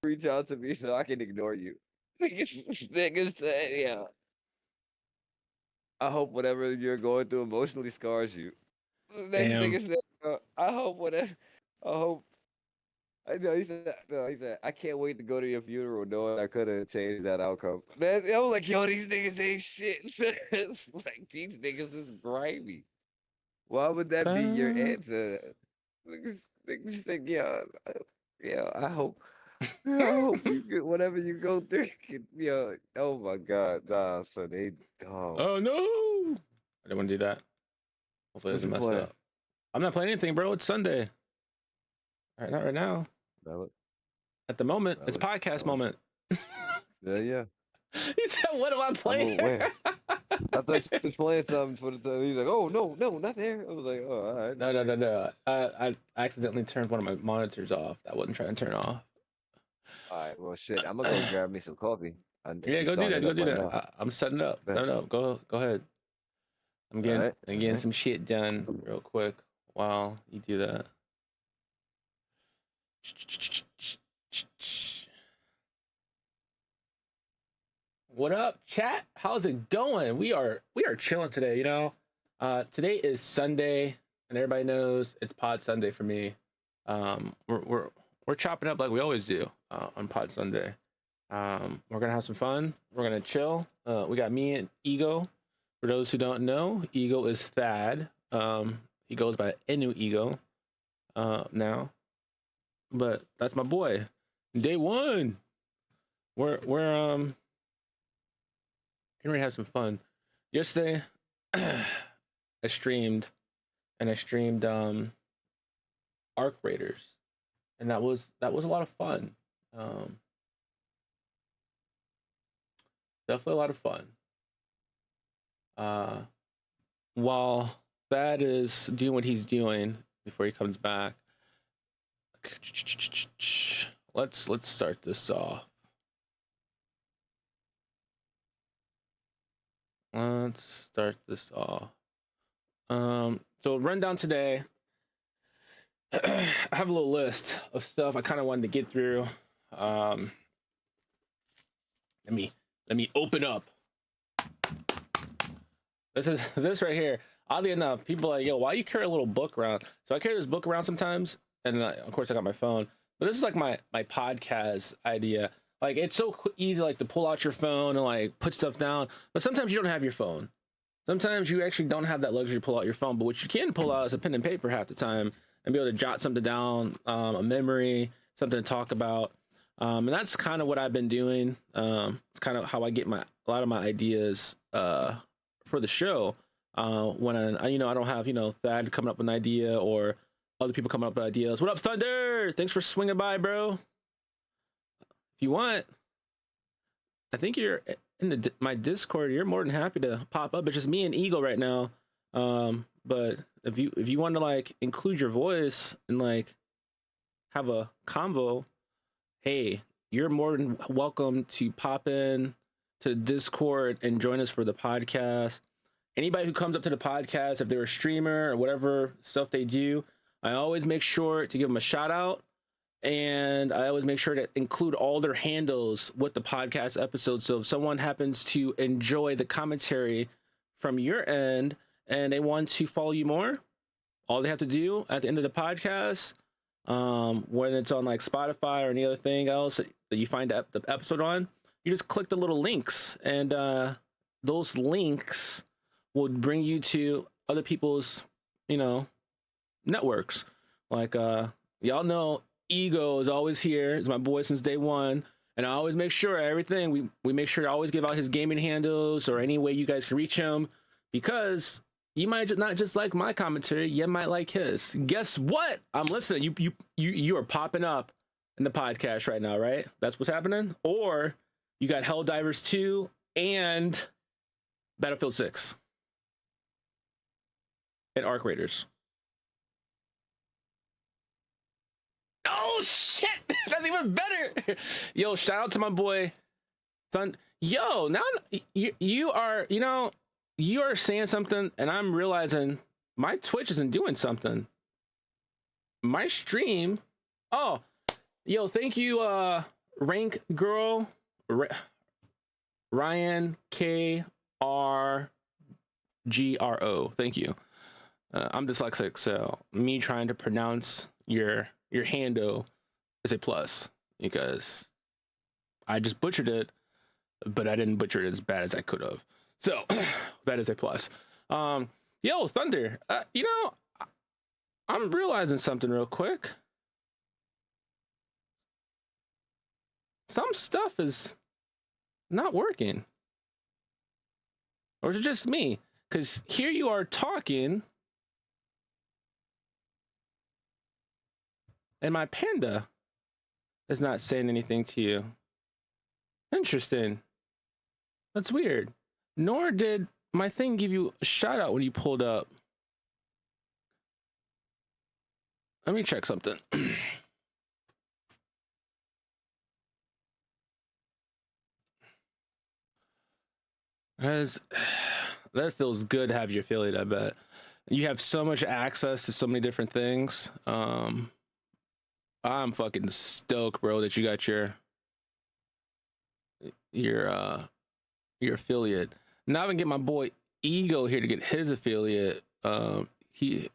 reach out to me so I can ignore you. Niggas said, yeah. I hope whatever you're going through emotionally scars you. The next Damn. nigga said, I hope whatever. I hope. I know he said. No, he said I can't wait to go to your funeral, knowing I could have changed that outcome. Man, I was like, yo, these niggas ain't shit. It's like these niggas is grimy. Why would that be your answer? Niggas think, yeah. I hope you get whatever you go through. Yeah. Oh my God, nah. So they, oh, Oh no! I didn't want to do that. Hopefully it what doesn't you mess it playing? up. I'm not playing anything, bro. It's Sunday. All right, not right now. Valid, At the moment, it's valid, podcast valid. moment. Yeah, yeah. He said, "What am I I'm playing?" aware. I thought you was playing something for the time. He's like, oh no, no, not there. I was like, oh, all right. No. I accidentally turned one of my monitors off. I wasn't trying to turn off. All right, well, shit. I'm gonna go grab me some coffee. Yeah, It's go do that. starting Go up do right that. now. I'm setting up. Bet. Setting up. Go ahead. All right, I'm all getting right. some shit done real quick while you do that. What up, chat? How's it going? We are chilling today, you know. Today is Sunday, and everybody knows it's Pod Sunday for me. We're chopping up like we always do on Pod Sunday. We're gonna have some fun. We're gonna chill. We got me and Ego. For those who don't know, Ego is Thad. He goes by Inu Ego now, but that's my boy. Day one. We're gonna have some fun. Yesterday, I streamed Arc Raiders, and that was a lot of fun. Definitely a lot of fun. While Thad is doing what he's doing before he comes back, let's start this off. Let's start this off. So rundown today. I have a little list of stuff I kind of wanted to get through. Let me open up. This right here. Oddly enough, people are like, yo, why you carry a little book around? So I carry this book around sometimes, and of course I got my phone. But this is like my podcast idea. Like it's so easy, like to pull out your phone and like put stuff down. But sometimes you don't have your phone. Sometimes you actually don't have that luxury to pull out your phone. But what you can pull out is a pen and paper half the time, and be able to jot something down, a memory, something to talk about. And that's kind of what I've been doing. It's kind of how I get a lot of my ideas for the show. When I don't have Thad coming up with an idea or other people coming up with ideas. What up, Thunder? Thanks for swinging by, bro. If you want, I think you're in my Discord. You're more than happy to pop up. It's just me and Eagle right now. But if you want to like include your voice and like have a convo, hey, you're more than welcome to pop in to Discord and join us for the podcast. Anybody who comes up to the podcast, if they're a streamer or whatever stuff they do, I always make sure to give them a shout out. And I always make sure to include all their handles with the podcast episode. So if someone happens to enjoy the commentary from your end and they want to follow you more, all they have to do at the end of the podcast, when it's on like Spotify or any other thing else that you find the episode on, you just click the little links, and those links will bring you to other people's, networks. Like y'all know Ego is always here. He's my boy since day one. And I always make sure everything we make sure to always give out his gaming handles or any way you guys can reach him, because you might not just like my commentary, you might like his. Guess what? I'm listening. You are popping up in the podcast right now, right? That's what's happening. Or you got Helldivers 2 and Battlefield 6 and Arc Raiders. Oh shit! That's even better. Yo, shout out to my boy Yo, now you are saying something, and I'm realizing my Twitch isn't doing something. My stream. Oh, yo, thank you, Rank Girl, Ryan KRGRO. Thank you. I'm dyslexic, so me trying to pronounce your handle is a plus because I just butchered it, but I didn't butcher it as bad as I could have. So that is a plus. Yo, Thunder, you know, I'm realizing something real quick. Some stuff is not working. Or is it just me? Because here you are talking, and my panda is not saying anything to you. Interesting. That's weird. Nor did my thing give you a shout out when you pulled up. Let me check something. That feels good to have your affiliate, I bet. You have so much access to so many different things. I'm fucking stoked, bro, that you got your affiliate. Now I can get my boy Ego here to get his affiliate. He's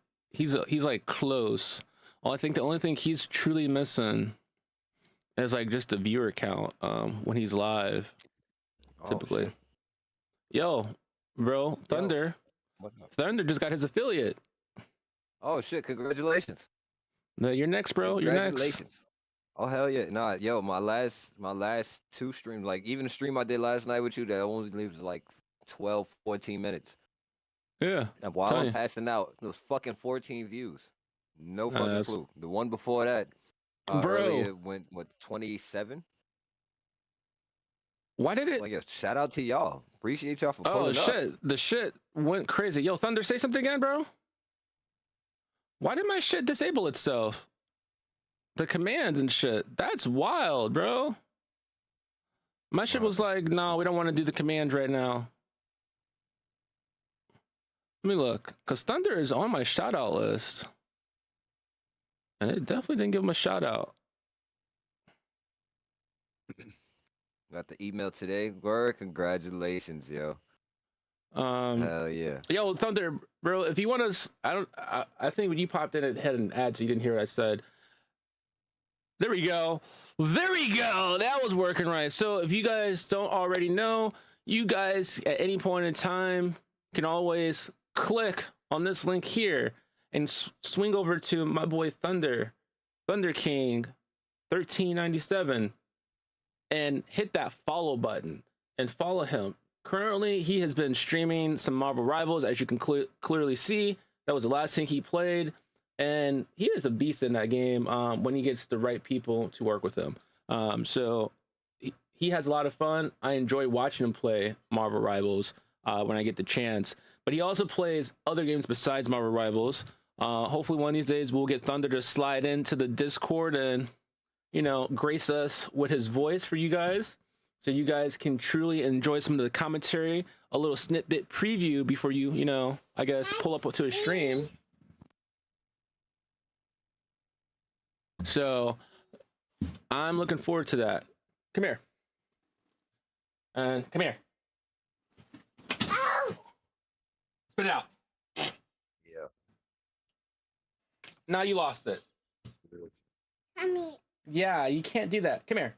like close. Well, I think the only thing he's truly missing is like just a viewer count when he's live, typically. Shit. Yo, bro, Thunder. What up? Thunder just got his affiliate. Oh shit! Congratulations. No, you're next, bro. You're next. Congratulations. Oh hell yeah! Nah, yo, my last 2 streams, like even the stream I did last night with you, that only leaves like 12, 14 minutes. Yeah. And while Tell I'm you. passing out, it was fucking 14 views. No fucking that's- clue. The one before that, Bro. earlier went what 27. Why did it? Like, yo, shout out to y'all. Appreciate y'all for Oh pulling up. shit! The shit went crazy. Yo, Thunder, say something again, bro. Why did my shit disable itself? The commands and shit. That's wild, bro. My shit was like, no, we don't want to do the commands right now. Let me look, cause Thunder is on my shout out list, and it definitely didn't give him a shout out. Got the email today. Word, congratulations, yo. Hell yeah. Yo, Thunder, bro, if you want to, I think when you popped in, it had an ad, so you didn't hear what I said. There we go. There we go. That was working right. So if you guys don't already know, you guys at any point in time can always click on this link here and swing over to my boy Thunder King 1397 and hit that follow button and follow him. Currently, he has been streaming some Marvel Rivals, as you can clearly see. That was the last thing he played, and he is a beast in that game when he gets the right people to work with him. So he has a lot of fun. I enjoy watching him play Marvel Rivals when I get the chance. But he also plays other games besides Marvel Rivals. Hopefully one of these days we'll get Thunder to slide into the Discord and, you know, grace us with his voice for you guys, so you guys can truly enjoy some of the commentary, a little snippet preview before you, you know, I guess, pull up to a stream. So I'm looking forward to that. Come here. And come here. Spit it out. Yeah. Now you lost it. Mommy. Yeah, you can't do that. Come here.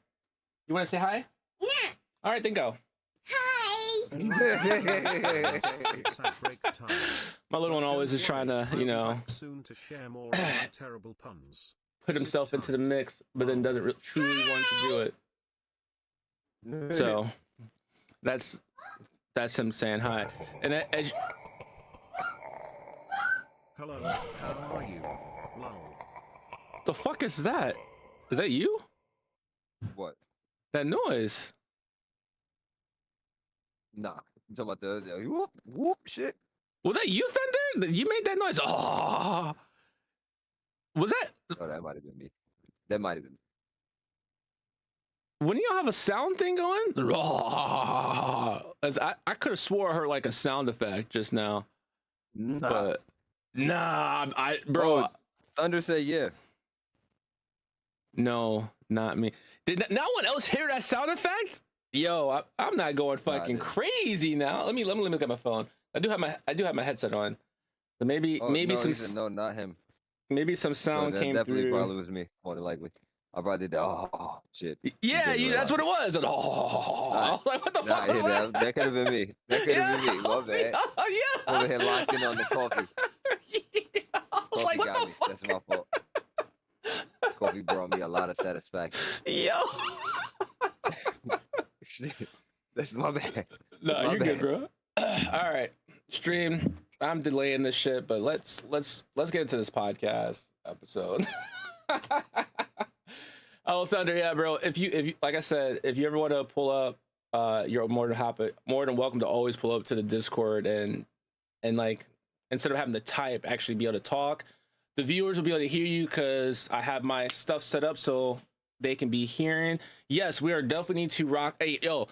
You want to say hi? Yeah. All right, then go. Hi. It's at break time. My little one always is trying to, you know, Back soon to share more of our terrible puns. put himself into the mix, but then doesn't truly want to do it. So that's him saying hi. And as Hello, how are you? Lol. the fuck is that? Is that you? What? That noise? Nah. You talking about the whoop whoop shit? Was that you, Thunder? You made that noise? Oh, was that Oh, that might have been me. That might have been. when y'all have a sound thing going? As I could have swore I heard like a sound effect just now, Nah. but nah, bro. Oh, Thunder said yeah. No, not me. Did no one else hear that sound effect? Yo, I'm not going fucking didn't. crazy now. Let me look at my phone. I do have my headset on. So maybe Oh, maybe no, some he said, no, not him. maybe some So sound that came definitely through. probably was me, more than likely. I probably did that. Oh, shit. Yeah, Didn't that's what it realize. was. And, oh, I was like, what the Nah, fuck was yeah, that? that could have been me. That could have been me. My bad. Yeah. Over here locked in on the coffee. Yeah. I was Coffee like, what got the me. fuck? That's my fault. Coffee brought me a lot of satisfaction. Yo. Shit. That's my bad. No, my you're good, bad. bro. All right, stream. I'm delaying this shit, but let's get into this podcast episode. Oh, Thunder, yeah, bro. If you like I said, if you ever want to pull up, you're more than welcome to always pull up to the Discord and like instead of having to type, actually be able to talk. The viewers will be able to hear you because I have my stuff set up so they can be hearing. Yes, we are definitely need to rock. Hey, yo,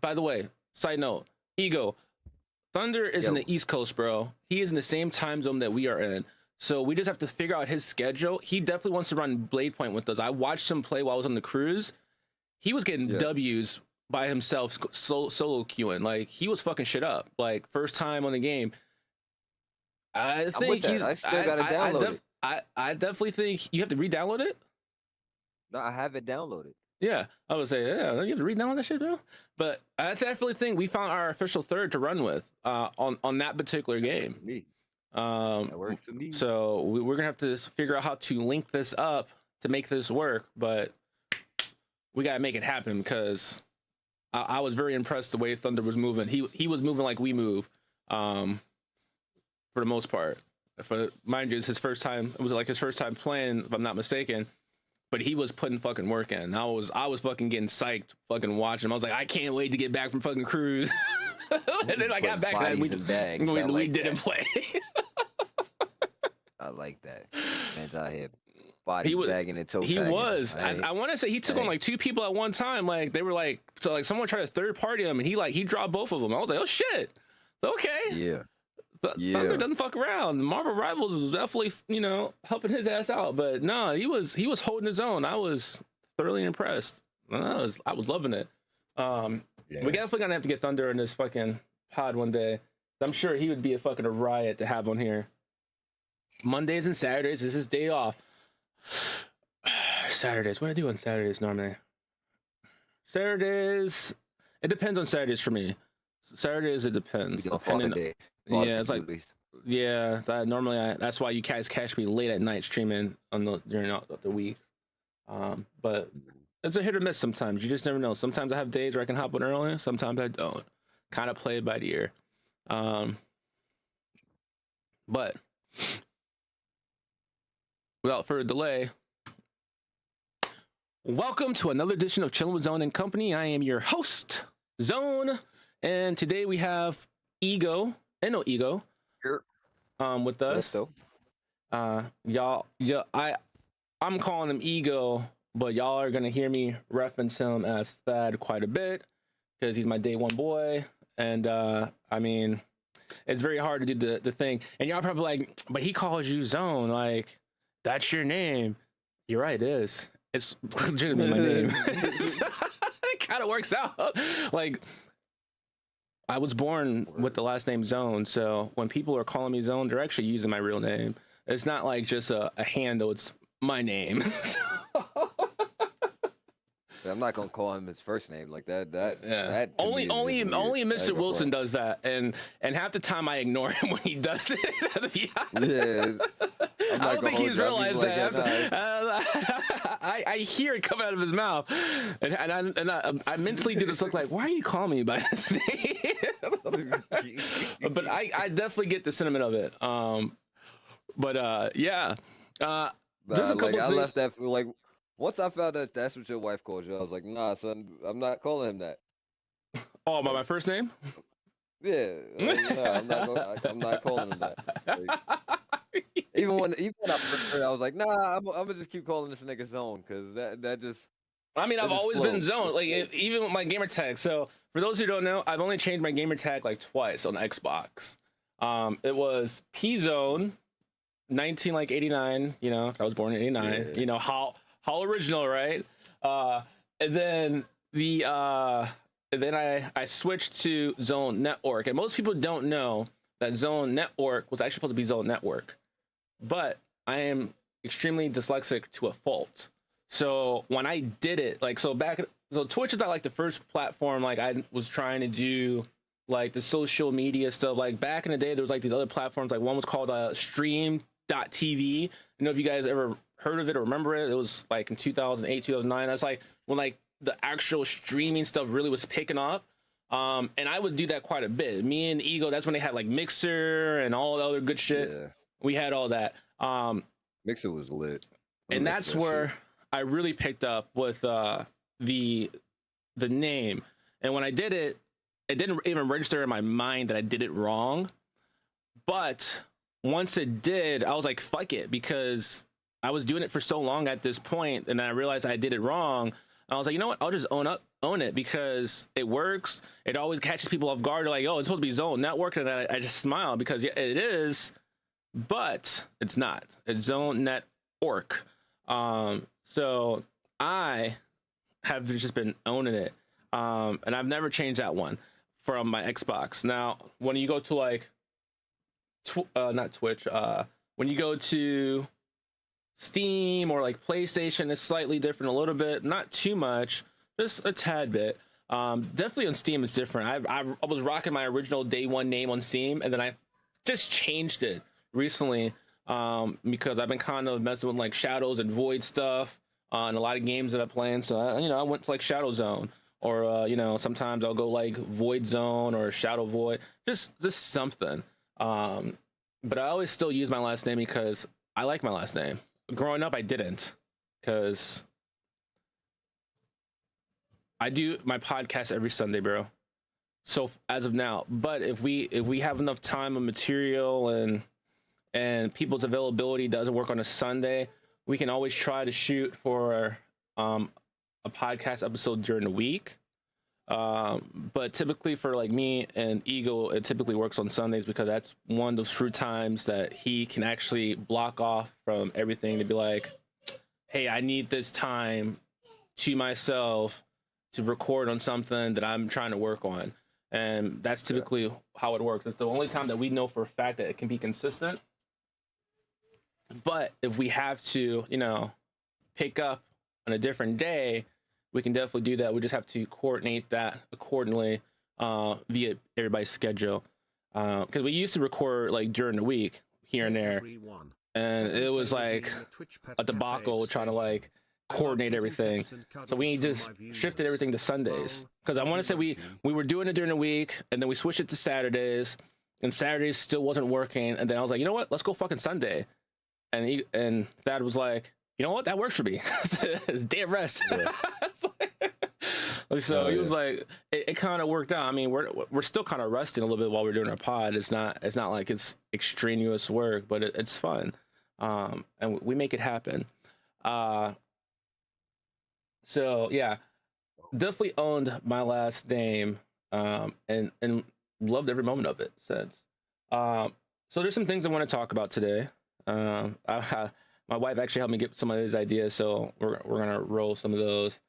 by the way, side note, Ego, Thunder is in Yo. the East Coast, bro. He is in the same time zone that we are in. So we just have to figure out his schedule. He definitely wants to run Blade Point with us. I watched him play while I was on the cruise. He was getting Yeah. W's by himself, solo queuing. Like, he was fucking shit up. Like, first time on the game. I with think that. he's. I still gotta download it. I definitely think you have to re-download it. No, I have it downloaded. Yeah, I would say, yeah, you have to re-download that shit, bro. But I definitely think we found our official third to run with on that particular game. Me. Um, That works for me. so we're gonna have to figure out how to link this up to make this work, but we gotta make it happen because I was very impressed the way Thunder was moving. He was moving like we move, for the most part. For mind you, it's his first time. It was like his first time playing, if I'm not mistaken. But he was putting fucking work in. I was fucking getting psyched, fucking watching him. I was like, I can't wait to get back from fucking cruise. And then I got back and Bodies and bags. I we like didn't that. play. I like that. Man's out here body He was- bagging and toe He tagging. was. Hey, I want to say he took on like two people at one time. Like they were like, so like someone tried to third party him, and he dropped both of them. I was like, oh shit, okay. yeah. Thunder doesn't fuck around. Marvel Rivals was definitely helping his ass out, but no, he was holding his own. I was thoroughly impressed. I was loving it. Yeah. We definitely gonna have to get Thunder in this fucking pod one day. I'm sure he would be a fucking riot to have on here. Mondays and Saturdays is his day off. Saturdays. What do I do on Saturdays normally? Saturdays. It depends on Saturdays for me. Saturdays it depends. We go Depending- Father Day. yeah, it's like At least. yeah. That's why you guys catch me late at night streaming during the week. But it's a hit or miss sometimes. You just never know. Sometimes I have days where I can hop on early. Sometimes I don't. Kind of play it by the ear. But without further delay, welcome to another edition of Chillin' with Zone and Company. I am your host, Zone, and today we have Ego, Ego, Here. with us. Let's go. I'm calling him Ego, but y'all are gonna hear me reference him as Thad quite a bit because he's my day one boy, and I mean, it's very hard to do the thing. And y'all probably like, but he calls you Zone, like that's your name. You're right, it is. It's legitimately my name. It kind of works out. Like, I was born with the last name Zone, so when people are calling me Zone, they're actually using my real name. It's not like just a handle, it's my name. I'm not gonna call him his first name like that. Yeah. That to me Only is just weird. Mr. Wilson does that, and half the time I ignore him when he does it. To be honest. Yeah. I don't think he's realized that. Nah. I hear it come out of his mouth, and I mentally do this look like, why are you calling me by this name? But I definitely get the sentiment of it. Yeah. Just a couple Like I things- left that for like once I found that that's what your wife calls you, I was like, nah, son, I'm not calling him that. Oh, by my first name? Yeah, like, no, I'm not calling him that. Like, even when I first heard it, I was like, nah, I'm gonna just keep calling this nigga Zone because that just I mean, I've It just always been flows. Zone, like even with my gamer tag. So for those who don't know, I've only changed my gamer tag like twice on Xbox. It was P Zone, 89. You know, I was born in 89. Yeah. You know how original, right? and then I switched to Zone Network, and most people don't know that Zone Network was actually supposed to be Zone Network, but I am extremely dyslexic to a fault. So when I did it, like, so Twitch is not like the first platform like I was trying to do like the social media stuff. Like back in the day, there was like these other platforms. Like one was called Stream.tv. I don't know if you guys ever heard of it or remember it. It was like in 2008, 2009. That's like when like the actual streaming stuff really was picking up. And I would do that quite a bit. Me and Ego, that's when they had like Mixer and all the other good shit. Yeah. We had all that. Mixer was lit. I And miss that's that where shit. I really picked up with the name. And when I did it, it didn't even register in my mind that I did it wrong. But once it did, I was like, fuck it, because I was doing it for so long at this point, and I realized I did it wrong. I was like, you know what? I'll just own it because it works. It always catches people off guard. They're like, oh, it's supposed to be Zone Network, and I just smile because yeah, it is, but it's not. It's Zone Network. So I have just been owning it, and I've never changed that one from my Xbox. Now, when you go to like, not Twitch, when you go to Steam or like PlayStation, it's slightly different a little bit, not too much, just a tad bit. Definitely on Steam it's different. I was rocking my original day one name on Steam, and then I just changed it recently because I've been kind of messing with like Shadows and Void stuff on a lot of games that I'm playing. So I went to like Shadow Zone, or sometimes I'll go like Void Zone or Shadow Void, just something. But I always still use my last name because I like my last name. Growing up, I didn't, because I do my podcast every Sunday, bro. So as of now, but if we have enough time and material and people's availability doesn't work on a Sunday, we can always try to shoot for a podcast episode during the week. But typically for like me and Ego, it typically works on Sundays because that's one of those true times that he can actually block off from everything to be like, hey, I need this time to myself to record on something that I'm trying to work on. And that's typically how it works. It's the only time that we know for a fact that it can be consistent. But if we have to, pick up on a different day, we can definitely do that. We just have to coordinate that accordingly via everybody's schedule. Because we used to record like during the week here and there, and it was like a debacle trying to like coordinate everything. So we just shifted everything to Sundays. Because I want to say we were doing it during the week, and then we switched it to Saturdays, and Saturdays still wasn't working. And then I was like, you know what? Let's go fucking Sunday. And Thad was like, you know what? That works for me. It's day of rest. Yeah. So he was like, it kind of worked out. I mean, we're still kind of resting a little bit while we're doing our pod. It's not like it's extraneous work, but it's fun. And we make it happen. So yeah, definitely owned my last name, and loved every moment of it since. So there's some things I want to talk about today. My wife actually helped me get some of these ideas, so we're gonna roll some of those.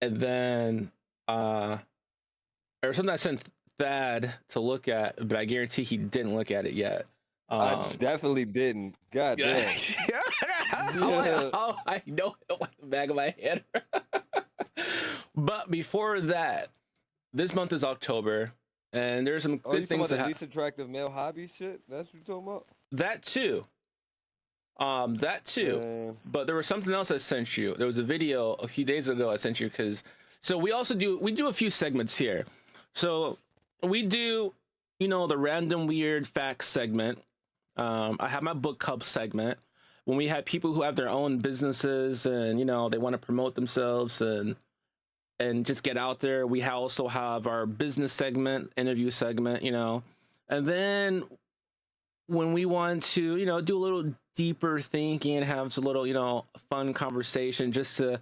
And then there's something I sent Thad to look at, but I guarantee he didn't look at it yet. I definitely didn't. God damn. I know it like the back of my head. But before that, this month is October, and there's some good things that least attractive male hobby shit. That's what you're talking about. That too. But there was something else I sent you. There was a video a few days ago I sent you so we do a few segments here. So we do, the random weird facts segment. I have my book club segment when we have people who have their own businesses and, they want to promote themselves and just get out there. We also have our business segment, interview segment, and then when we want to, do a little deeper thinking and have a little, fun conversation just to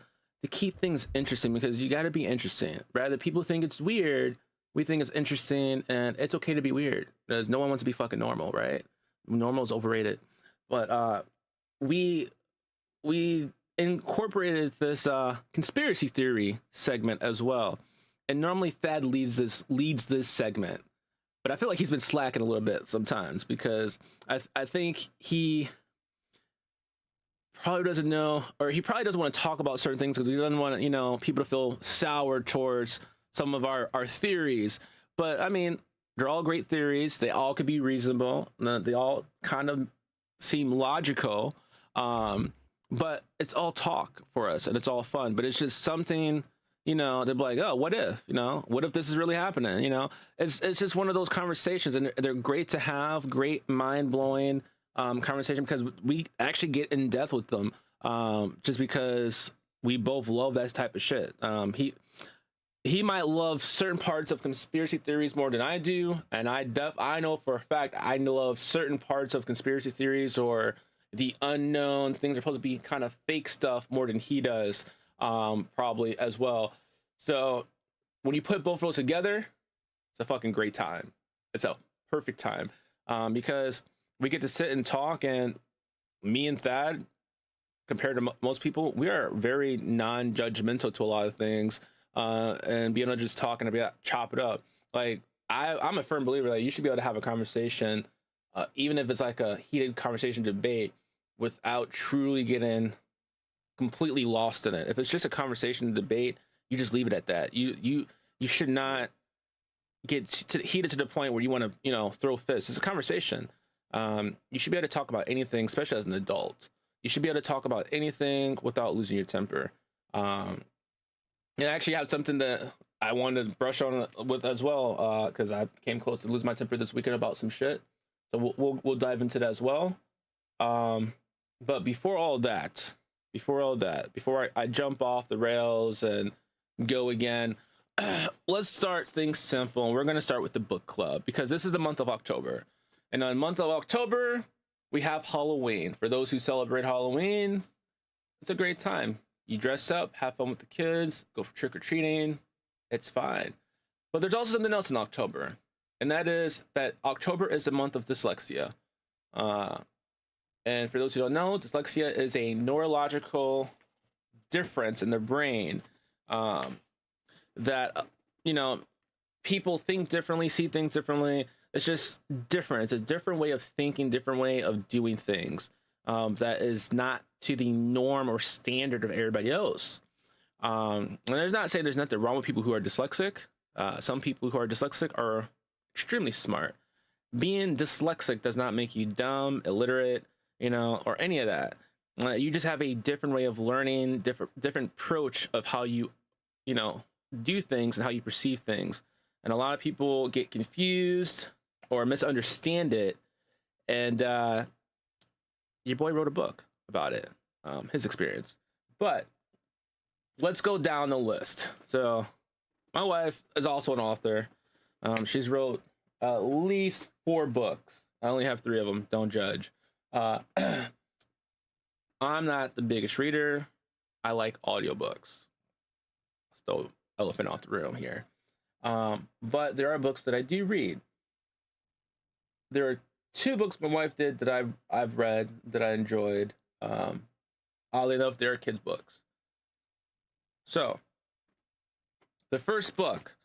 keep things interesting, because you got to be interesting. Rather, people think it's weird, we think it's interesting, and it's okay to be weird because no one wants to be fucking normal, right? Normal is overrated. But we incorporated this conspiracy theory segment as well. And normally Thad leads this segment, but I feel like he's been slacking a little bit sometimes because I think he probably doesn't know, or he probably doesn't want to talk about certain things because he doesn't want, people to feel sour towards some of our theories. But I mean, they're all great theories. They all could be reasonable. They all kind of seem logical. But it's all talk for us and it's all fun, but it's just something, they're like, oh, what if, what if this is really happening? It's just one of those conversations, and they're great to have, great mind blowing conversation, because we actually get in depth with them, just because we both love that type of shit. He might love certain parts of conspiracy theories more than I do, and I know for a fact I love certain parts of conspiracy theories or the unknown things are supposed to be kind of fake stuff more than he does, probably as well. So when you put both of those together, it's a fucking great time. It's a perfect time, because we get to sit and talk, and me and Thad, compared to most people, we are very non-judgmental to a lot of things, and being able to just talk and be able to chop it up. Like I'm a firm believer that you should be able to have a conversation, even if it's like a heated conversation debate, without truly getting completely lost in it. If it's just a conversation debate, you just leave it at that. You should not get heated to the point where you want to throw fists. It's a conversation. You should be able to talk about anything, especially as an adult. You should be able to talk about anything without losing your temper. And I actually have something that I wanted to brush on with as well, because I came close to losing my temper this weekend about some shit. So we'll dive into that as well. But before I jump off the rails and go again, let's start things simple. We're going to start with the book club, because this is the month of October. And on the month of October, we have Halloween. For those who celebrate Halloween, it's a great time. You dress up, have fun with the kids, go for trick-or-treating. It's fine. But there's also something else in October, and that is that October is the month of dyslexia. And for those who don't know, dyslexia is a neurological difference in the brain, that, people think differently, see things differently. It's just different. It's a different way of thinking, different way of doing things, that is not to the norm or standard of everybody else. And there's not saying there's nothing wrong with people who are dyslexic. Some people who are dyslexic are extremely smart. Being dyslexic does not make you dumb, illiterate, or any of that. You just have a different way of learning, different approach of how you, do things and how you perceive things. And a lot of people get confused or misunderstand it. And your boy wrote a book about it, his experience. But let's go down the list. So my wife is also an author. She's wrote at least 4 books. I only have 3 of them. Don't judge. I'm not the biggest reader. I like audiobooks. So elephant off the room here. But there are books that I do read. There are 2 books my wife did that I've read that I enjoyed. Oddly enough, they're kids' books. So the first book.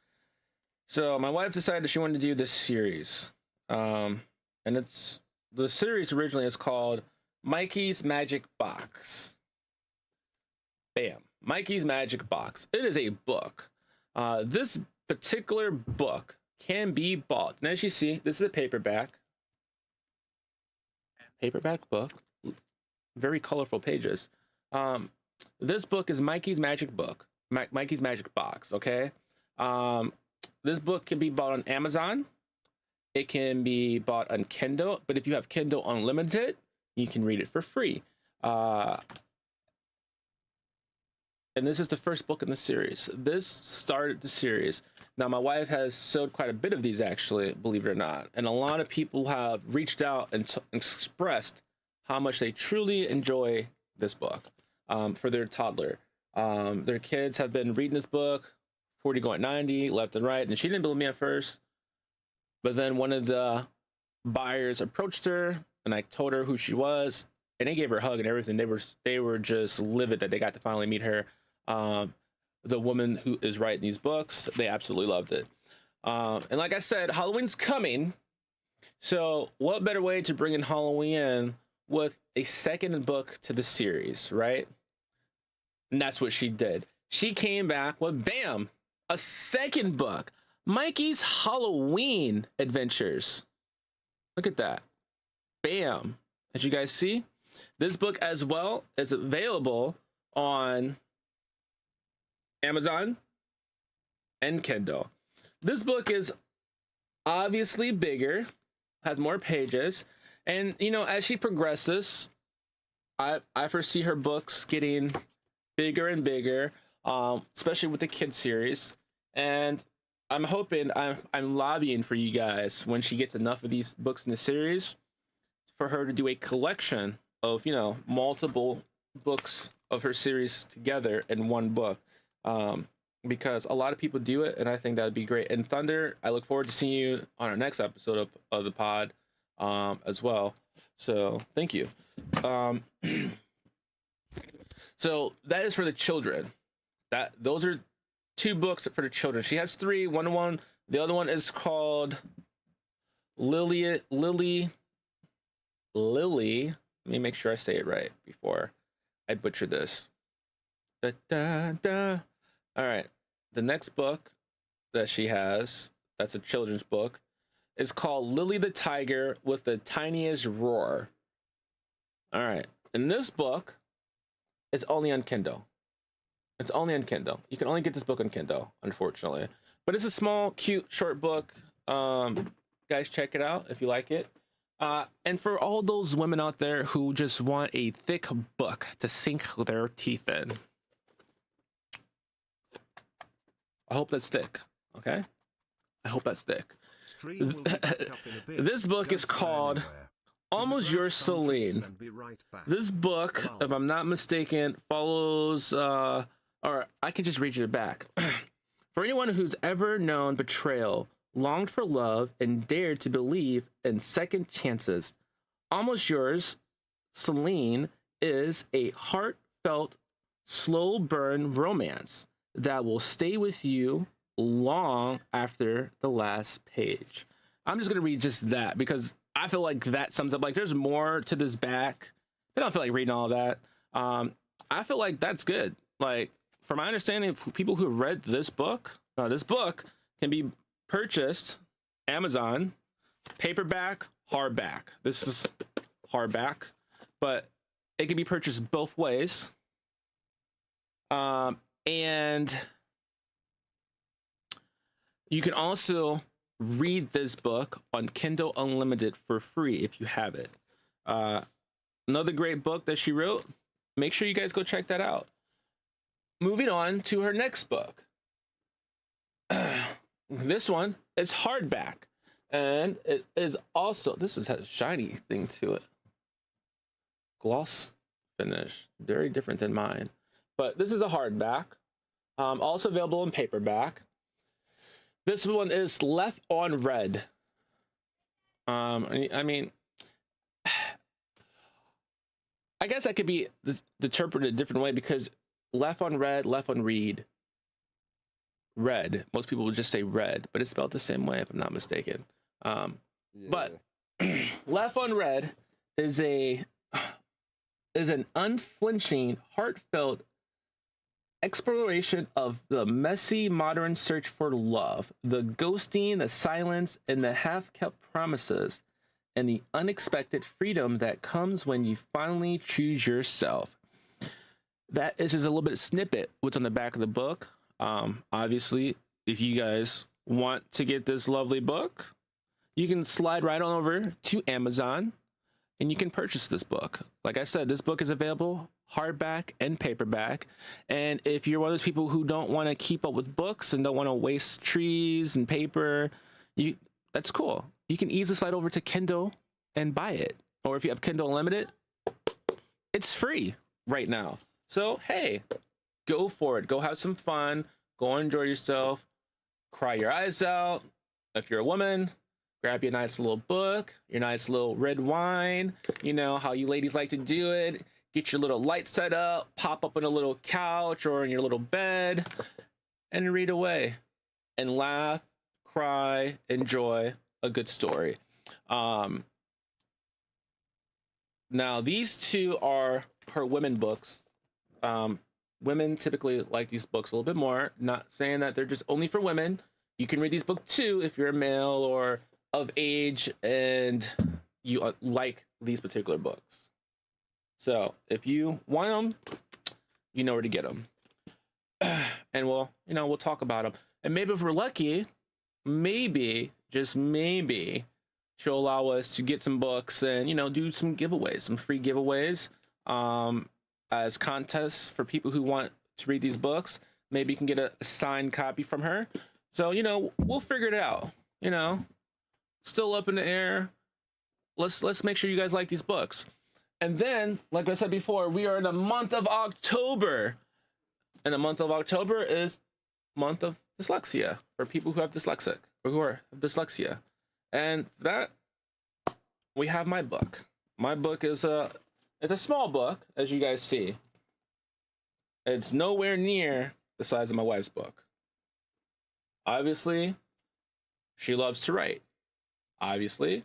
So my wife decided that she wanted to do this series. And the series originally is called Mikey's Magic Box. Bam. Mikey's Magic Box. It is a book. This particular book can be bought. And as you see, this is a paperback book. Very colorful pages. This book is Mikey's Magic Book. Mikey's Magic Box, okay? This book can be bought on Amazon. It can be bought on Kindle, but if you have Kindle Unlimited, you can read it for free. And this is the first book in the series. This started the series. Now, my wife has sold quite a bit of these, actually, believe it or not. And a lot of people have reached out and expressed how much they truly enjoy this book, for their toddler. Their kids have been reading this book, 40 going 90, left and right. And she didn't believe me at first. But then one of the buyers approached her, and I told her who she was. and they gave her a hug and everything. They were just livid that they got to finally meet her. The woman who is writing these books, they absolutely loved it. And like I said, Halloween's coming. So what better way to bring in Halloween with a second book to the series, right? And that's what she did. She came back with, bam, a second book, Mikey's Halloween Adventures. Look at that. Bam. As you guys see, this book as well is available on Amazon and Kindle. This book is obviously bigger, has more pages, and you know, as she progresses, I foresee her books getting bigger and bigger, especially with the kid series. And I'm hoping, I'm lobbying for you guys when she gets enough of these books in the series for her to do a collection of, you know, multiple books of her series together in one book. Because a lot of people do it, and I think that would be great. And Thunder, I look forward to seeing you on our next episode of the pod as well. So thank you. So that is for the children. Those are 2 books for the children. She has 3. One. The other one is called Lily. Let me make sure I say it right before I butcher this. Da, da, da. All right. The next book that she has, that's a children's book, is called Lily the Tiger with the Tiniest Roar. All right. And this book is only on Kindle. It's only on Kindle. You can only get this book on Kindle, unfortunately. But it's a small, cute, short book. Guys, check it out if you like it. And for all those women out there who just want a thick book to sink their teeth in, I hope that's thick, okay? I hope that's thick. Stream will be back up in a bit. This book is Don't go called anywhere. Almost Yours, Celine. And be right back. This book, if I'm not mistaken, follows, or I can just read you the back. For anyone who's ever known betrayal, longed for love, and dared to believe in second chances, Almost Yours, Celine is a heartfelt, slow burn romance that will stay with you long after the last page. I'm just going to read just that because I feel like that sums up, like there's more to this back. I don't feel like reading all that. I feel like that's good. Like, from my understanding, for people who have read this book can be purchased Amazon, paperback, hardback. This is hardback, but it can be purchased both ways. And you can also read this book on Kindle Unlimited for free if you have it. Another great book that she wrote. Make sure you guys go check that out. Moving on to her next book. This one is hardback, and it is also, has a shiny thing to it. Gloss finish, very different than mine. But this is a hardback, also available in paperback. This one is Left on Red. I mean, I guess that could be interpreted a different way because left on red, left on read. Red. Most people would just say red, but it's spelled the same way if I'm not mistaken. But Left on Red is an unflinching, heartfelt exploration of the messy modern search for love, the ghosting, the silence, and the half-kept promises, and the unexpected freedom that comes when you finally choose yourself. That is just a little bit of snippet what's on the back of the book. Obviously, if you guys want to get this lovely book, you can slide right on over to Amazon and you can purchase this book. Like I said, this book is available hardback and paperback. And if you're one of those people who don't want to keep up with books and don't want to waste trees and paper, that's cool. You can easily slide over to Kindle and buy it. Or if you have Kindle Unlimited, it's free right now. So, hey, go for it. Go have some fun. Go enjoy yourself. Cry your eyes out. If you're a woman, grab your nice little book, your nice little red wine, you know how you ladies like to do it. Get your little light set up, pop up on a little couch or in your little bed, and read away. And laugh, cry, enjoy a good story. Now, these two are her women books. Women typically like these books a little bit more. Not saying that they're just only for women. You can read these books too if you're a male or of age and you like these particular books. So if you want them, you know where to get them. And we'll talk about them. And maybe if we're lucky, maybe, just maybe, she'll allow us to get some books and, do some giveaways, some free giveaways as contests for people who want to read these books. Maybe you can get a signed copy from her. So, we'll figure it out, still up in the air. Let's make sure you guys like these books. And then, like I said before, we are in the month of October. And the month of October is month of dyslexia for people who have dyslexia. And that, we have my book. My book is it's a small book, as you guys see. It's nowhere near the size of my wife's book. Obviously, she loves to write. Obviously,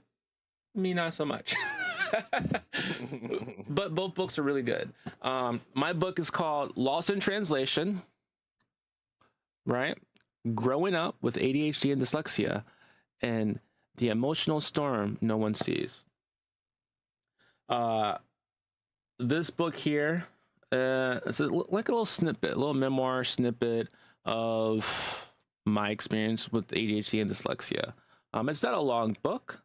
me not so much. But both books are really good. My book is called Lost in Translation, right? Growing Up with ADHD and Dyslexia and the Emotional Storm No One Sees. This book here, it's like a little snippet, a little memoir snippet of my experience with ADHD and dyslexia. It's not a long book,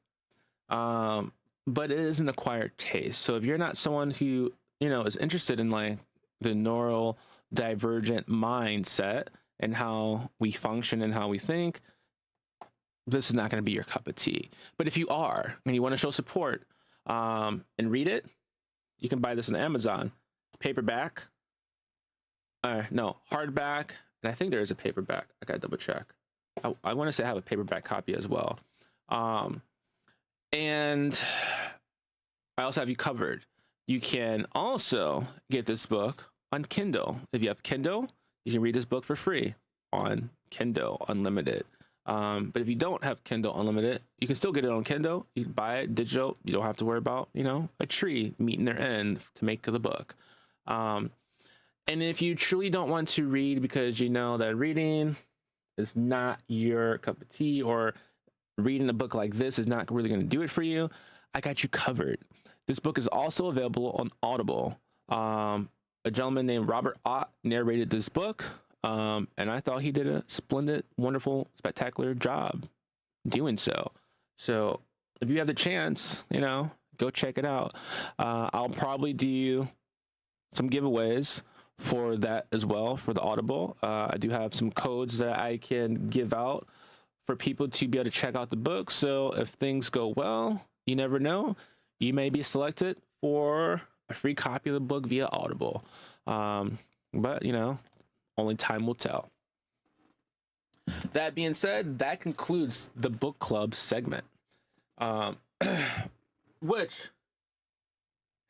but it is an acquired taste. So if you're not someone who, is interested in like the neurodivergent mindset and how we function and how we think, this is not going to be your cup of tea. But if you are and you want to show support and read it, you can buy this on Amazon. Paperback. Hardback. And I think there is a paperback. I got to double check. I want to say I have a paperback copy as well. And I also have you covered. You can also get this book on Kindle. If you have Kindle, you can read this book for free on Kindle Unlimited. But if you don't have Kindle Unlimited, you can still get it on Kindle. You can buy it digital. You don't have to worry about, a tree meeting their end to make the book. And if you truly don't want to read because you know that reading is not your cup of tea, or reading a book like this is not really going to do it for you, I got you covered. This book is also available on Audible. A gentleman named Robert Ott narrated this book. And I thought he did a splendid, wonderful, spectacular job doing so. So if you have the chance, go check it out. I'll probably do some giveaways for that as well, for the Audible. I do have some codes that I can give out for people to be able to check out the book. So if things go well, you never know, you may be selected for a free copy of the book via Audible. But, only time will tell. That being said, that concludes the book club segment, which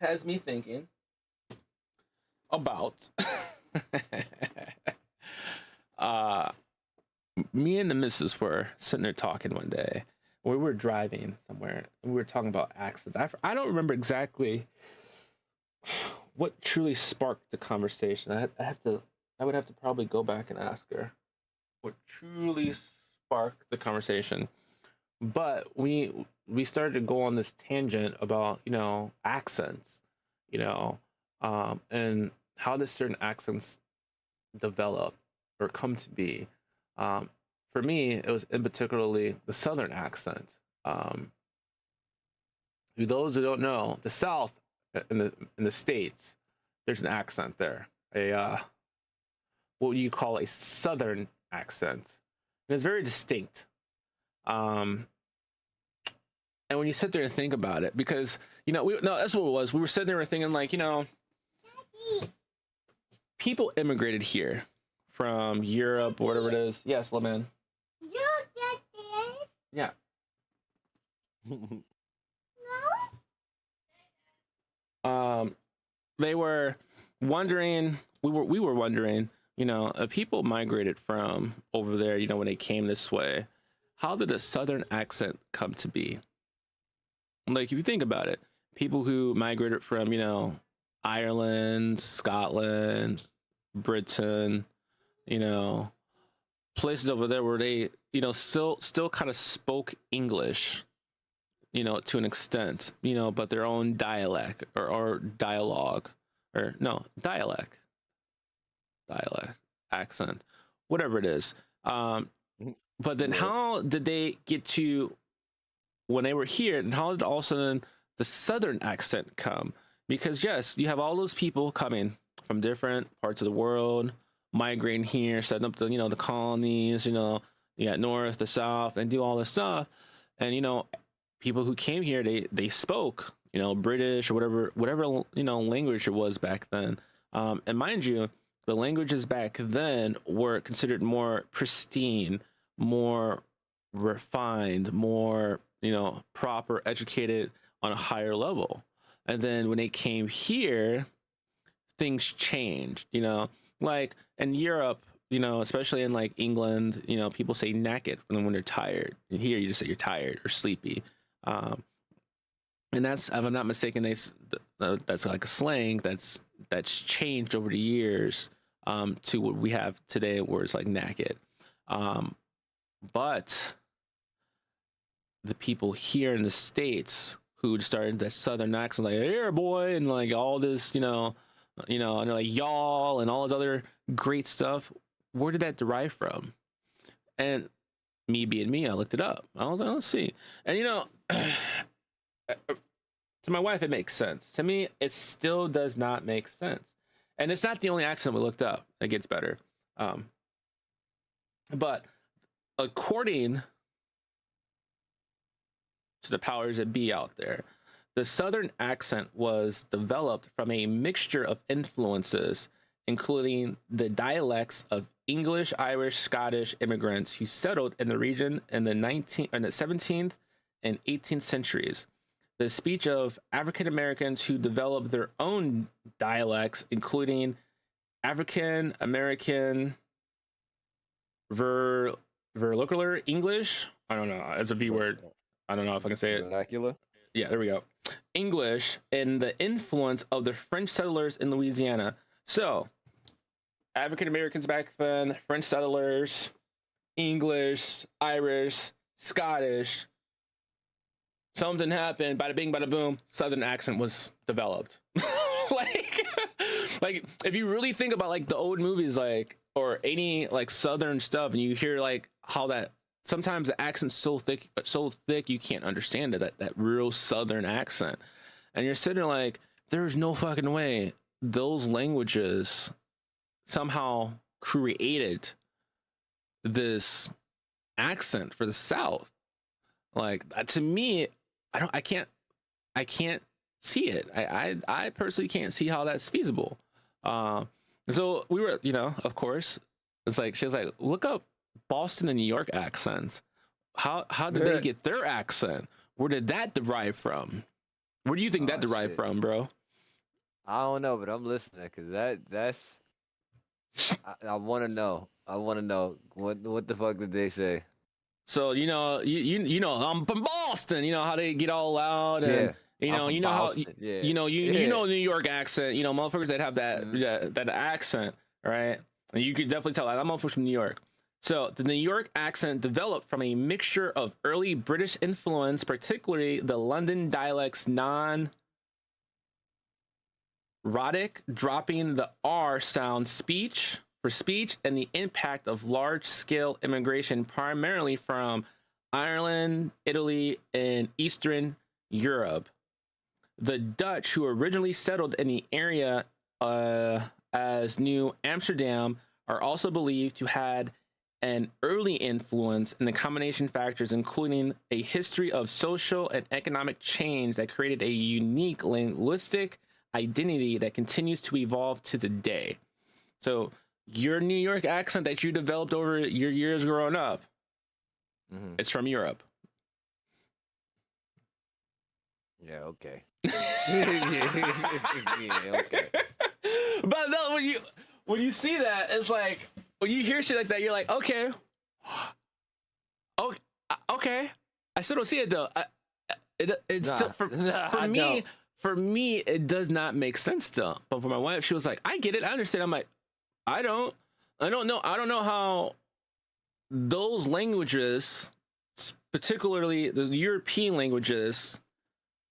has me thinking about me and the missus were sitting there talking one day. We were driving somewhere and we were talking about accidents. I don't remember exactly what truly sparked the conversation. I would have to probably go back and ask her what truly sparked the conversation. But we started to go on this tangent about, accents, and how does certain accents develop or come to be. For me, it was in particularly the Southern accent. Those who don't know, the South in the States, there's an accent there. What you call a Southern accent. And it's very distinct. And when you sit there and think about it, because, that's what it was. We were sitting there thinking like, people immigrated here from Europe or whatever it is. Yes, little man. Look at this. Yeah. They were wondering. We were wondering. If people migrated from over there, when they came this way, how did a southern accent come to be? Like, if you think about it, people who migrated from, Ireland, Scotland, Britain, places over there where they, still kind of spoke English, to an extent, but their own dialect or dialogue, or no, dialect, accent, whatever it is. But then Yeah. how did they get to when they were here, and how did all of a sudden the southern accent come? Because yes, you have all those people coming from different parts of the world, migrating here, setting up the colonies, you got north, the south, and do all this stuff. And people who came here, they spoke, British or whatever language it was back then. And mind you, the languages back then were considered more pristine, more refined, more proper, educated on a higher level. And then when they came here, things changed, like in Europe, especially in like England, people say naked when they're tired. And here you just say you're tired or sleepy. And that's, if I'm not mistaken, that's like a slang that's changed over the years to what we have today, where it's like naked. But the people here in the States who started that southern accent, like "here boy," and like all this, and like y'all and all this other great stuff, where did that derive from? And me being me, I looked it up. I was like, let's see. And to my wife, it makes sense. To me, it still does not make sense. And it's not the only accent we looked up that gets better. But according to the powers that be out there, the southern accent was developed from a mixture of influences, including the dialects of English, Irish, Scottish immigrants who settled in the region in the 17th and 18th centuries. The speech of African Americans who developed their own dialects, including African American vernacular English. I don't know. It's a V word. I don't know if I can say it. Vernacular. Yeah, there we go. English, and the influence of the French settlers in Louisiana. So, African Americans back then, French settlers, English, Irish, Scottish. Something happened, bada bing, bada boom, southern accent was developed. like if you really think about like the old movies, like, or any like southern stuff, and you hear like how that sometimes the accent's so thick you can't understand it, that real southern accent. And you're sitting there like, there's no fucking way those languages somehow created this accent for the South. Like, to me, I can't see it. I personally can't see how that's feasible. So we were, of course, it's like, she was like, look up Boston and New York accents. How did they get their accent? Where did that derive from? Where do you think that derived from, bro? I don't know, but I'm listening because that's I want to know. I want to know what the fuck did they say? So you know I'm from Boston. You know how they get all loud, and you know how you know New York accent. Motherfuckers that have that accent, right? And you could definitely tell that I'm motherfuckers from New York. So the New York accent developed from a mixture of early British influence, particularly the London dialect's non-rhotic, dropping the R sound for speech, and the impact of large-scale immigration primarily from Ireland, Italy, and Eastern Europe. The Dutch, who originally settled in the area as New Amsterdam, are also believed to have an early influence in the combination factors, including a history of social and economic change that created a unique linguistic identity that continues to evolve to the day. So your New York accent that you developed over your years growing up, it's from Europe. Yeah, okay. Yeah, okay. But no, when you see that, it's like when you hear shit like that, you're like, okay, oh, okay. I still don't see it though. It's still I me. don't. For me, it does not make sense still. But for my wife, she was like, I get it, I understand. I'm like, I don't know. I don't know how those languages, particularly the European languages,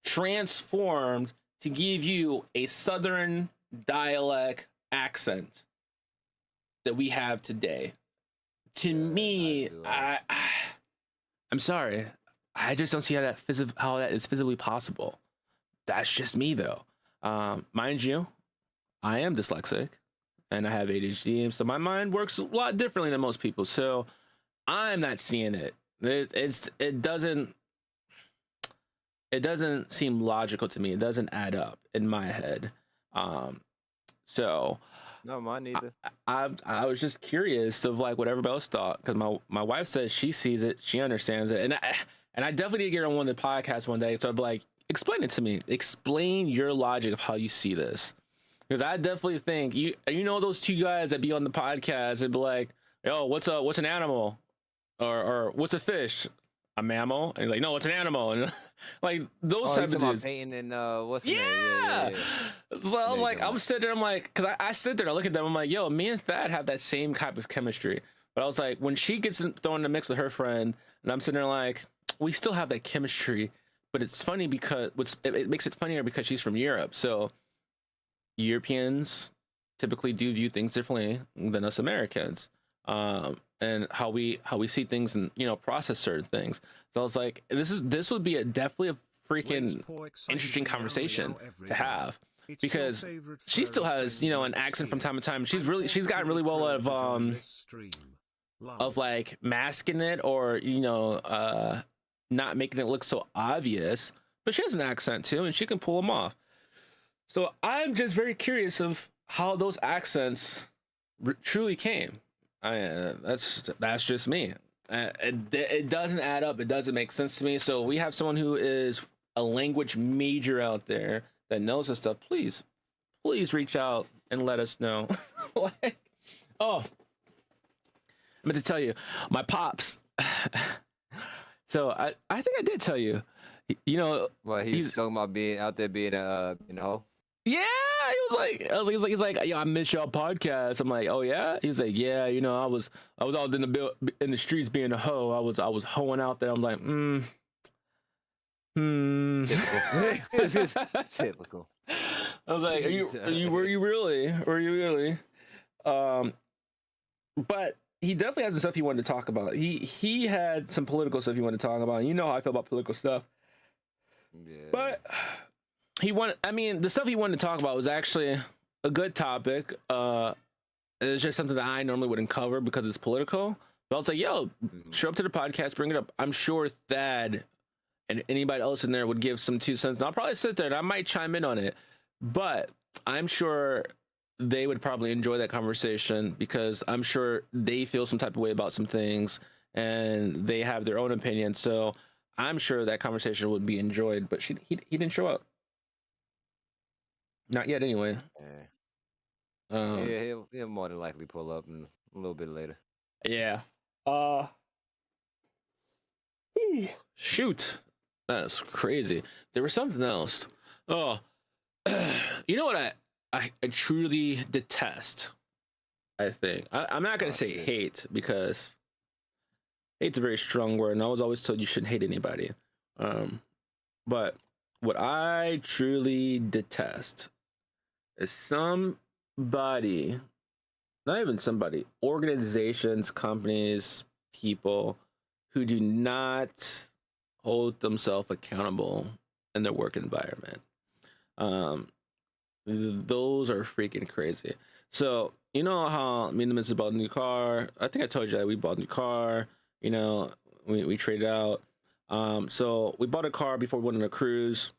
transformed to give you a Southern dialect accent that we have today. To me, I'm sorry, I just don't see how that is physically possible. That's just me though. Mind you, I am dyslexic and I have ADHD, so my mind works a lot differently than most people. So I'm not seeing it. It doesn't seem logical to me. It doesn't add up in my head. So No, mine neither. I was just curious of like what everybody else thought, because my wife says she sees it, she understands it, and I definitely need to get her on one of the podcasts one day. So I'd be like, explain it to me. Explain your logic of how you see this, because I definitely think you know those two guys that be on the podcast and be like, yo, what's an animal, or what's a fish, a mammal, and like, no, it's an animal, and like those type of dudes. Peyton and what's his Yeah. name? Yeah. So I was like, I'm sitting there, I'm like, because I sit there and I look at them, I'm like, yo, me and Thad have that same type of chemistry. But I was like, when she gets thrown in the mix with her friend, and I'm sitting there like, we still have that chemistry. But it's funny because it makes it funnier because she's from Europe. So Europeans typically do view things differently than us Americans, and how we see things and process certain things. So I was like, this would be definitely a freaking interesting conversation to have, because she still has an accent from time to time. She's gotten really well of like masking it, or not making it look so obvious, but she has an accent too, and she can pull them off. So I'm just very curious of how those accents truly came. That's just me. It doesn't add up. It doesn't make sense to me. So we have someone who is a language major out there that knows this stuff. Please reach out and let us know. Oh, I meant to tell you, my pops. So I think I did tell you, Well, he's talking about being out there being a hoe. Yeah, he's like, yo, I miss y'all podcast. I'm like, oh yeah. He was like, yeah, I was out in the streets being a hoe. I was hoeing out there. I'm like, Typical. Typical. I was like, were you really? But he definitely has some stuff he wanted to talk about. He had some political stuff he wanted to talk about. You know how I feel about political stuff. Yeah. But the stuff he wanted to talk about was actually a good topic. It's just something that I normally wouldn't cover because it's political. But I was like, yo, show up to the podcast, bring it up. I'm sure Thad and anybody else in there would give some 2 cents. And I'll probably sit there and I might chime in on it. But I'm sure they would probably enjoy that conversation, because I'm sure they feel some type of way about some things and they have their own opinion. So I'm sure that conversation would be enjoyed, but he didn't show up. Not yet, anyway. Yeah, he'll more than likely pull up a little bit later. Yeah. Shoot, that's crazy. There was something else. Oh, you know what I truly detest. I think I'm not gonna say hate, because hate's a very strong word, and I was always told you shouldn't hate anybody. But what I truly detest is somebody, not even somebody, organizations, companies, people who do not hold themselves accountable in their work environment. Those are freaking crazy. So you know how me and the missus bought a new car. I think I told you that we bought a new car. We traded out. So we bought a car before we went on a cruise.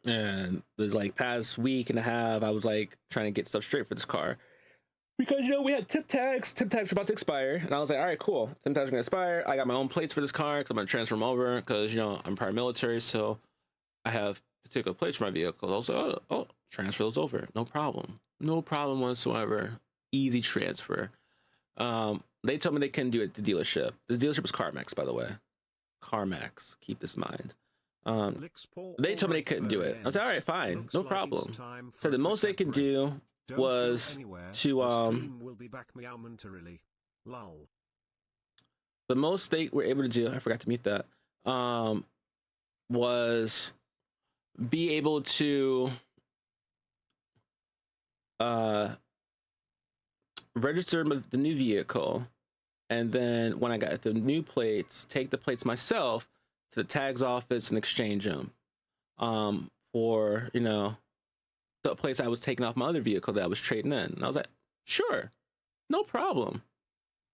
And the past week and a half, I was like trying to get stuff straight for this car, because we had tip tags. Tip tags were about to expire, and I was like, all right, cool. Tip tags are gonna expire. I got my own plates for this car because I'm gonna transfer them over, because I'm prior military. So I have particular plates for my vehicle. I was like, oh, transfer those over. No problem. No problem whatsoever. Easy transfer. They told me they couldn't do it at the dealership. The dealership was CarMax, by the way. CarMax. Keep this in mind. They told me they couldn't do it. I was like, all right, fine. No problem. So the most they could do was to will be back momentarily. Lol. the most they were able to do, I forgot to mute that, was be able to register the new vehicle, and then when I got the new plates, take the plates myself to the tags office and exchange them for, you know, the plates I was taking off my other vehicle that I was trading in. And I was like, sure, no problem.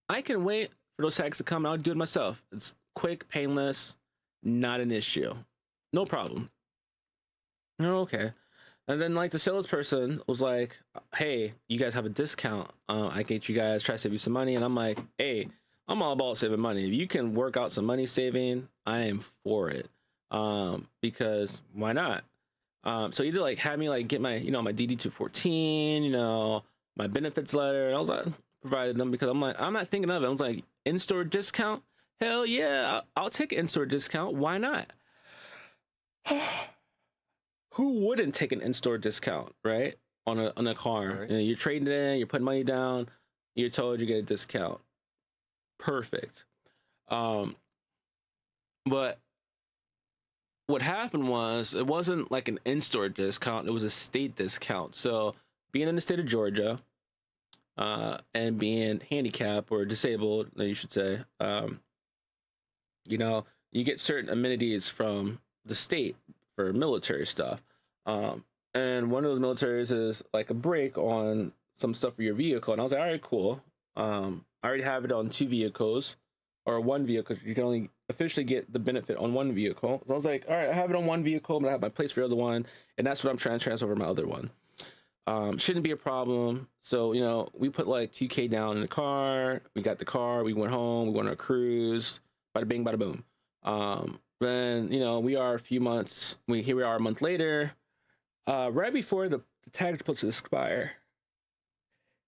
I can wait for those tags to come and I'll do it myself. It's quick, painless, not an issue. No problem. Oh, okay. And then like the salesperson was like, hey, you guys have a discount. I get you guys, try to save you some money. And I'm like, hey, I'm all about saving money. If you can work out some money saving, I am for it. Because why not? So he did like have me like get my, you know, my DD-214, you know, my benefits letter. And I was like, provided them because I'm like, I'm not thinking of it. I was like, in-store discount? Hell yeah, I'll take an in-store discount. Why not? Who wouldn't take an in-store discount, right? On a car. Right. You know, you're trading it in, you're putting money down, you're told you get a discount. Perfect. But what happened was it wasn't like an in-store discount, it was a state discount. So being in the state of Georgia, and being handicapped or disabled, you should say, you know, you get certain amenities from the state for military stuff. And one of those militaries is like a break on some stuff for your vehicle. And I was like, all right, cool. I already have it on 2 vehicles or 1 vehicle. You can only officially get the benefit on 1 vehicle. So I was like, all right, I have it on 1 vehicle, but I have my plates for the other one. And that's what I'm trying to transfer over my other one. Shouldn't be a problem. So, you know, we put like 2K down in the car. We got the car. We went home. We went on a cruise. Bada bing, bada boom. Then, you know, we are a few months. Here we are a month later. Right before the tag supposed to expire.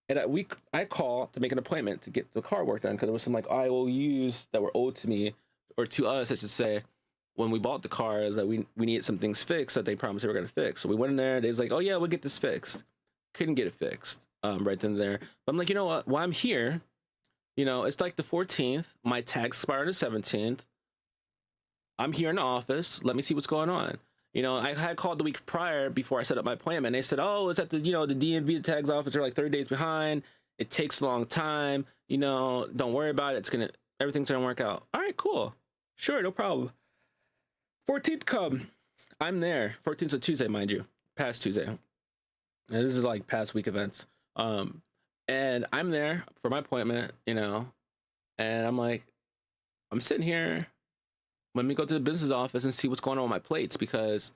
And I call to make an appointment to get the car work done because there was some like IOUs that were owed to me, or to us, I should say, when we bought the car, is that we needed some things fixed that they promised they were going to fix. So we went in there. They was like, oh yeah, we'll get this fixed. Couldn't get it fixed right then and there. But I'm like, you know what? While I'm here, you know, it's like the 14th. My tag expired the 17th. I'm here in the office. Let me see what's going on. You know, I had called the week prior before I set up my appointment. They said, oh, it's at the, you know, the DMV tags office. They're like 30 days behind. It takes a long time. You know, don't worry about it. Everything's going to work out. All right, cool. Sure, no problem. 14th come. I'm there. 14th is a Tuesday, mind you. Past Tuesday. And this is like past week events. And I'm there for my appointment, you know, and I'm like, I'm sitting here. Let me go to the business office and see what's going on with my plates, because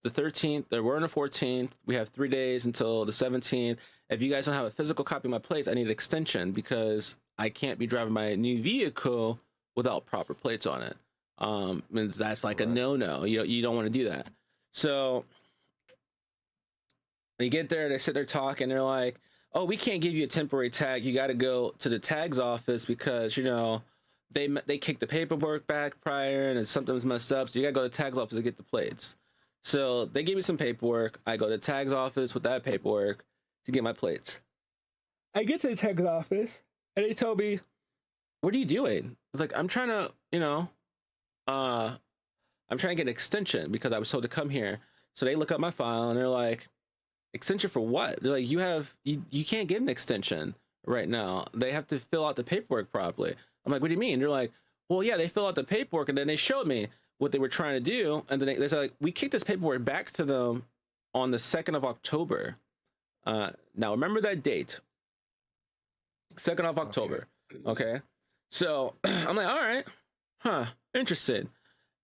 the 13th, we're on the 14th. We have 3 days until the 17th. If you guys don't have a physical copy of my plates, I need an extension because I can't be driving my new vehicle without proper plates on it. And that's like a no-no. You don't want to do that. So you get there, they sit there talking, they're like, oh, we can't give you a temporary tag. You got to go to the tags office because, you know, they kicked the paperwork back prior and something's messed up. So you got to go to the tags office to get the plates. So they gave me some paperwork. I go to the tags office with that paperwork to get my plates. I get to the tags office and they told me, what are you doing? I was like, I'm trying to, you know, I'm trying to get an extension because I was told to come here. So they look up my file and they're like, extension for what? They're like, you can't get an extension right now. They have to fill out the paperwork properly. I'm like, what do you mean? They're like, well, yeah, they fill out the paperwork and then they showed me what they were trying to do. And then they said, like, we kicked this paperwork back to them on the 2nd of October. Now remember that date, 2nd of October. Okay. So I'm like, all right, huh, interesting.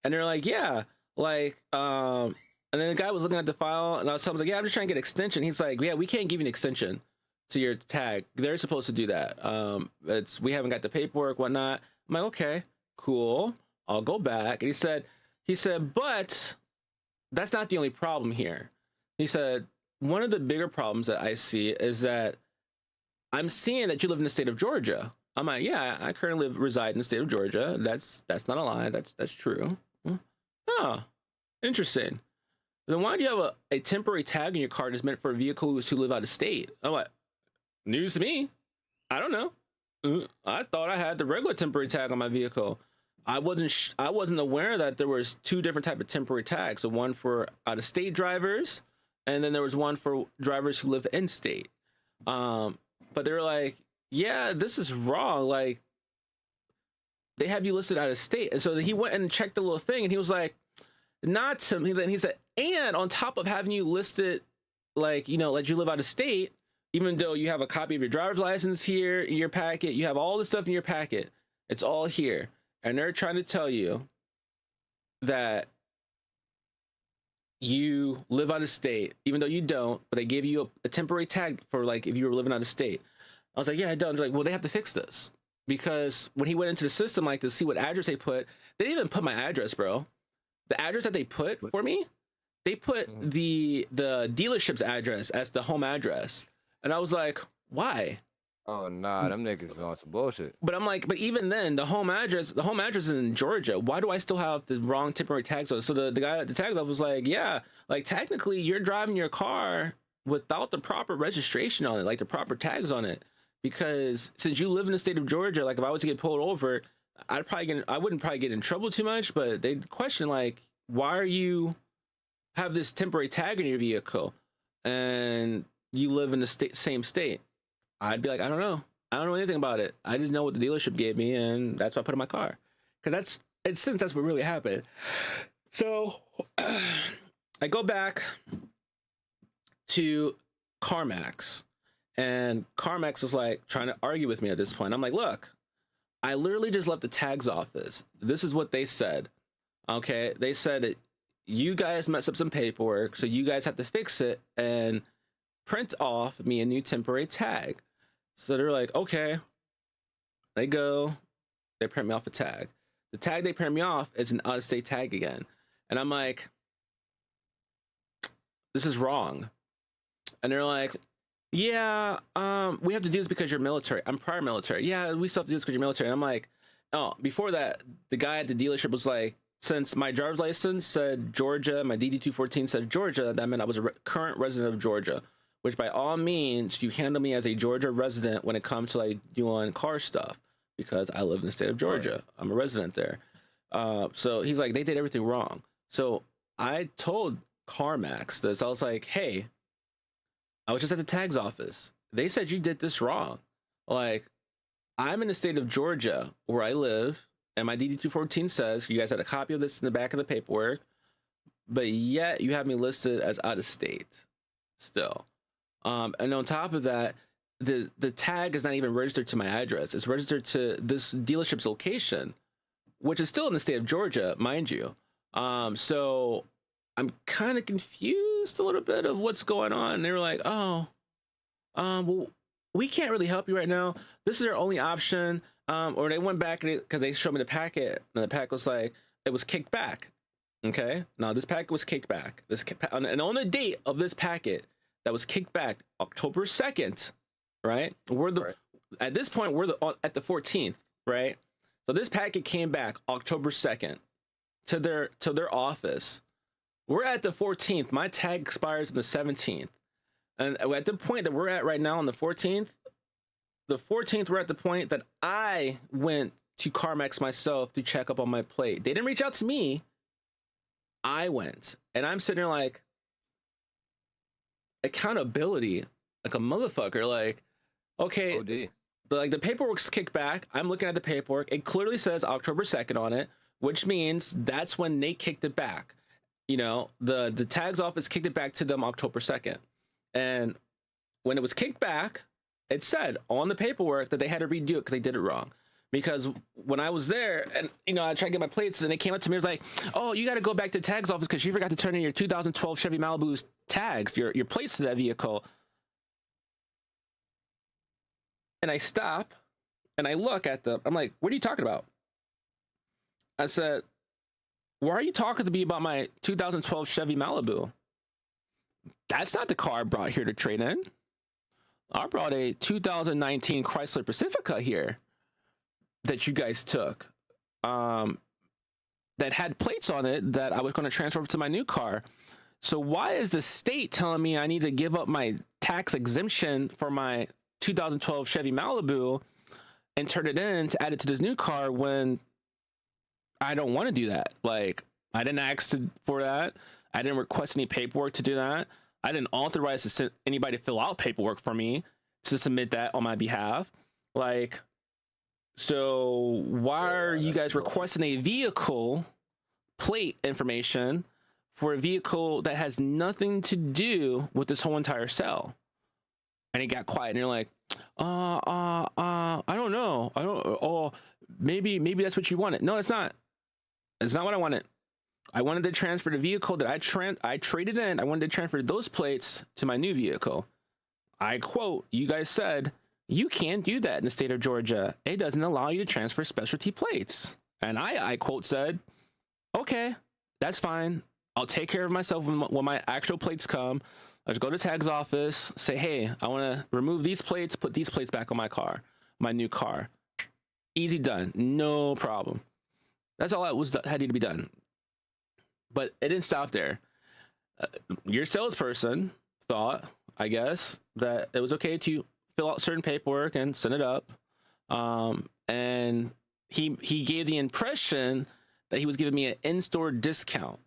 And they're like, yeah, like, and then the guy was looking at the file and I was like, yeah, I'm just trying to get extension. He's like, yeah, we can't give you an extension to your tag. They're supposed to do that. We haven't got the paperwork, whatnot. I'm like, okay, cool. I'll go back. And he said, but that's not the only problem here. He said, one of the bigger problems that I see is that I'm seeing that you live in the state of Georgia. I'm like, yeah, I currently reside in the state of Georgia. That's not a lie. That's true. Oh, interesting. Then why do you have a temporary tag in your car that's meant for vehicles who live out of state? I'm like, news to me. I don't know. I thought I had the regular temporary tag on my vehicle. I wasn't aware that there was two different type of temporary tags. So one for out of state drivers, and then there was one for drivers who live in state. But they were like, yeah, this is wrong. Like, they have you listed out of state. And so he went and checked the little thing, and he was like, not to me. Then he said, and on top of having you listed, like, you know, like you live out of state, even though you have a copy of your driver's license here in your packet, you have all this stuff in your packet. It's all here. And they're trying to tell you that you live out of state, even though you don't, but they gave you a temporary tag for, like, if you were living out of state. I was like, yeah, I don't. They're like, well, they have to fix this. Because when he went into the system, like, to see what address they put, they didn't even put my address, bro. The address that they put for me, they put the dealership's address as the home address. And I was like, why? Oh nah, them niggas is on some bullshit. But I'm like, but even then, the home address is in Georgia. Why do I still have the wrong temporary tags on it? So the guy at the tags office was like, yeah, like, technically you're driving your car without the proper registration on it, like the proper tags on it. Because since you live in the state of Georgia, like, if I was to get pulled over, I wouldn't probably get in trouble too much, but they'd question, like, why are you have this temporary tag in your vehicle and you live in the same state? I'd be like, I don't know anything about it. I just know what the dealership gave me, and that's what I put in my car. Because since that's what really happened. So I go back to CarMax, and CarMax was like trying to argue with me at this point. I'm like, look, I literally just left the tags office. This is what they said. Okay, they said that you guys messed up some paperwork, so you guys have to fix it and print off me a new temporary tag. So they're like, okay. They go, they print me off a tag. The tag they print me off is an out-of-state tag again. And I'm like, this is wrong. And they're like, yeah, we have to do this because you're military. I'm prior military. Yeah, we still have to do this because you're military. And I'm like, oh, before that, the guy at the dealership was like, since my driver's license said Georgia, my DD-214 said Georgia, that meant I was a current resident of Georgia, which by all means, you handle me as a Georgia resident when it comes to, like, doing car stuff, because I live in the state of Georgia. Right. I'm a resident there. So he's like, they did everything wrong. So I told CarMax this. I was like, hey, I was just at the tags office. They said you did this wrong. Like, I'm in the state of Georgia where I live, and my DD-214 says you guys had a copy of this in the back of the paperwork, but yet you have me listed as out of state still. And on top of that, the tag is not even registered to my address. It's registered to this dealership's location, which is still in the state of Georgia, mind you. So I'm kind of confused a little bit of what's going on. They were like, oh, well, we can't really help you right now. This is our only option. Or they went back because they showed me the packet, and the packet was like, it was kicked back. Okay, now this packet was kicked back. And on the date of this packet that was kicked back, October 2nd, right? At this point we're at the 14th, right? So this packet came back October 2nd to their office. We're at the 14th. My tag expires on the 17th, and at the point that we're at right now on the 14th, we're at the point that I went to CarMax myself to check up on my plate. They didn't reach out to me. I went, and I'm sitting there like, accountability, like a motherfucker. Like, okay, the paperwork's kicked back. I'm looking at the paperwork. It clearly says October 2nd on it, which means that's when they kicked it back. You know, the tags office kicked it back to them October 2nd. And when it was kicked back, it said on the paperwork that they had to redo it because they did it wrong. Because when I was there, and, you know, I tried to get my plates, and they came up to me, it was like, oh, you got to go back to the tags office because you forgot to turn in your 2012 Chevy Malibu's tags, your plates to that vehicle. And I stop, and I look at them. I'm like, what are you talking about? I said, why are you talking to me about my 2012 Chevy Malibu? That's not the car I brought here to trade in. I brought a 2019 Chrysler Pacifica here that you guys took, that had plates on it that I was going to transfer to my new car. So why is the state telling me I need to give up my tax exemption for my 2012 Chevy Malibu and turn it in to add it to this new car when I don't want to do that? Like, I didn't ask for that. I didn't request any paperwork to do that. I didn't authorize to send anybody to fill out paperwork for me to submit that on my behalf. Like, so why are you guys requesting a vehicle plate information for a vehicle that has nothing to do with this whole entire sale? And it got quiet, and you're like, I don't know. Maybe that's what you wanted. No, it's not. It's not what I wanted. I wanted to transfer the vehicle that I traded in. I wanted to transfer those plates to my new vehicle. I quote, you guys said, you can't do that in the state of Georgia. It doesn't allow you to transfer specialty plates. And I quote said, okay, that's fine. I'll take care of myself when my actual plates come. I just go to the tags office, say, hey, I want to remove these plates, put these plates back on my car, my new car. Easy done. No problem. That's all that had to be done. But it didn't stop there. Your salesperson thought, I guess, that it was okay to fill out certain paperwork and send it up. And he gave the impression that he was giving me an in-store discount.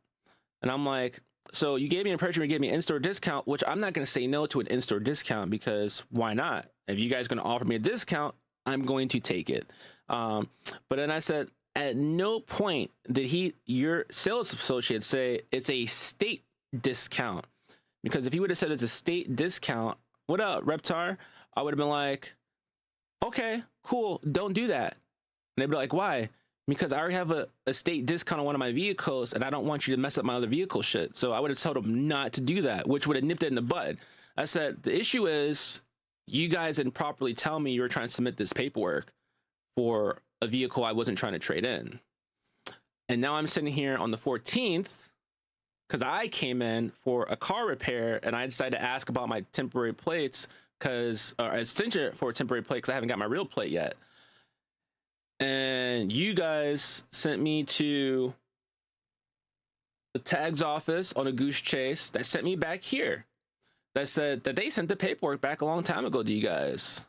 And I'm like, so you gave me an impression you gave me an in-store discount, which I'm not going to say no to an in-store discount, because why not? If you guys are going to offer me a discount, I'm going to take it. But then I said, at no point did your sales associate say it's a state discount. Because if he would have said it's a state discount, what up, Reptar? I would have been like, okay, cool, don't do that. And they'd be like, why? Because I already have a state discount on one of my vehicles, and I don't want you to mess up my other vehicle shit. So I would have told them not to do that, which would have nipped it in the bud. I said, the issue is you guys didn't properly tell me you were trying to submit this paperwork for a vehicle I wasn't trying to trade in. And now I'm sitting here on the 14th because I came in for a car repair, and I decided to ask about my temporary plates I sent it for a temporary plate because I haven't got my real plate yet. And you guys sent me to the tags office on a goose chase that sent me back here. That said that they sent the paperwork back a long time ago to you guys.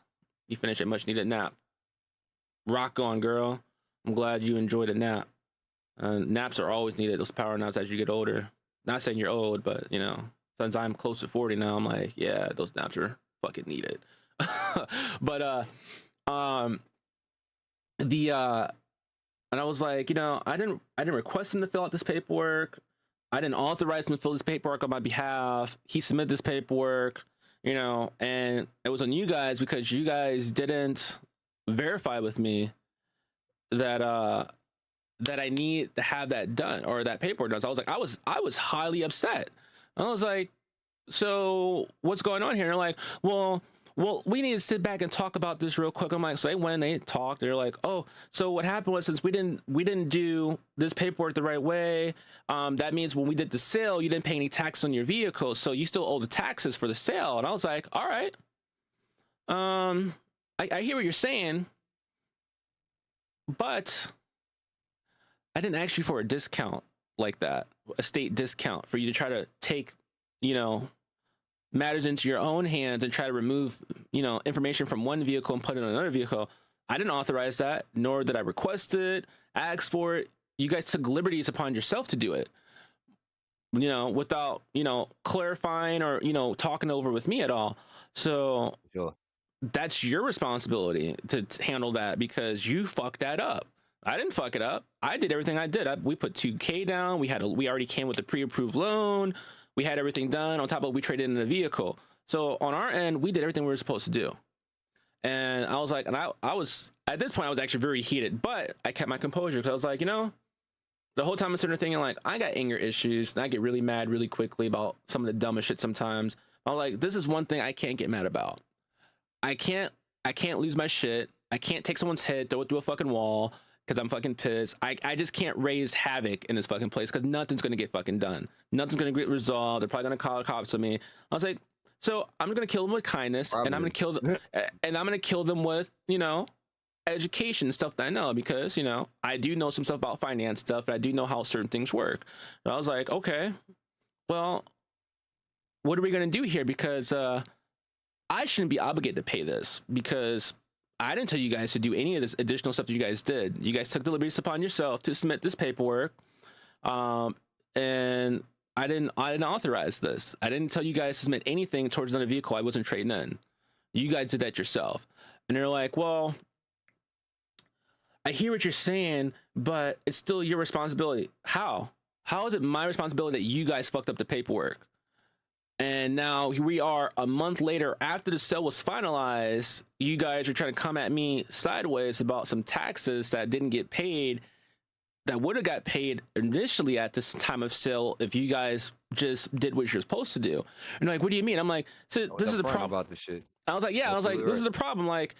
You finished a much needed nap. Rock on, girl. I'm glad you enjoyed a nap. Naps are always needed, those power naps as you get older. Not saying you're old, but you know, since I'm close to 40 now, I'm like, yeah, those naps are fucking needed. But and I was like, you know, I didn't request him to fill out this paperwork. I didn't authorize him to fill this paperwork on my behalf. He submitted this paperwork, you know, and it was on you guys because you guys didn't verify with me that that I need to have that done, or that paperwork done. So I was highly upset. I was like, so what's going on here? And they're like, well, we need to sit back and talk about this real quick. I'm like, so when they talked, they're like, oh, so what happened was, since we didn't do this paperwork the right way, that means when we did the sale, you didn't pay any tax on your vehicle, so you still owe the taxes for the sale. And I was like, all right, I hear what you're saying, but I didn't ask you for a discount like that, a state discount, for you to try to take, you know, matters into your own hands and try to remove, you know, information from one vehicle and put it on another vehicle. I didn't authorize that, nor did I request it, ask for it. You guys took liberties upon yourself to do it, you know, without, you know, clarifying or, you know, talking over with me at all. So Sure. that's your responsibility to handle that, because you fucked that up. I didn't fuck it up. I did everything I did. We put $2,000 down. We already came with a pre-approved loan. We had everything done. On top of it, we traded in a vehicle. So on our end, we did everything we were supposed to do. And I was like, and I was, at this point, I was actually very heated, but I kept my composure, because I was like, you know, the whole time I'm sitting there thinking, like, I got anger issues, and I get really mad really quickly about some of the dumbest shit sometimes. I was like, this is one thing I can't get mad about. I can't lose my shit. I can't take someone's head, throw it through a fucking wall, because I'm fucking pissed. I just can't raise havoc in this fucking place because nothing's gonna get fucking done. Nothing's gonna get resolved. They're probably gonna call the cops on me. I was like, so I'm gonna kill them with kindness, and I'm gonna kill them, and I'm gonna kill them with, you know, education stuff that I know, because, you know, I do know some stuff about finance stuff, and I do know how certain things work. And I was like, okay, well, what are we gonna do here? Because I shouldn't be obligated to pay this, because I didn't tell you guys to do any of this additional stuff that you guys did. You guys took the liberties upon yourself to submit this paperwork, and I didn't authorize this. I didn't tell you guys to submit anything towards another vehicle I wasn't trading in. You guys did that yourself. And they're like, well, I hear what you're saying, but it's still your responsibility. How is it my responsibility that you guys fucked up the paperwork? And now here we are a month later after the sale was finalized. You guys are trying to come at me sideways about some taxes that didn't get paid, that would have got paid initially at this time of sale if you guys just did what you're supposed to do. And like, what do you mean? I'm like, so this is the problem about this shit. I was like, yeah, I was like, this is the problem. Like,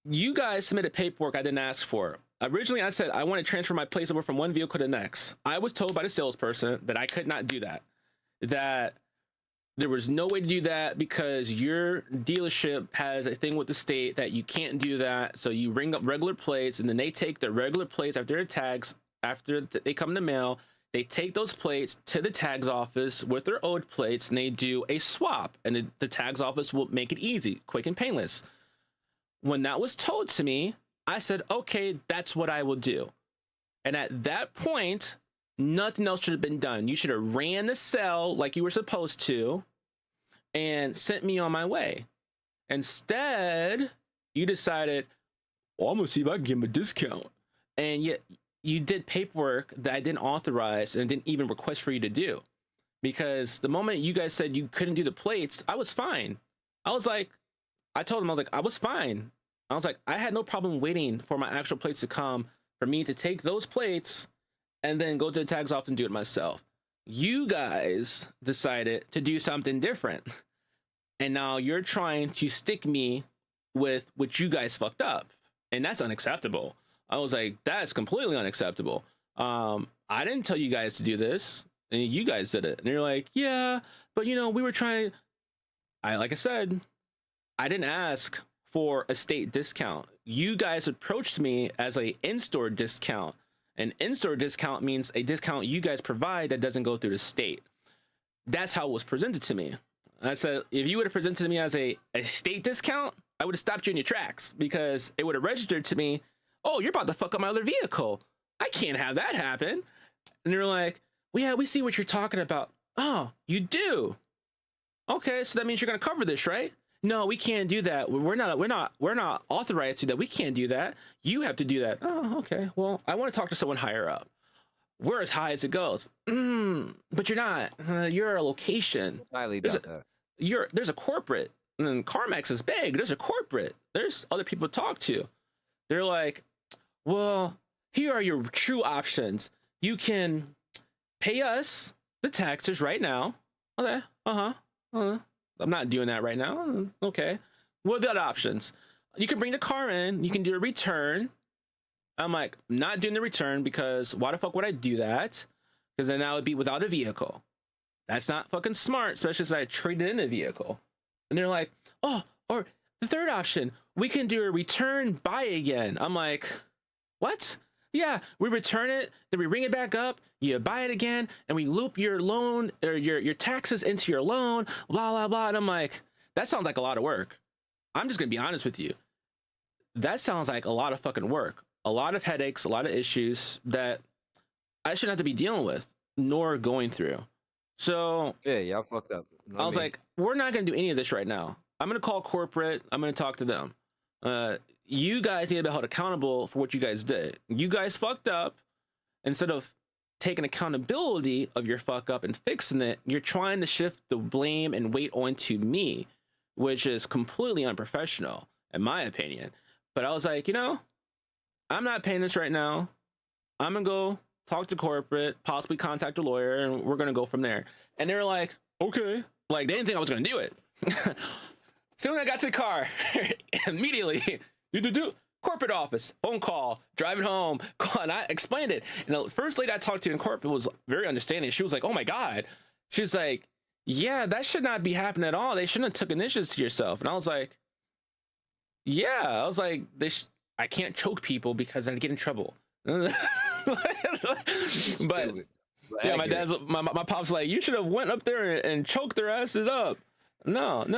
you guys submitted paperwork I didn't ask for. Originally, I said I want to transfer my place over from one vehicle to the next. I was told by the salesperson that I could not do that. That there was no way to do that because your dealership has a thing with the state that you can't do that. So you ring up regular plates, and then they take their regular plates after their tags, after they come in the mail. They take those plates to the tags office with their old plates, and they do a swap, and the tags office will make it easy, quick, and painless. When that was told to me, I said, okay, that's what I will do. And at that point, nothing else should have been done. You should have ran the sale like you were supposed to and sent me on my way. Instead, you decided, well, I'm gonna see if I can give him a discount. And yet you did paperwork that I didn't authorize and didn't even request for you to do. Because the moment you guys said you couldn't do the plates, I was fine. I was like, I told them, I was like, I was fine. I was like, I had no problem waiting for my actual plates to come, for me to take those plates and then go to the tags office and do it myself. You guys decided to do something different. And now you're trying to stick me with what you guys fucked up. And that's unacceptable. I was like, that's completely unacceptable. I didn't tell you guys to do this, and you guys did it. And you're like, yeah, but you know, we were trying. Like I said, I didn't ask for a state discount. You guys approached me as a in-store discount. An in-store discount means a discount you guys provide that doesn't go through the state. That's how it was presented to me. I said, if you would have presented to me as a state discount, I would have stopped you in your tracks, because it would have registered to me, oh, you're about to fuck up my other vehicle. I can't have that happen. And they're like, well, yeah, we see what you're talking about. Oh, you do? Okay, so that means you're gonna cover this, right? No, we can't do that. We're not authorized to do that. We can't do that. You have to do that. Oh, okay. Well, I want to talk to someone higher up. We're as high as it goes. But you're not. You're a location. There's a corporate. And CarMax is big. There's a corporate. There's other people to talk to. They're like, well, here are your true options. You can pay us the taxes right now. Okay. I'm not doing that right now. Okay. What are the other options? You can bring the car in. You can do a return. I'm like, not doing the return, because why the fuck would I do that? Because then I would be without a vehicle. That's not fucking smart, especially since I traded in a vehicle. And they're like, oh, or the third option, we can do a return buy again. I'm like, what? Yeah, we return it, then we ring it back up, you buy it again, and we loop your loan or your taxes into your loan, blah, blah, blah. And I'm like, that sounds like a lot of work. I'm just gonna be honest with you. That sounds like a lot of fucking work, a lot of headaches, a lot of issues that I shouldn't have to be dealing with nor going through. So yeah, y'all fucked up. I was like, we're not gonna do any of this right now. I'm gonna call corporate. I'm gonna talk to them. You guys need to be held accountable for what you guys did. You guys fucked up. Instead of taking accountability of your fuck up and fixing it, you're trying to shift the blame and weight onto me, which is completely unprofessional, in my opinion. But I was like, you know, I'm not paying this right now. I'm gonna go talk to corporate, possibly contact a lawyer, and we're gonna go from there. And they were like, okay. Like, they didn't think I was gonna do it. Soon as I got to the car, immediately, corporate office, phone call, driving home. And I explained it. And the first lady I talked to in corporate was very understanding. She was like, oh my God. She's like, yeah, that should not be happening at all. They shouldn't have took initiatives to yourself. And I was like, yeah. I was like, I can't choke people because I'd get in trouble. But yeah, my pop's like, you should have went up there and choked their asses up. No. I'm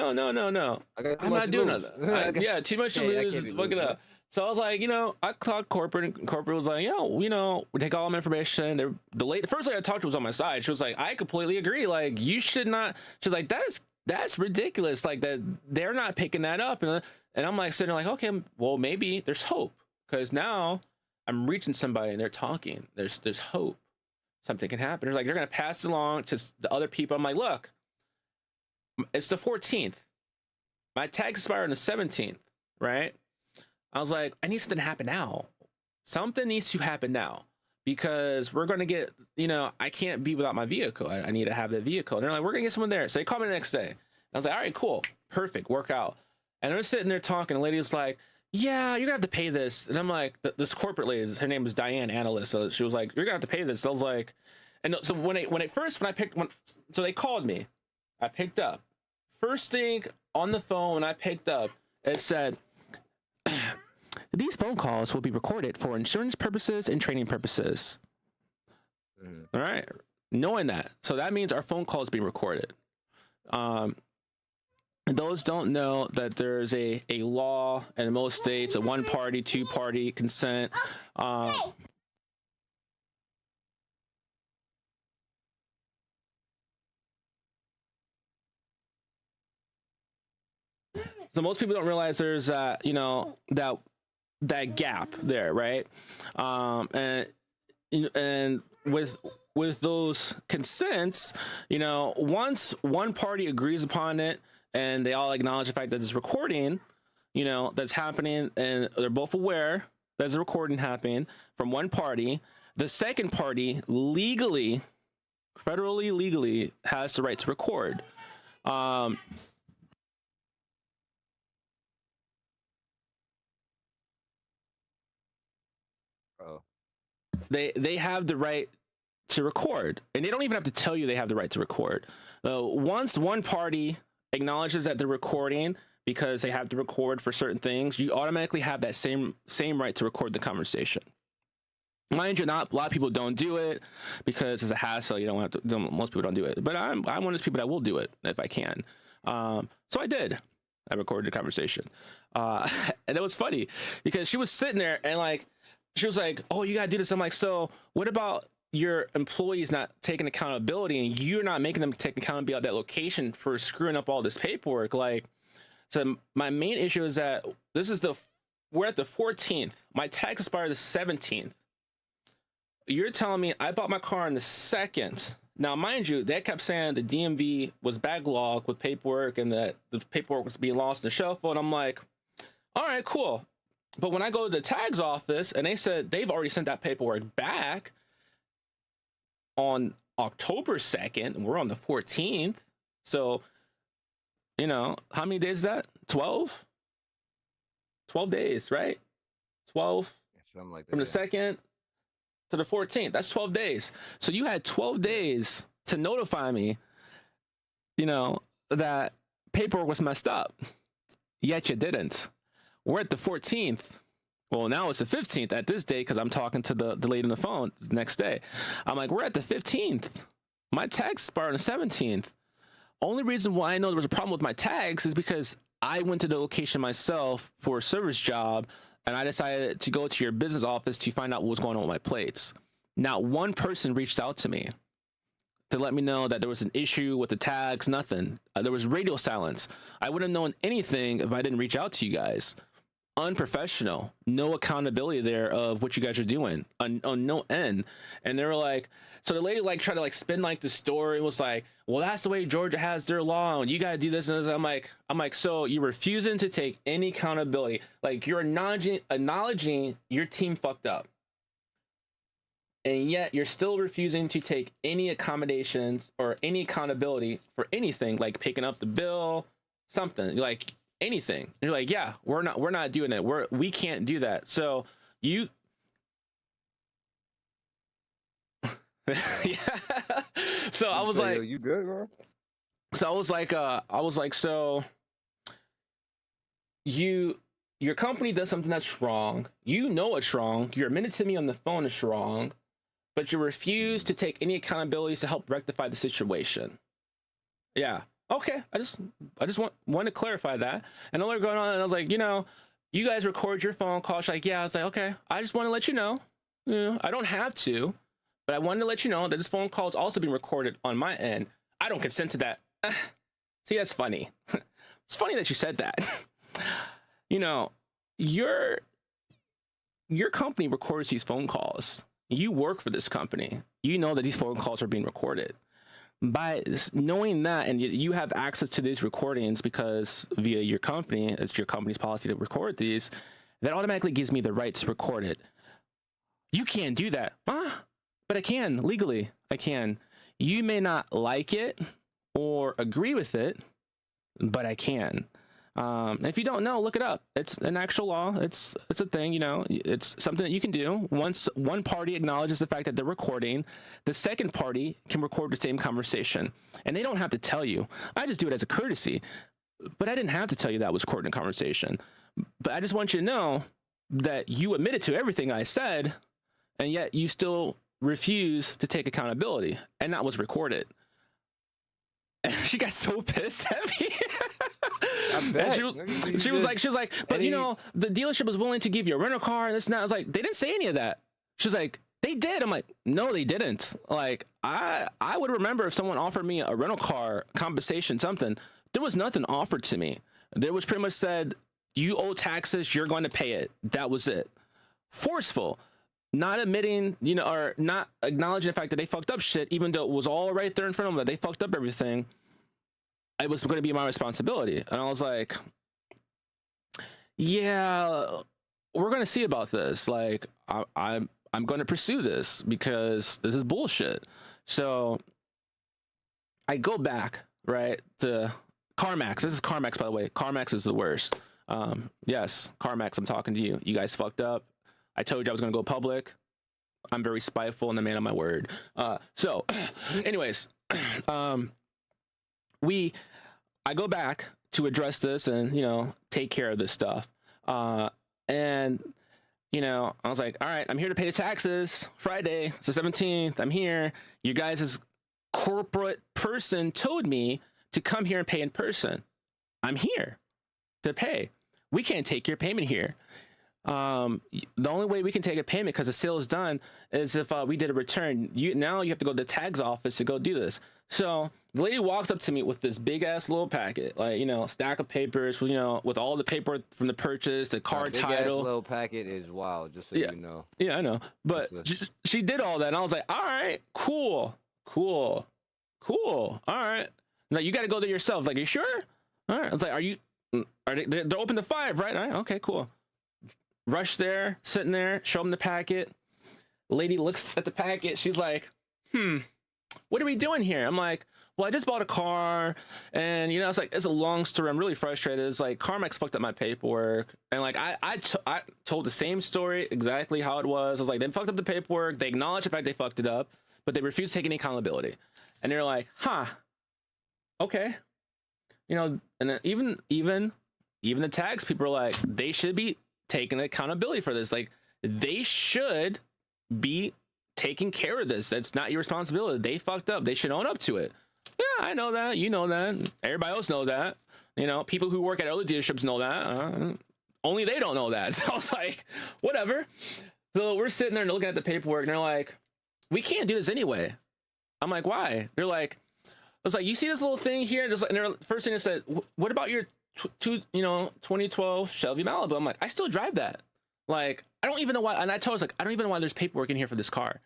not doing that. Yeah, too much to lose. Look it up. So I was like, I called corporate, and corporate was like, we take all my information. The first lady I talked to was on my side. She was like, I completely agree. Like, you should not. She's like, that's ridiculous. Like, that they're not picking that up. And I'm like sitting there like, okay, well, maybe there's hope, because now I'm reaching somebody and they're talking. There's hope. Something can happen. They're like, they're gonna pass it along to the other people. I'm like, look, it's the 14th. My tags expire on the 17th, right? I was like, I need something to happen now. Something needs to happen now, because we're gonna get, I can't be without my vehicle. I need to have that vehicle. And they're like, we're gonna get someone there. So they called me the next day. I was like, all right, cool, perfect, work out. And they're sitting there talking. The lady was like, yeah, you're gonna have to pay this. And I'm like, this corporate lady, her name was Diane, analyst. So she was like, you're gonna have to pay this. So I was like, and so when so they called me, I picked up. First thing on the phone when I picked up, it said, these phone calls will be recorded for insurance purposes and training purposes. All right, knowing that, so that means our phone call is being recorded. Those don't know that there's a law in most states, a one-party, two-party consent. So most people don't realize there's that gap there, right? And with those consents, once one party agrees upon it and they all acknowledge the fact that there's recording, that's happening, and they're both aware there's a recording happening from one party, the second party federally legally has the right to record. They have the right to record, and they don't even have to tell you they have the right to record. Once one party acknowledges that they're recording because they have to record for certain things, you automatically have that same right to record the conversation. Mind you, not a lot of people don't do it because it's a hassle. You don't have to. Most people don't do it, but I'm one of those people that will do it if I can. So I did. I recorded the conversation, and it was funny because she was sitting there and like. She was like, oh, you gotta do this. I'm like, so what about your employees not taking accountability and you're not making them take accountability at that location for screwing up all this paperwork? Like, so my main issue is that we're at the 14th. My tag expired the 17th. You're telling me I bought my car on the 2nd. Now, mind you, they kept saying the DMV was backlogged with paperwork and that the paperwork was being lost in the shuffle. And I'm like, all right, cool. But when I go to the tags office and they said they've already sent that paperwork back on October 2nd, and we're on the 14th. So, how many days is that? 12? 12 days, right? 12 something like that, from the 2nd to the 14th. That's 12 days. So you had 12 days to notify me, that paperwork was messed up. Yet you didn't. We're at the 14th. Well, now it's the 15th at this day because I'm talking to the lady on the phone the next day. I'm like, we're at the 15th. My tags expire on the 17th. Only reason why I know there was a problem with my tags is because I went to the location myself for a service job, and I decided to go to your business office to find out what was going on with my plates. Not one person reached out to me to let me know that there was an issue with the tags, nothing. There was radio silence. I wouldn't have known anything if I didn't reach out to you guys. Unprofessional, no accountability there of what you guys are doing on no end. And they were like, so the lady tried to spin the story. It was like, well, that's the way Georgia has their law, and you got to do this and this. I'm like, so you're refusing to take any accountability. Like, you're acknowledging your team fucked up, and yet you're still refusing to take any accommodations or any accountability for anything, like picking up the bill, something. Like, anything. And you're like, yeah, we're not doing it. We can't do that. So you yeah. So I was like, you good, bro? so I was like, so your company does something that's wrong. You know it's wrong. You're admitting to me on the phone it's wrong, but you refuse to take any accountability to help rectify the situation. Yeah. Okay. I just want to clarify that. And then they're going on, and I was like, you guys record your phone call. She's like, yeah. I was like, okay. I just want to let you know. I don't have to, but I wanted to let you know that this phone call is also being recorded on my end. I don't consent to that. See, that's funny. It's funny that you said that. Your company records these phone calls. You work for this company. You know that these phone calls are being recorded. By knowing that, and you have access to these recordings because via your company, it's your company's policy to record these, that automatically gives me the right to record it. You can't do that. But I can, legally. I can. You may not like it or agree with it, but I can. If you don't know, look it up. It's an actual law. It's a thing, it's something that you can do. Once one party acknowledges the fact that they're recording, the second party can record the same conversation, and they don't have to tell you. I just do it as a courtesy, but I didn't have to tell you that I was recording a conversation. But I just want you to know that you admitted to everything I said, and yet you still refuse to take accountability, and that was recorded. And she got so pissed at me. I bet. She was like, but the dealership was willing to give you a rental car and this and that. I was like, they didn't say any of that. She was like, they did. I'm like, no, they didn't. Like, I would remember if someone offered me a rental car compensation, something. There was nothing offered to me. There was pretty much said, you owe taxes, you're going to pay it. That was it. Forceful. Not admitting, or not acknowledging the fact that they fucked up shit, even though it was all right there in front of them that they fucked up everything. It was going to be my responsibility. And I was like, yeah, we're going to see about this. Like, I'm going to pursue this because this is bullshit. So I go back, right, to CarMax. This is CarMax, by the way. CarMax is the worst. Yes, CarMax, I'm talking to you. You guys fucked up. I told you I was going to go public. I'm very spiteful and a man of my word. So anyways, I go back to address this and, take care of this stuff. And, I was like, all right, I'm here to pay the taxes. Friday, it's the 17th. I'm here. You guys' corporate person told me to come here and pay in person. I'm here to pay. We can't take your payment here. The only way we can take a payment because the sale is done is if we did a return. Now you have to go to the tags office to go do this. So the lady walks up to me with this big ass little packet, like stack of papers, with all the paper from the purchase, the car big title. Ass little packet is wild, just so Yeah. you know. Yeah, I know, but she did all that, and I was like, all right, cool. All right, now you got to go there yourself. Like, you sure? All right. I was like, they're open to 5, right? All right, okay, cool. Rush there, sitting there, show them the packet. The lady looks at the packet. She's like, what are we doing here? I'm like, well, I just bought a car. And, it's like, it's a long story. I'm really frustrated. It's like, CarMax fucked up my paperwork. And like, I told the same story, exactly how it was. I was like, they fucked up the paperwork. They acknowledged the fact they fucked it up, but they refused to take any accountability. And they're like, okay. And then even the tax people are like, they should be taking accountability for this. Like, they should be taking care of this. That's not your responsibility. They fucked up. They should own up to it. Yeah, I know that. You know that. Everybody else knows that. People who work at other dealerships know that. Only they don't know that. So I was like, whatever. So we're sitting there and looking at the paperwork, and they're like, we can't do this anyway. I'm like, why? They're like, I was like, you see this little thing here? And their first thing they said, what about your 2012 Chevy Malibu? I'm like, I still drive that. Like, I don't even know why. And I told her, like, I don't even know why there's paperwork in here for this car,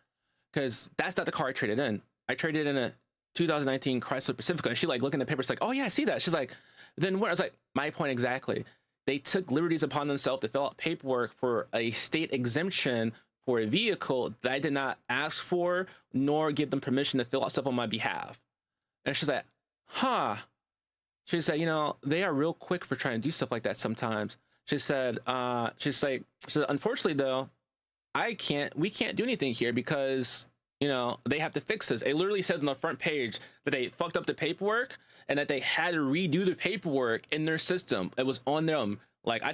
because that's not the car I traded in. I traded in a 2019 Chrysler Pacifica. And she like looking at the papers like, oh yeah, I see that. She's like, then what? I was like, my point exactly. They took liberties upon themselves to fill out paperwork for a state exemption for a vehicle that I did not ask for, nor give them permission to fill out stuff on my behalf. And she's like, she said, they are real quick for trying to do stuff like that sometimes. She said, unfortunately though, we can't do anything here because, they have to fix this. It literally says on the front page that they fucked up the paperwork and that they had to redo the paperwork in their system. It was on them. Like I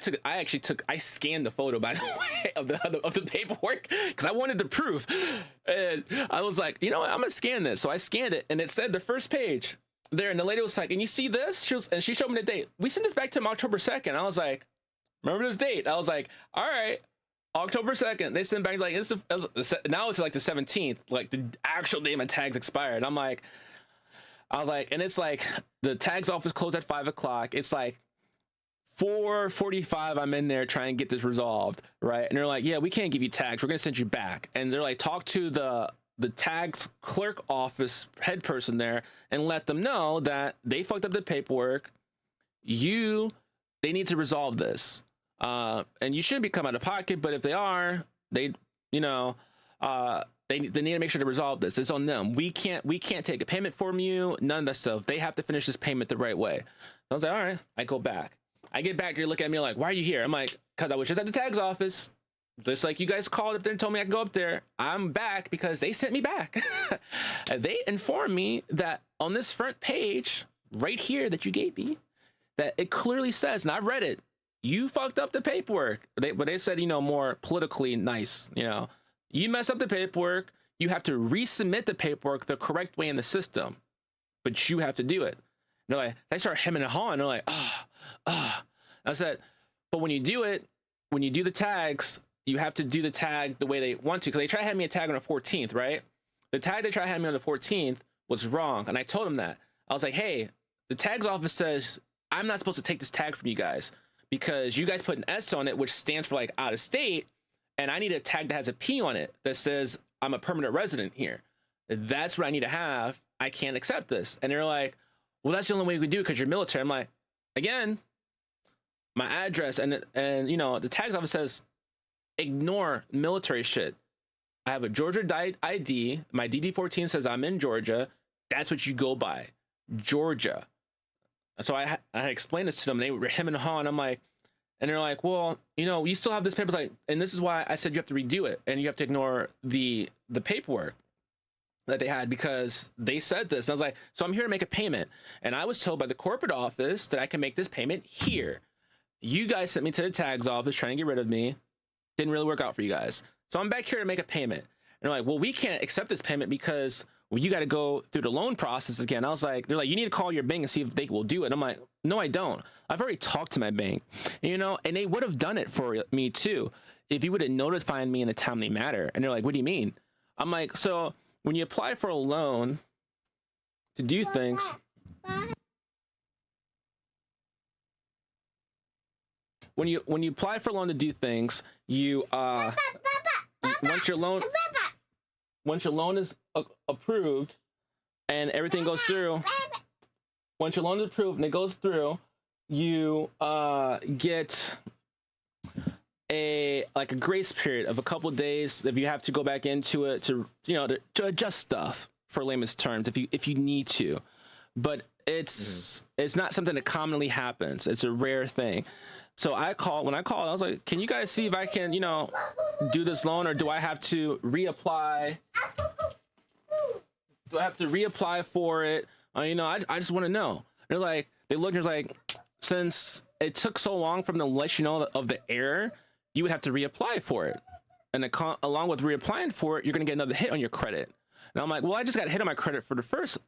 scanned the photo, by the way, of the paperwork because I wanted the proof. And I was like, you know what, I'm gonna scan this. So I scanned it and it said the first page there. And the lady was like, and you see this? She showed me the date. We sent this back to him October 2nd. I was like, remember this date? I was like, all right, October 2nd. They sent back like, now it's like the 17th, like the actual day my tags expired. I was like, and it's like the tags office closed at 5 o'clock. It's like 4:45. I'm in there trying to get this resolved, right? And they're like, yeah, we can't give you tags. We're gonna send you back. And they're like, talk to the tags clerk office head person there and let them know that they fucked up the paperwork. They need to resolve this. And you shouldn't be coming out of pocket, but if they are, they need to make sure to resolve this. It's on them. We can't take a payment from you. None of that stuff. They have to finish this payment the right way. I was like, all right. I go back. I get back. You're looking at me like, why are you here? I'm like, because I was just at the tags office. Just like you guys called up there and told me I could go up there. I'm back because they sent me back. And they informed me that on this front page right here that you gave me, that it clearly says, and I read it, you fucked up the paperwork. But they said, more politically nice, you mess up the paperwork. You have to resubmit the paperwork the correct way in the system, but you have to do it. And they're like, they start hemming and hawing. They're like, I said, but when you do it, when you do the tags, you have to do the tag the way they want to. Because they tried to have me a tag on the 14th, right? The tag they tried to have me on the 14th was wrong. And I told them that. I was like, hey, the tags office says I'm not supposed to take this tag from you guys because you guys put an S on it, which stands for like out of state. And I need a tag that has a P on it that says I'm a permanent resident here. That's what I need to have. I can't accept this. And they're like, well, that's the only way we can do it because you're military. I'm like, again, my address and the tax office says ignore military shit. I have a Georgia ID. My DD-14 says I'm in Georgia. That's what you go by, Georgia. So I explained this to them. They were him and hawing. I'm like, and they're like, well, you still have this paper. Like, and this is why I said you have to redo it and you have to ignore the paperwork that they had because they said this. And I was like, so I'm here to make a payment. And I was told by the corporate office that I can make this payment here. You guys sent me to the tags office trying to get rid of me. Didn't really work out for you guys. So I'm back here to make a payment. And they're like, well, we can't accept this payment because you got to go through the loan process again. I was like, they're like, you need to call your bank and see if they will do it. And I'm like, no, I don't. I've already talked to my bank, and they would have done it for me too if you would have notified me in a timely manner. And they're like, what do you mean? I'm like, so when you apply for a loan to do things, when you apply for a loan to do things, you once your loan is approved and everything goes through, once your loan is approved and it goes through, you get a grace period of a couple of days if you have to go back into it to adjust stuff, for layman's terms, if you need to. But it's not something that commonly happens. It's a rare thing. So when I called, I was like, can you guys see if I can, do this loan, or do I have to reapply? Do I have to reapply for it? I just want to know. They look, and they're like, since it took so long from them to let you know of the error, you would have to reapply for it. And along with reapplying for it, you're going to get another hit on your credit. And I'm like, well, I just got hit on my credit for the first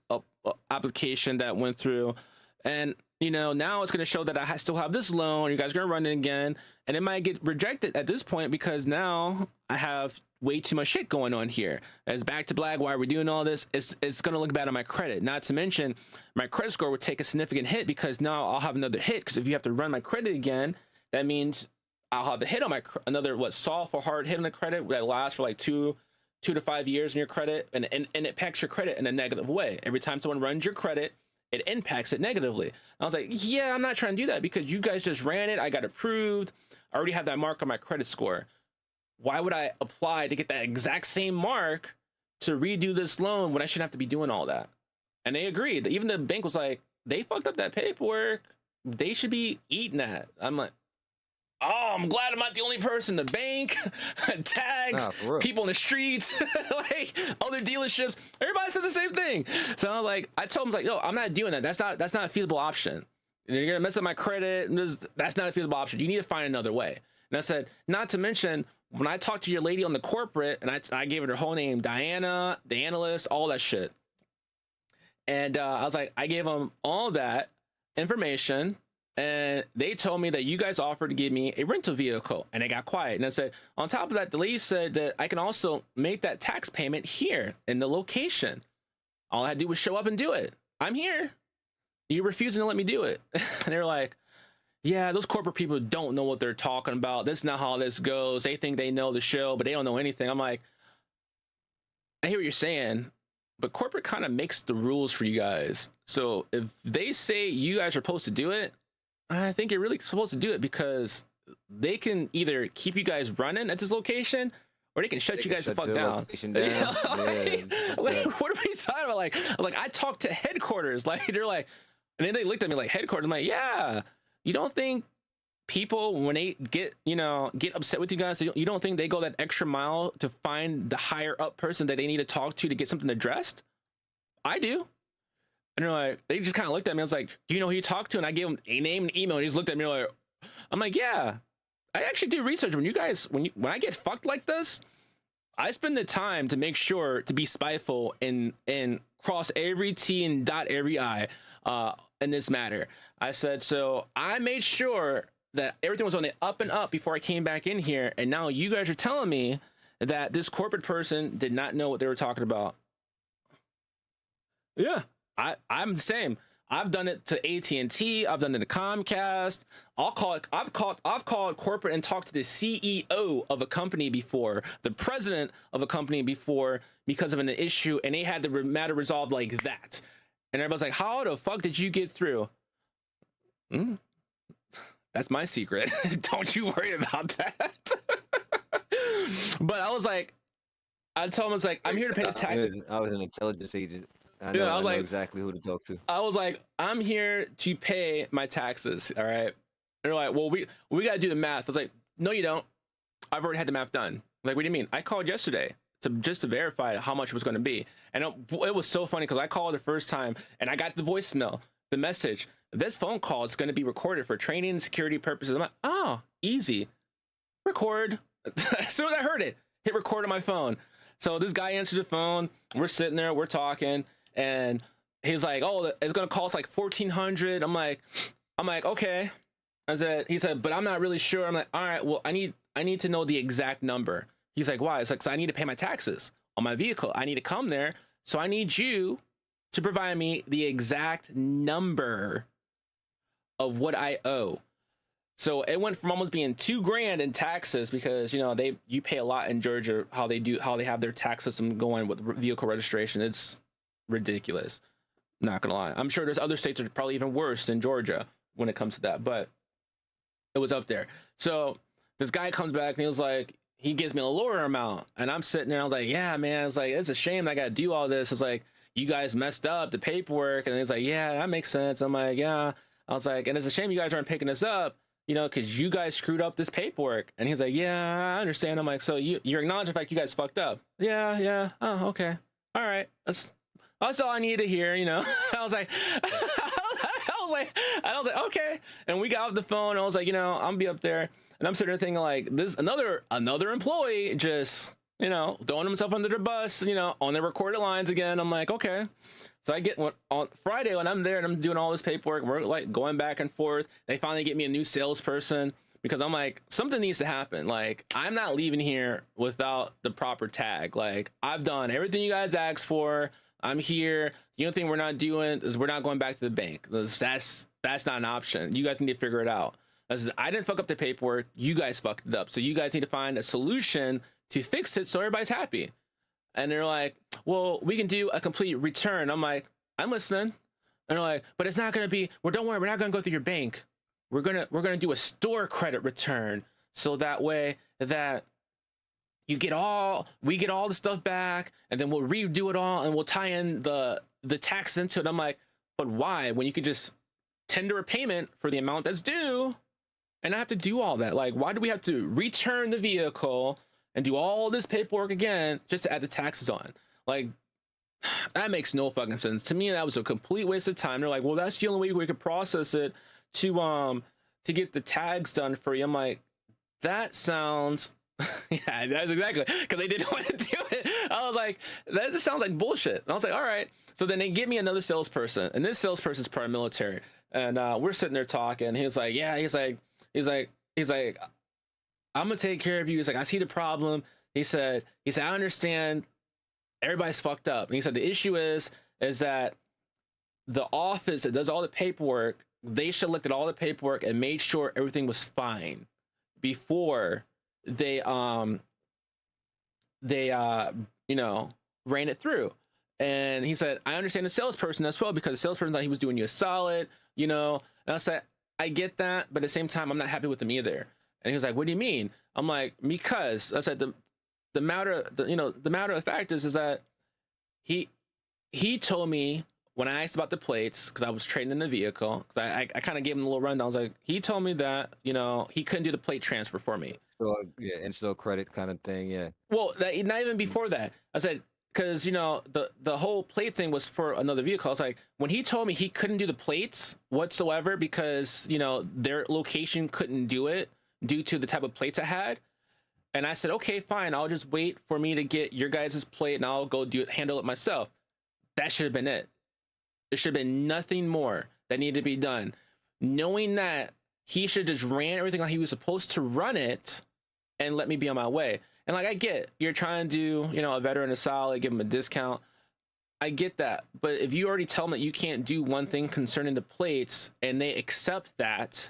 application that went through. And, now it's going to show that I still have this loan. You guys are going to run it again. And it might get rejected at this point because now I have way too much shit going on here. It's back to black. Why are we doing all this? It's going to look bad on my credit. Not to mention my credit score would take a significant hit because now I'll have another hit. Because if you have to run my credit again, that means I'll have a hit on another soft or hard hit on the credit that lasts for like 2 to 5 years in your credit. And it impacts your credit in a negative way. Every time someone runs your credit, it impacts it negatively. I was like, yeah, I'm not trying to do that because you guys just ran it. I got approved. I already have that mark on my credit score. Why would I apply to get that exact same mark to redo this loan when I shouldn't have to be doing all that? And they agreed. Even the bank was like, they fucked up that paperwork. They should be eating that. I'm like, oh, I'm glad I'm not the only person. The bank, tags, people in the streets, like other dealerships. Everybody says the same thing. So I'm like, I told him like, no, I'm not doing that. That's not a feasible option. You're gonna mess up my credit. That's not a feasible option. You need to find another way. And I said, not to mention, when I talked to your lady on the corporate, and I gave her whole name, Diana, the analyst, all that shit. And I was like, I gave them all that information, and they told me that you guys offered to give me a rental vehicle, and they got quiet. And I said, on top of that, the lady said that I can also make that tax payment here in the location. All I had to do was show up and do it. I'm here. You're refusing to let me do it. And they're like, yeah, those corporate people don't know what they're talking about. That's not how this goes. They think they know the show, but they don't know anything. I'm like, I hear what you're saying, but corporate kind of makes the rules for you guys. So if they say you guys are supposed to do it, I think you're really supposed to do it, because they can either keep you guys running at this location, or they can shut you guys the fuck down. Like, what are we talking about? Like I talked to headquarters. Like, they're like, and then they looked at me like, headquarters. I'm like, yeah. You don't think people, when they get upset with you guys, you don't think they go that extra mile to find the higher up person that they need to talk to get something addressed? I do. And they're like, they just kind of looked at me. I was like, do you know who you talked to? And I gave them a name and email, and he's looked at me like, I'm like, yeah, I actually do research. When I get fucked like this, I spend the time to make sure to be spiteful and cross every T and dot every I in this matter. I said, so I made sure that everything was on the up and up before I came back in here, and now you guys are telling me that this corporate person did not know what they were talking about. Yeah, I'm the same. I've done it to AT&T. I've done it to Comcast. I've called corporate and talked to the CEO of a company before, the president of a company before, because of an issue, and they had the matter resolved like that. And everybody's like, how the fuck did you get through? That's my secret. Don't you worry about that. But I was like, I told him, I was like, I'm here to pay the tax. I was an intelligence agent. I know exactly who to talk to. I was like, I'm here to pay my taxes. All right. And they're like, well, we got to do the math. I was like, no, you don't. I've already had the math done. Like, what do you mean? I called yesterday just to verify how much it was going to be. And it was so funny because I called the first time and I got the voicemail, the message. This phone call is going to be recorded for training and security purposes. I'm like, oh, easy. Record. As soon as I heard it, hit record on my phone. So this guy answered the phone. We're sitting there, we're talking, and he's like, oh, it's going to cost like $1,400. I'm like, okay. He said, but I'm not really sure. I'm like, all right, well, I need to know the exact number. He's like, why? It's like, so I need to pay my taxes on my vehicle. I need to come there. So I need you to provide me the exact number of what I owe. So it went from almost being $2,000 in taxes, because you pay a lot in Georgia, how they have their tax system going with vehicle registration. It's ridiculous. Not gonna lie. I'm sure there's other states that are probably even worse than Georgia when it comes to that, but it was up there. So this guy comes back and he was like, he gives me a lower amount, and I'm sitting there. I was like, yeah, man. It's like, it's a shame I got to do all this. It's like, you guys messed up the paperwork. And he's like, yeah, that makes sense. I'm like, yeah. I was like, and it's a shame you guys aren't picking this up, because you guys screwed up this paperwork. And he's like, yeah, I understand. I'm like, so you're acknowledging the fact you guys fucked up? Yeah. Oh, okay. All right. That's all I needed to hear. I was like, I was like, okay. And we got off the phone. I was like, I'm gonna be up there, and I'm sitting there thinking like, this another employee just throwing himself under the bus, on the recorded lines again. I'm like, okay. So I get on Friday when I'm there and I'm doing all this paperwork, we're like going back and forth. They finally get me a new salesperson, because I'm like, something needs to happen. Like, I'm not leaving here without the proper tag. Like, I've done everything you guys asked for. I'm here. The only thing we're not doing is we're not going back to the bank. That's not an option. You guys need to figure it out. I didn't fuck up the paperwork. You guys fucked it up. So you guys need to find a solution to fix it so everybody's happy. And they're like, well, we can do a complete return. I'm like, I'm listening. And they're like, but it's not going to be, well, don't worry, we're not going to go through your bank. We're going to do a store credit return. So that way that we get all the stuff back, and then we'll redo it all, and we'll tie in the tax into it. I'm like, But why, when you could just tender a payment for the amount that's due and not have to do all that? Like, why do we have to return the vehicle and do all this paperwork again just to add the taxes on? Like, that makes no fucking sense to me. That was a complete waste of time. They're like, well, that's the only way we could process it to get the tags done for you. I'm like, that sounds yeah, that's exactly, because they didn't want to do it. I was like, that just sounds like bullshit. And I was like, all right. So then they give me another salesperson, and this salesperson's paramilitary, and we're sitting there talking. He was like, yeah, he's like, I'm gonna take care of you. He's like, I see the problem. He said, I understand everybody's fucked up. And he said the issue is that the office that does all the paperwork, they should look at all the paperwork and made sure everything was fine before they you know, ran it through. And he said, I understand the salesperson as well, because the salesperson thought he was doing you a solid, you know. And I said, I get that, but at the same time, I'm not happy with him either. And he was like, what do you mean? I'm like, because I said the matter of the fact is that he told me when I asked about the plates, because I was trading in the vehicle, because I kind of gave him a little rundown. I was like, he told me that, you know, he couldn't do the plate transfer for me. So yeah, install credit kind of thing. Yeah. Well, not even before that. I said, because, you know, the whole plate thing was for another vehicle. I was like, when he told me he couldn't do the plates whatsoever because, you know, their location couldn't do it due to the type of plates I had. And I said, okay, fine. I'll just wait for me to get your guys' plate and I'll go handle it myself. That should have been it. There should have been nothing more that needed to be done. Knowing that, he should have just ran everything like he was supposed to run it and let me be on my way. And like, I get you're trying to do, you know, a veteran a solid, give him a discount. I get that. But if you already tell them that you can't do one thing concerning the plates and they accept that,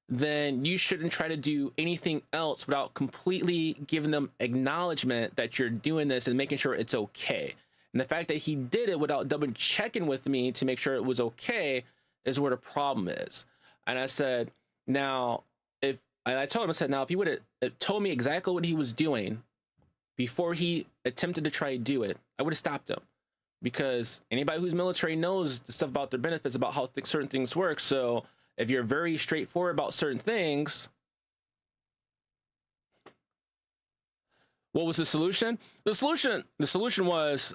then you shouldn't try to do anything else without completely giving them acknowledgement that you're doing this and making sure it's okay. And the fact that he did it without double checking with me to make sure it was okay is where the problem is. And I said, now, I told him, I said, now, if he would have told me exactly what he was doing before he attempted to try to do it, I would have stopped him. Because anybody who's military knows the stuff about their benefits, about how certain things work. So if you're very straightforward about certain things, what was the solution? The solution was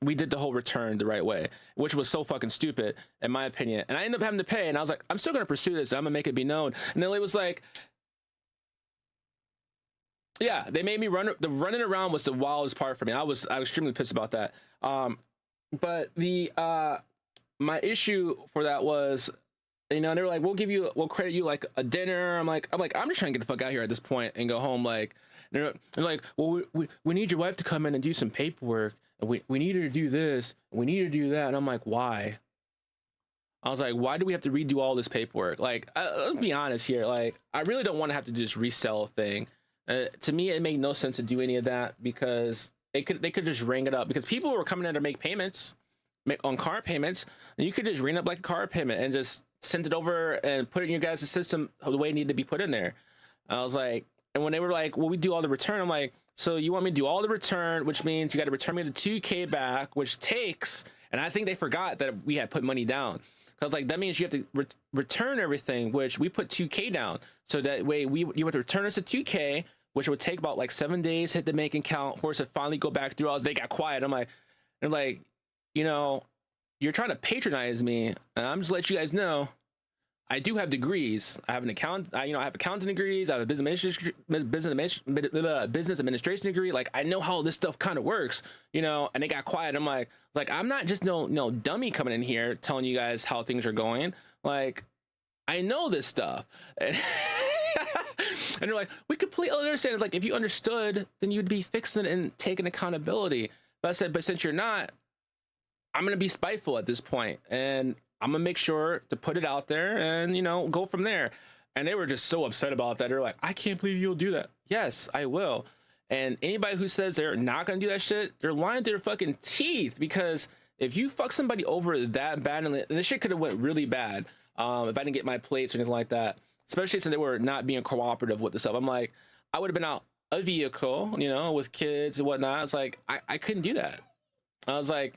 we did the whole return the right way, which was so fucking stupid in my opinion. And I ended up having to pay, and I was like, I'm still gonna pursue this. I'm gonna make it be known. And then it was like, yeah, they made me run. The running around was the wildest part for me. I was extremely pissed about that. But the my issue for that was, you know, they were like, we'll credit you like a dinner. I'm like, I'm just trying to get the fuck out here at this point and go home. Like, they're like, well, we need your wife to come in and do some paperwork. And we need her to do this. And we need her to do that. And I'm like, why? I was like, why do we have to redo all this paperwork? Like, let's be honest here. Like, I really don't want to have to do this resell thing. To me, it made no sense to do any of that because they could just ring it up, because people were coming in to make payments on car payments, and you could just ring up like a car payment and just send it over and put it in your guys' system the way it needed to be put in there. I was like, and when they were like, well, we do all the return, I'm like, so you want me to do all the return, which means you got to return me the $2K back, which takes, and I think they forgot that we had put money down. I was like, that means you have to return everything, which we put $2K down. So that way you have to return us a $2K, which would take about like 7 days, hit the bank account for us to finally go back through. They got quiet. I'm like, you know, you're trying to patronize me, and I'm just let you guys know, I do have degrees. I have an I have accounting degrees. I have a business administration degree. Like, I know how this stuff kind of works, you know. And they got quiet. I'm like, I'm not just no dummy coming in here telling you guys how things are going. Like, I know this stuff. And, and they're like, we completely understand. Like, if you understood, then you'd be fixing it and taking accountability. But I said, but since you're not, I'm gonna be spiteful at this point, and I'm gonna make sure to put it out there and, you know, go from there. And they were just so upset about that. They're like, I can't believe you'll do that. Yes, I will. And anybody who says they're not gonna do that shit, they're lying to their fucking teeth, because if you fuck somebody over that bad, and this shit could have went really bad if I didn't get my plates or anything like that, especially since they were not being cooperative with the stuff. I'm like, I would have been out a vehicle, you know, with kids and whatnot. It's like, I couldn't do that. I was like,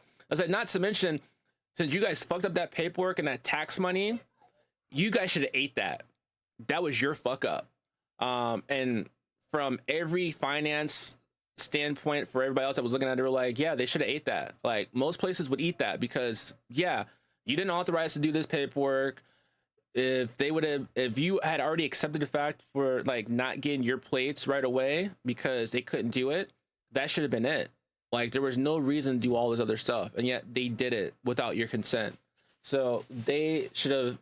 not to mention, since you guys fucked up that paperwork and that tax money, you guys should have ate that. That was your fuck up. And from every finance standpoint, for everybody else that was looking at it, they were like, yeah, they should have ate that. Like, most places would eat that because, yeah, you didn't authorize to do this paperwork. If you had already accepted the fact for like not getting your plates right away because they couldn't do it, that should have been it. Like, there was no reason to do all this other stuff, and yet they did it without your consent. So they should have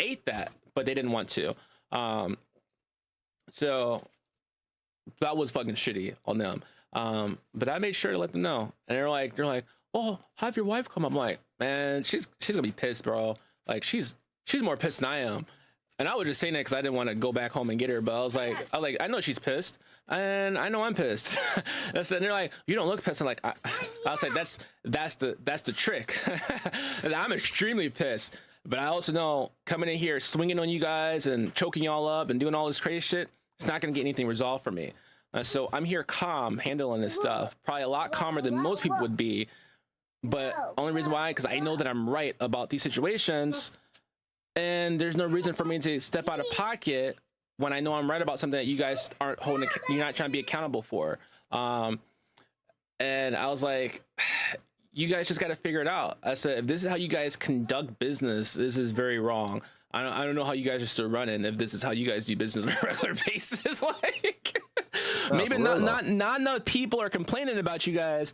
ate that, but they didn't want to. So that was fucking shitty on them. But I made sure to let them know, and they're like, oh, have your wife come. I'm like, man, she's gonna be pissed, bro. Like, she's more pissed than I am. And I was just saying that because I didn't want to go back home and get her, but I was like, I know she's pissed, and I know I'm pissed. And they're like, you don't look pissed. I'm like, I was like, that's the trick. And I'm extremely pissed, but I also know coming in here, swinging on you guys and choking y'all up and doing all this crazy shit, it's not gonna get anything resolved for me. So I'm here calm, handling this stuff, probably a lot calmer than most people would be. But only reason why, because I know that I'm right about these situations. And there's no reason for me to step out of pocket when I know I'm right about something that you guys aren't holding, you're not trying to be accountable for. And I was like, you guys just got to figure it out. I said, if this is how you guys conduct business, this is very wrong. I don't know how you guys are still running if this is how you guys do business on a regular basis. Like, maybe not enough people are complaining about you guys.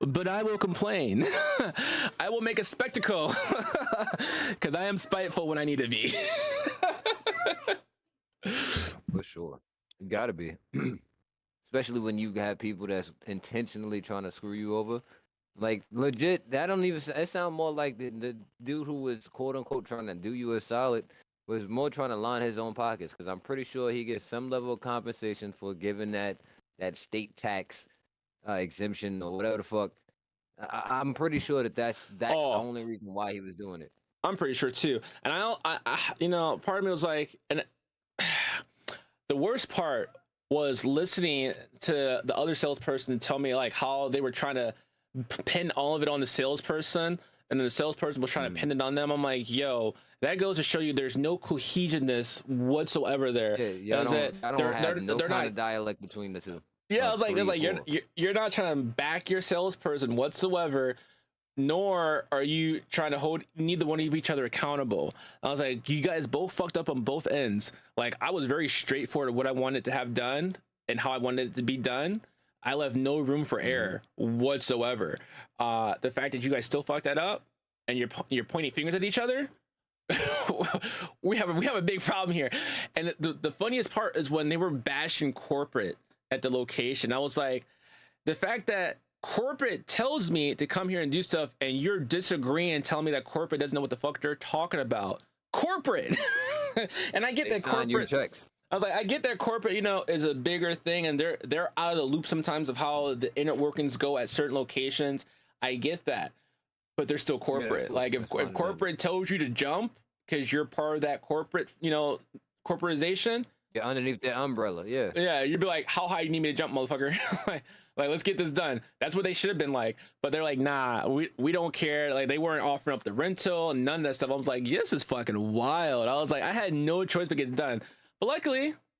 But I will complain. I will make a spectacle because I am spiteful when I need to be. For sure. You gotta be. Especially when you have people that's intentionally trying to screw you over. Like, legit, that don't even, it sound more like the dude who was quote unquote trying to do you a solid was more trying to line his own pockets, because I'm pretty sure he gets some level of compensation for giving that state tax exemption or whatever the fuck. I'm pretty sure that's the only reason why he was doing it. I'm pretty sure too. And I part of me was like, and the worst part was listening to the other salesperson tell me like how they were trying to pin all of it on the salesperson, and then the salesperson was trying to pin it on them. I'm like, yo, that goes to show you there's no cohesionness whatsoever there. Yeah, I don't have no kind of dialect between the two. Yeah, I was like, you're not trying to back your salesperson whatsoever, nor are you trying to hold neither one of each other accountable. I was like, you guys both fucked up on both ends. Like, I was very straightforward what I wanted to have done and how I wanted it to be done. I left no room for error whatsoever. The fact that you guys still fucked that up and you're pointing fingers at each other, we have a big problem here. And the funniest part is when they were bashing corporate at the location. I was like, the fact that corporate tells me to come here and do stuff and you're disagreeing and telling me that corporate doesn't know what the fuck they're talking about. Corporate. And I get that corporate your checks. I was like, I get that corporate, is a bigger thing, and they're out of the loop sometimes of how the inner workings go at certain locations. I get that, but they're still corporate. Like, if corporate tells you to jump because you're part of that corporate, corporatization. Yeah, underneath that umbrella, yeah. Yeah, you'd be like, how high you need me to jump, motherfucker? like, let's get this done. That's what they should have been like. But they're like, nah, we don't care. Like, they weren't offering up the rental and none of that stuff. I was like, this is fucking wild. I was like, I had no choice but get it done. But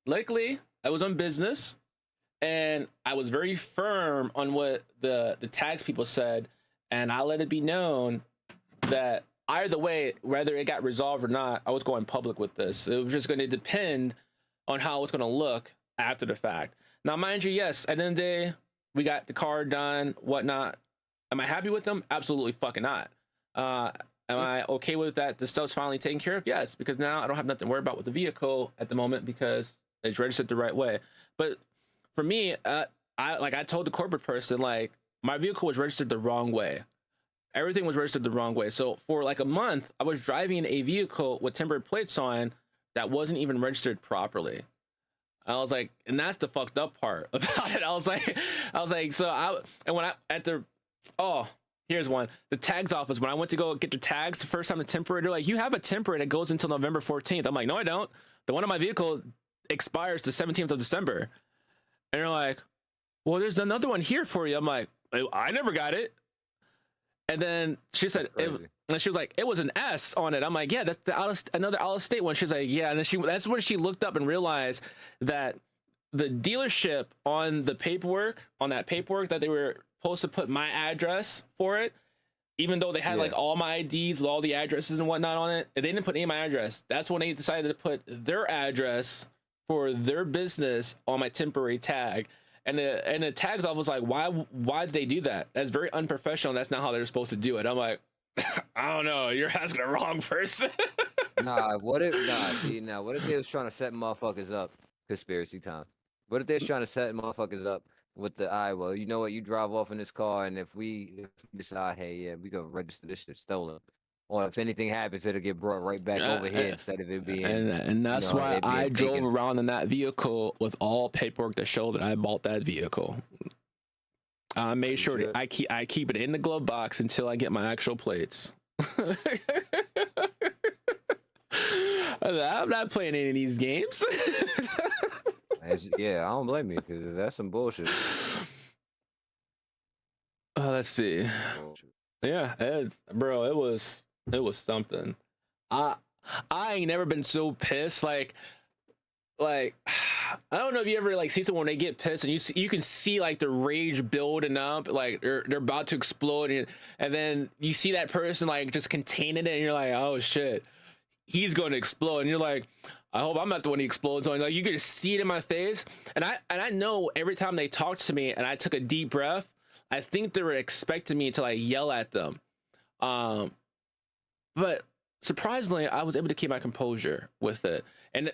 luckily, I was on business, and I was very firm on what the tax people said, and I let it be known that either way, whether it got resolved or not, I was going public with this. It was just going to depend on how it's going to look after the fact. Now, mind you, yes, at the end of the day, we got the car done, whatnot. Am I happy with them? Absolutely fucking not. Am I okay with that? The stuff's finally taken care of? Yes, because now I don't have nothing to worry about with the vehicle at the moment because it's registered the right way. But for me, I told the corporate person, like, my vehicle was registered the wrong way. Everything was registered the wrong way. So for like a month, I was driving a vehicle with temporary plates on that wasn't even registered properly. I was like, and that's the fucked up part about it. I was like, here's one. The tags office, when I went to go get the tags the first time, the temporary, they're like, you have a temporary that goes until November 14th. I'm like, no, I don't. The one on my vehicle expires the 17th of December. And they're like, well, there's another one here for you. I'm like, I never got it. And then she said, and she was like, it was an S on it. I'm like, yeah, that's the another out of state one. She was like, yeah. And then that's when she looked up and realized that the dealership on the paperwork, that they were supposed to put my address for it, even though they had like all my IDs with all the addresses and whatnot on it, and they didn't put any of my address. That's when they decided to put their address for their business on my temporary tag. And the tags office was like, why did they do that? That's very unprofessional. That's not how they're supposed to do it. I'm like, I don't know. You're asking the wrong person. What if they was trying to set motherfuckers up? Conspiracy time. What if they're trying to set motherfuckers up with the well, you know what, you drive off in this car, and if we decide, hey, yeah, we gonna register this shit stolen, or if anything happens, it'll get brought right back over here instead of it being. And that's why I drove around in that vehicle with all paperwork to show that I bought that vehicle. I made sure that I keep it in the glove box until I get my actual plates. I'm not playing any of these games. Yeah, I don't blame you, because that's some bullshit. Let's see. Yeah, bro, it was something. I ain't never been so pissed. Like I don't know if you ever like see someone when they get pissed and you can see like the rage building up, like they're about to explode, and then you see that person like just containing it, and you're like, oh shit, he's going to explode, and you're like, I hope I'm not the one he explodes on. Like you can just see it in my face, and I know every time they talked to me and I took a deep breath, I think they were expecting me to like yell at them, but surprisingly I was able to keep my composure with it, and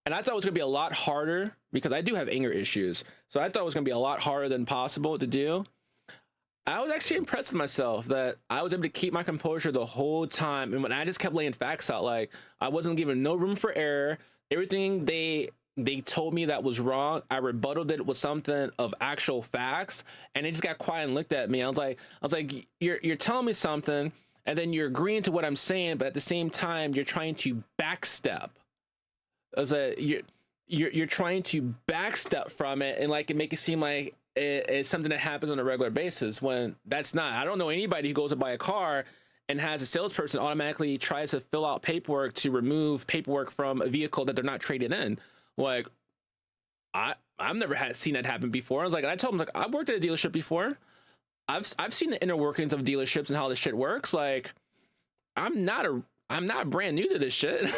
and I thought it was gonna be a lot harder because I do have anger issues, so I thought it was gonna be a lot harder than possible to do. I was actually impressed with myself that I was able to keep my composure the whole time. And when I just kept laying facts out, like I wasn't given no room for error. Everything they told me that was wrong, I rebutted it with something of actual facts. And they just got quiet and looked at me. I was like, you're telling me something, and then you're agreeing to what I'm saying, but at the same time, you're trying to backstep. I was like, you're trying to backstep from it and like make it seem like it's something that happens on a regular basis, when that's not. I don't know anybody who goes to buy a car and has a salesperson automatically tries to fill out paperwork to remove paperwork from a vehicle that they're not traded in. Like I've never seen that happen before. I was like, and I told him, like, I've worked at a dealership before. I've seen the inner workings of dealerships and how this shit works. Like I'm not brand new to this shit.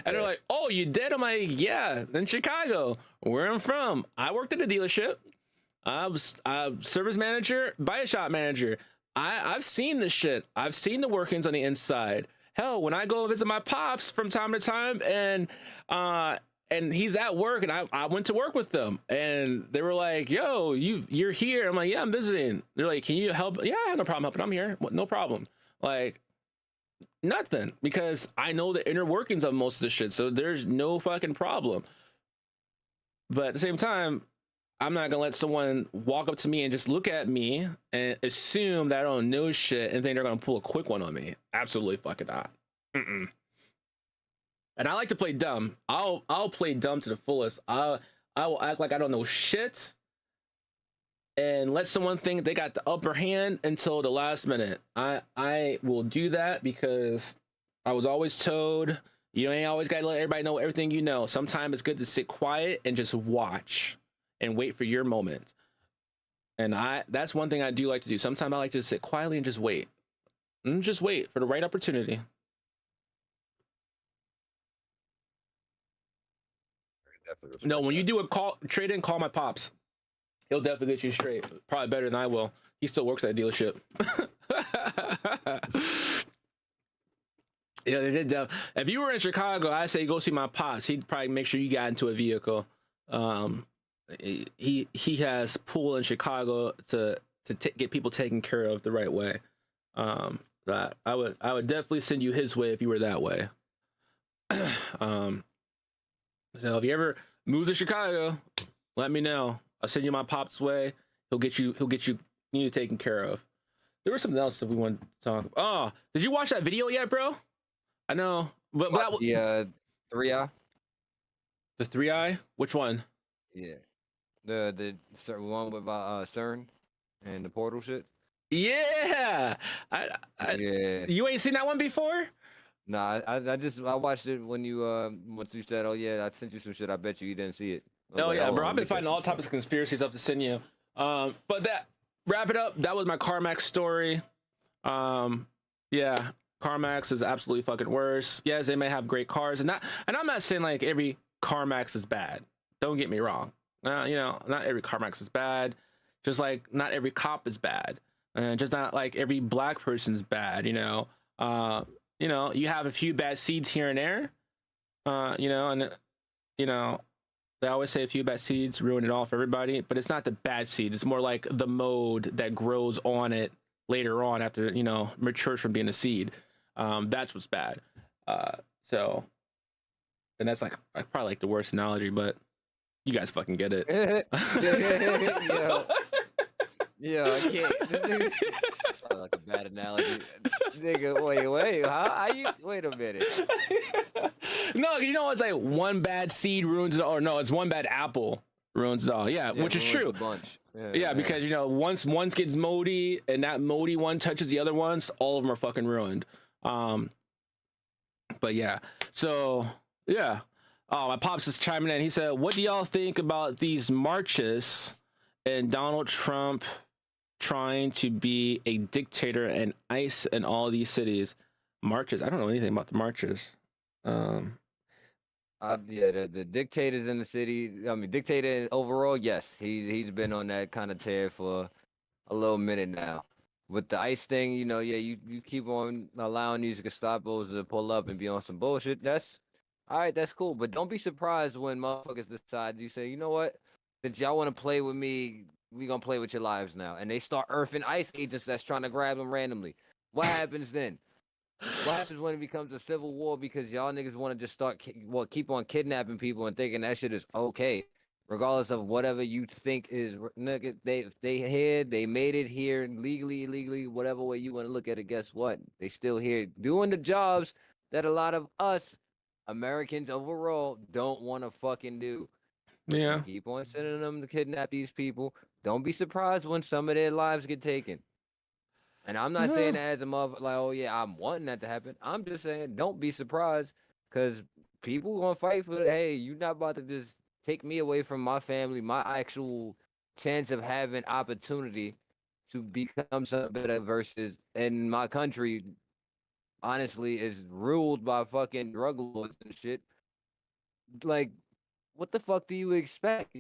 And they're like, oh, you did? I'm like, yeah, in Chicago, where I'm from. I worked at a dealership. I was a service manager, buy shop manager. I've seen this shit. I've seen the workings on the inside. Hell, when I go visit my pops from time to time, and he's at work, and I went to work with them, and they were like, yo, you're here. I'm like, yeah, I'm visiting. They're like, can you help? Yeah, I have no problem helping. I'm here. No problem. Like, nothing, because I know the inner workings of most of this shit, so there's no fucking problem. But at the same time, I'm not gonna let someone walk up to me and just look at me and assume that I don't know shit and think they're gonna pull a quick one on me. Absolutely fucking not. And I like to play dumb. I'll play dumb to the fullest. I will act like I don't know shit and let someone think they got the upper hand until the last minute. I will do that because I was always told, you ain't always gotta let everybody know everything you know. Sometimes it's good to sit quiet and just watch and wait for your moment. And that's one thing I do like to do. Sometimes I like to just sit quietly and just wait. And just wait for the right opportunity. No, when you do a trade in, call my pops. He'll definitely get you straight. Probably better than I will. He still works at a dealership. Yeah, they did. If you were in Chicago, I say go see my pops. He'd probably make sure you got into a vehicle. He has pool in Chicago to get people taken care of the right way. That I would definitely send you his way if you were that way. So if you ever move to Chicago, let me know. I'll send you my pop's way. He'll get you taken care of. There was something else that we wanted to talk about. Oh, did you watch that video yet, bro? I know, but that, the 3i. The 3i? Which one? Yeah, the one with CERN and the portal shit. Yeah. Yeah. You ain't seen that one before? Nah, I watched it when you once you said, oh yeah, I sent you some shit. I bet you didn't see it. I was Oh like, yeah, hold bro. on, I've let me been catch finding all this up. types of conspiracy stuff to send you. But that wrap it up. That was my CarMax story. Yeah, CarMax is absolutely fucking worse. Yes, they may have great cars, and I'm not saying like every CarMax is bad. Don't get me wrong. You know, not every CarMax is bad. Just like not every cop is bad, and just not like every black person's bad. You know, you have a few bad seeds here and there. You know, and you know, they always say a few bad seeds ruin it all for everybody, but it's not the bad seed. It's more like the mode that grows on it later on after, you know, matures from being a seed. That's what's bad. So, and that's like probably like the worst analogy, but you guys fucking get it. Yo, yo, I can't. This nigga, sound like a bad analogy. Nigga, wait, how you? Wait a minute. No, you know, it's like one bad seed ruins it all. Or no, it's one bad apple ruins it all. Yeah, which is ruins true. a bunch. Yeah, because you know, once one gets moldy and that moldy one touches the other ones, all of them are fucking ruined. But yeah, so yeah. Oh, my pops is chiming in. He said, "What do y'all think about these marches and Donald Trump trying to be a dictator and ICE in all these cities?" Marches. I don't know anything about the marches. Yeah, the dictators in the city. I mean, dictator overall. Yes, he's been on that kind of tear for a little minute now. With the ICE thing, you know, yeah, you keep on allowing these Gestapos to pull up and be on some bullshit. That's all right. That's cool. But don't be surprised when motherfuckers decide you say, you know what, since y'all want to play with me, we gonna play with your lives now, and they start earthing ICE agents that's trying to grab them randomly. What happens then? What happens when it becomes a civil war because y'all niggas want to just keep on kidnapping people and thinking that shit is okay, regardless of whatever you think is nigga. They here, they made it here legally, illegally, whatever way you want to look at it. Guess what? They still here doing the jobs that a lot of us Americans overall don't want to fucking do. But you Yeah. keep on sending them to kidnap these people. Don't be surprised when some of their lives get taken. And I'm not saying that as a mother, like, oh yeah, I'm wanting that to happen. I'm just saying, don't be surprised, because people gonna fight for. Hey, you're not about to just take me away from my family, my actual chance of having opportunity to become something better. Versus in my country, honestly, is ruled by fucking drug lords and shit. Like, what the fuck do you expect?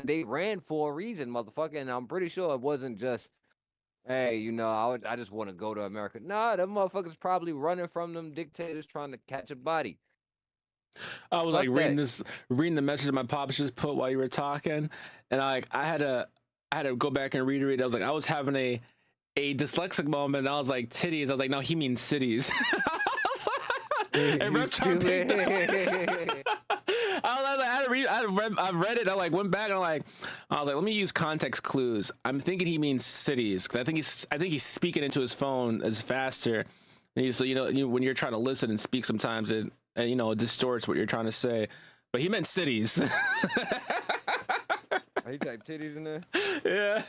They ran for a reason, motherfucker, and I'm pretty sure it wasn't just. Hey, you know, I just want to go to America. Nah, them motherfuckers probably running from them dictators trying to catch a body. I was Fuck like that. reading the message my pops just put while you were talking, and I had to go back and reread. I was like, I was having a dyslexic moment. And I was like, titties. I was like, no, he means cities. And You Reptile picked stupid. I was like, I read it. I like went back and I was like, let me use context clues. I'm thinking he means cities because I think he's speaking into his phone as faster. And so when you're trying to listen and speak, sometimes it distorts what you're trying to say. But he meant cities. He type titties in there. Yeah.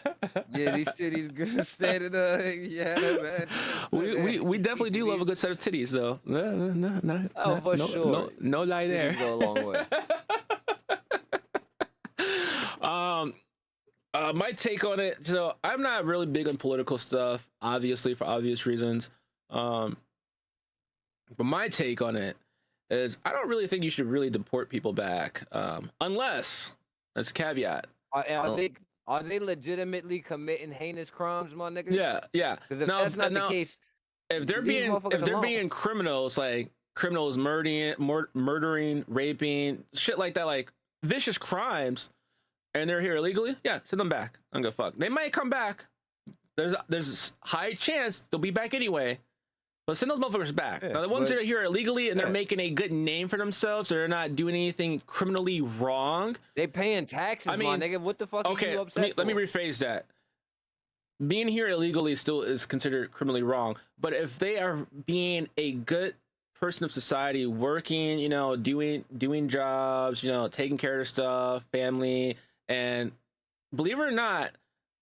Yeah, these titties good standing up. Yeah, man. We definitely do love a good set of titties though. No, Oh, for sure. No lie there. Titties go a long way. My take on it. So I'm not really big on political stuff, obviously for obvious reasons. But my take on it is I don't really think you should really deport people back, unless that's a caveat. Are they legitimately committing heinous crimes, my nigga? Yeah. Because if that's not the case, if they're being criminals, like criminals murdering, raping, shit like that, like vicious crimes, and they're here illegally, yeah, send them back. I'm gonna fuck. They might come back. There's a high chance they'll be back anyway. But send those motherfuckers back. Yeah, now the ones that are here illegally and they're making a good name for themselves, they're not doing anything criminally wrong. They paying taxes, my nigga. What the fuck are you upset let me rephrase that. Being here illegally still is considered criminally wrong. But if they are being a good person of society, working, doing jobs, taking care of stuff, family, and believe it or not,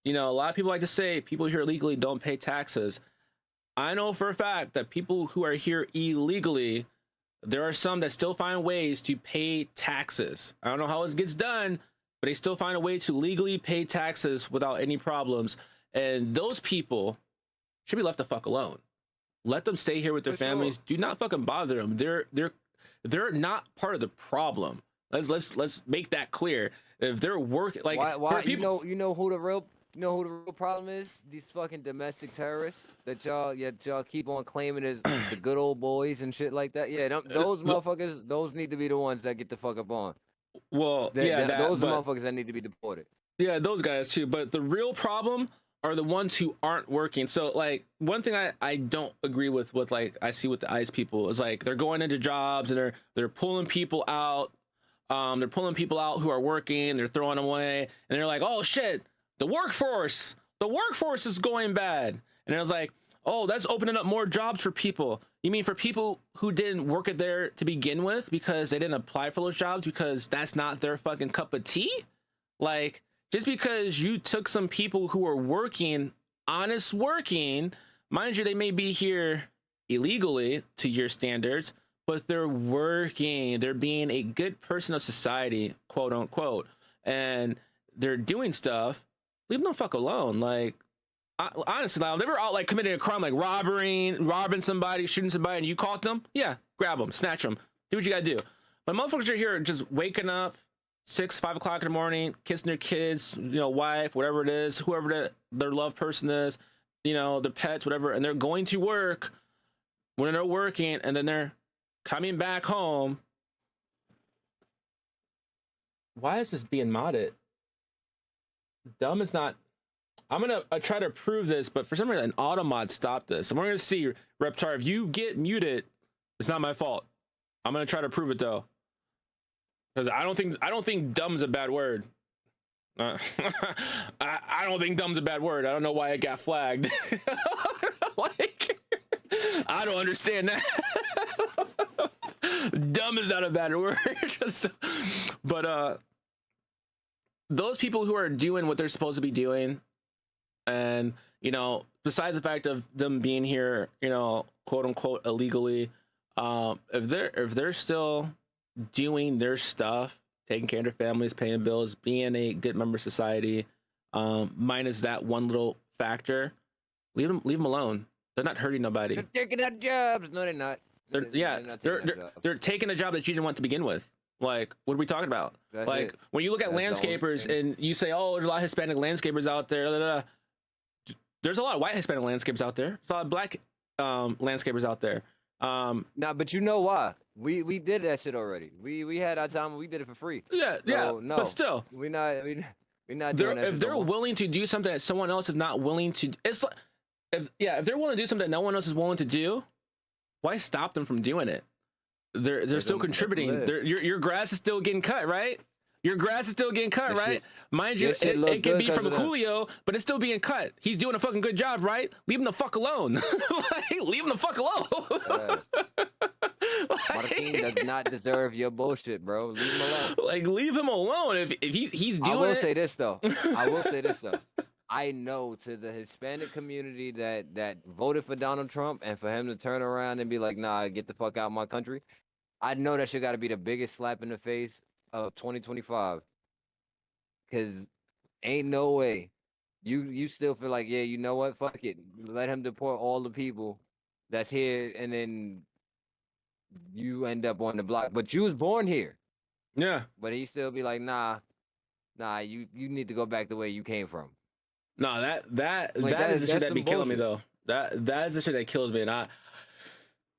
you know, a lot of people like to say people here illegally don't pay taxes. I know for a fact that people who are here illegally, there are some that still find ways to pay taxes. I don't know how it gets done, but they still find a way to legally pay taxes without any problems. And those people should be left the fuck alone. Let them stay here with their families. Sure. Do not fucking bother them. They're not part of the problem. Let's make that clear. If they're working, like, why people, you know who the real problem is? These fucking domestic terrorists that y'all keep on claiming as the good old boys and shit like that. Yeah, those motherfuckers, those need to be the ones that get the fuck up on. Well, those are motherfuckers that need to be deported. Yeah, those guys too. But the real problem are the ones who aren't working. So, like, one thing I don't agree with what, like, I see with the ICE people is, like, they're going into jobs and they're pulling people out. They're pulling people out who are working. They're throwing them away, and they're like, "Oh shit, the workforce is going bad." And I was like, "Oh, that's opening up more jobs for people." You mean for people who didn't work it there to begin with because they didn't apply for those jobs because that's not their fucking cup of tea? Like, just because you took some people who are working, honest working, mind you, they may be here illegally to your standards, but they're working. They're being a good person of society, quote unquote, and they're doing stuff. Leave them the fuck alone. Like, honestly, like, they were out like committing a crime, like robbing somebody, shooting somebody, and you caught them. Yeah, grab them, snatch them, do what you gotta do. But motherfuckers are here just waking up 6, 5 o'clock in the morning, kissing their kids, you know, wife, whatever it is, whoever their loved person is, you know, their pets, whatever, and they're going to work when they're working, and then they're coming back home. Why is this being modded? Dumb is not. I'm gonna try to prove this, but for some reason an auto mod stopped this. And we're gonna see, Reptar, if you get muted, it's not my fault. I'm gonna try to prove it though. Because I don't think dumb's a bad word. I don't think dumb's a bad word. I don't know why it got flagged. Like, I don't understand that. Dumb is not a bad word. But those people who are doing what they're supposed to be doing, and, you know, besides the fact of them being here, you know, quote unquote illegally, if they're still doing their stuff, taking care of their families, paying bills, being a good member of society, minus that one little factor, leave them alone. They're not hurting nobody. They're taking out jobs. No, they're not. They're taking a job that you didn't want to begin with. Like, what are we talking about? That's like, it. when you look at landscapers and you say, "Oh, there's a lot of Hispanic landscapers out there." Blah, blah, blah. There's a lot of white Hispanic landscapers out there. There's a lot of black landscapers out there. Nah, but you know why? We did that shit already. We had our time. We did it for free. Yeah, So, no, but still, we're not doing that. if shit they're no more. willing to do something that someone else is not willing to, it's like, if they're willing to do something that no one else is willing to do, why stop them from doing it? They're still contributing. Your grass is still getting cut, right? Your grass is still getting cut, right? Mind you, it can be from Julio, but it's still being cut. He's doing a fucking good job, right? Leave him the fuck alone. Like, leave him the fuck alone. Martin does not deserve your bullshit, bro. Leave him alone. Like, leave him alone. If he's doing I will say this though. I know to the Hispanic community that voted for Donald Trump, and for him to turn around and be like, "Nah, get the fuck out of my country," I know that shit got to be the biggest slap in the face of 2025. Cause ain't no way you still feel like, yeah, you know what, fuck it, let him deport all the people that's here, and then you end up on the block. But you was born here. Yeah. But he still be like, nah, you need to go back the way you came from. No, that Like, is the shit that some be killing me bullshit. though. That is the shit that kills me. And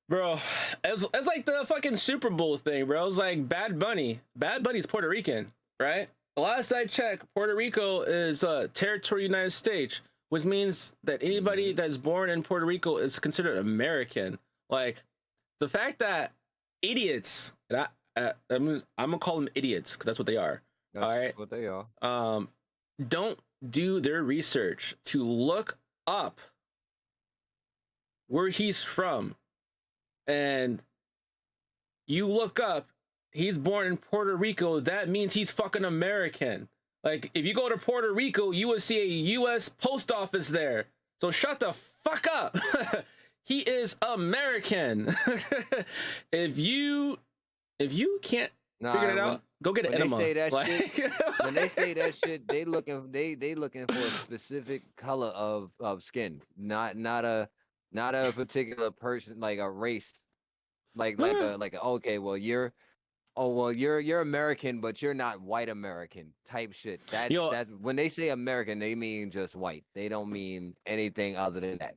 bro, it's like the fucking Super Bowl thing, bro. It's like Bad Bunny. Bad Bunny's Puerto Rican, right? Last I checked, Puerto Rico is territory of the United States, which means that anybody that's born in Puerto Rico is considered American. Like, the fact that idiots, and I'm gonna call them idiots because that's what they are. That's all right, what they are. don't do their research to look up where he's from, and you look up he's born in Puerto Rico, that means he's fucking American. Like if you go to Puerto Rico, you would see a U.S. post office there. So shut the fuck up. He is American. if you can't figure it out, go get an when enema. they say that Like- shit, when they say that shit, they looking for a specific color of skin, not a particular person, like a race, like okay, well you're American, but you're not white American type shit. That's when they say American, they mean just white. They don't mean anything other than that.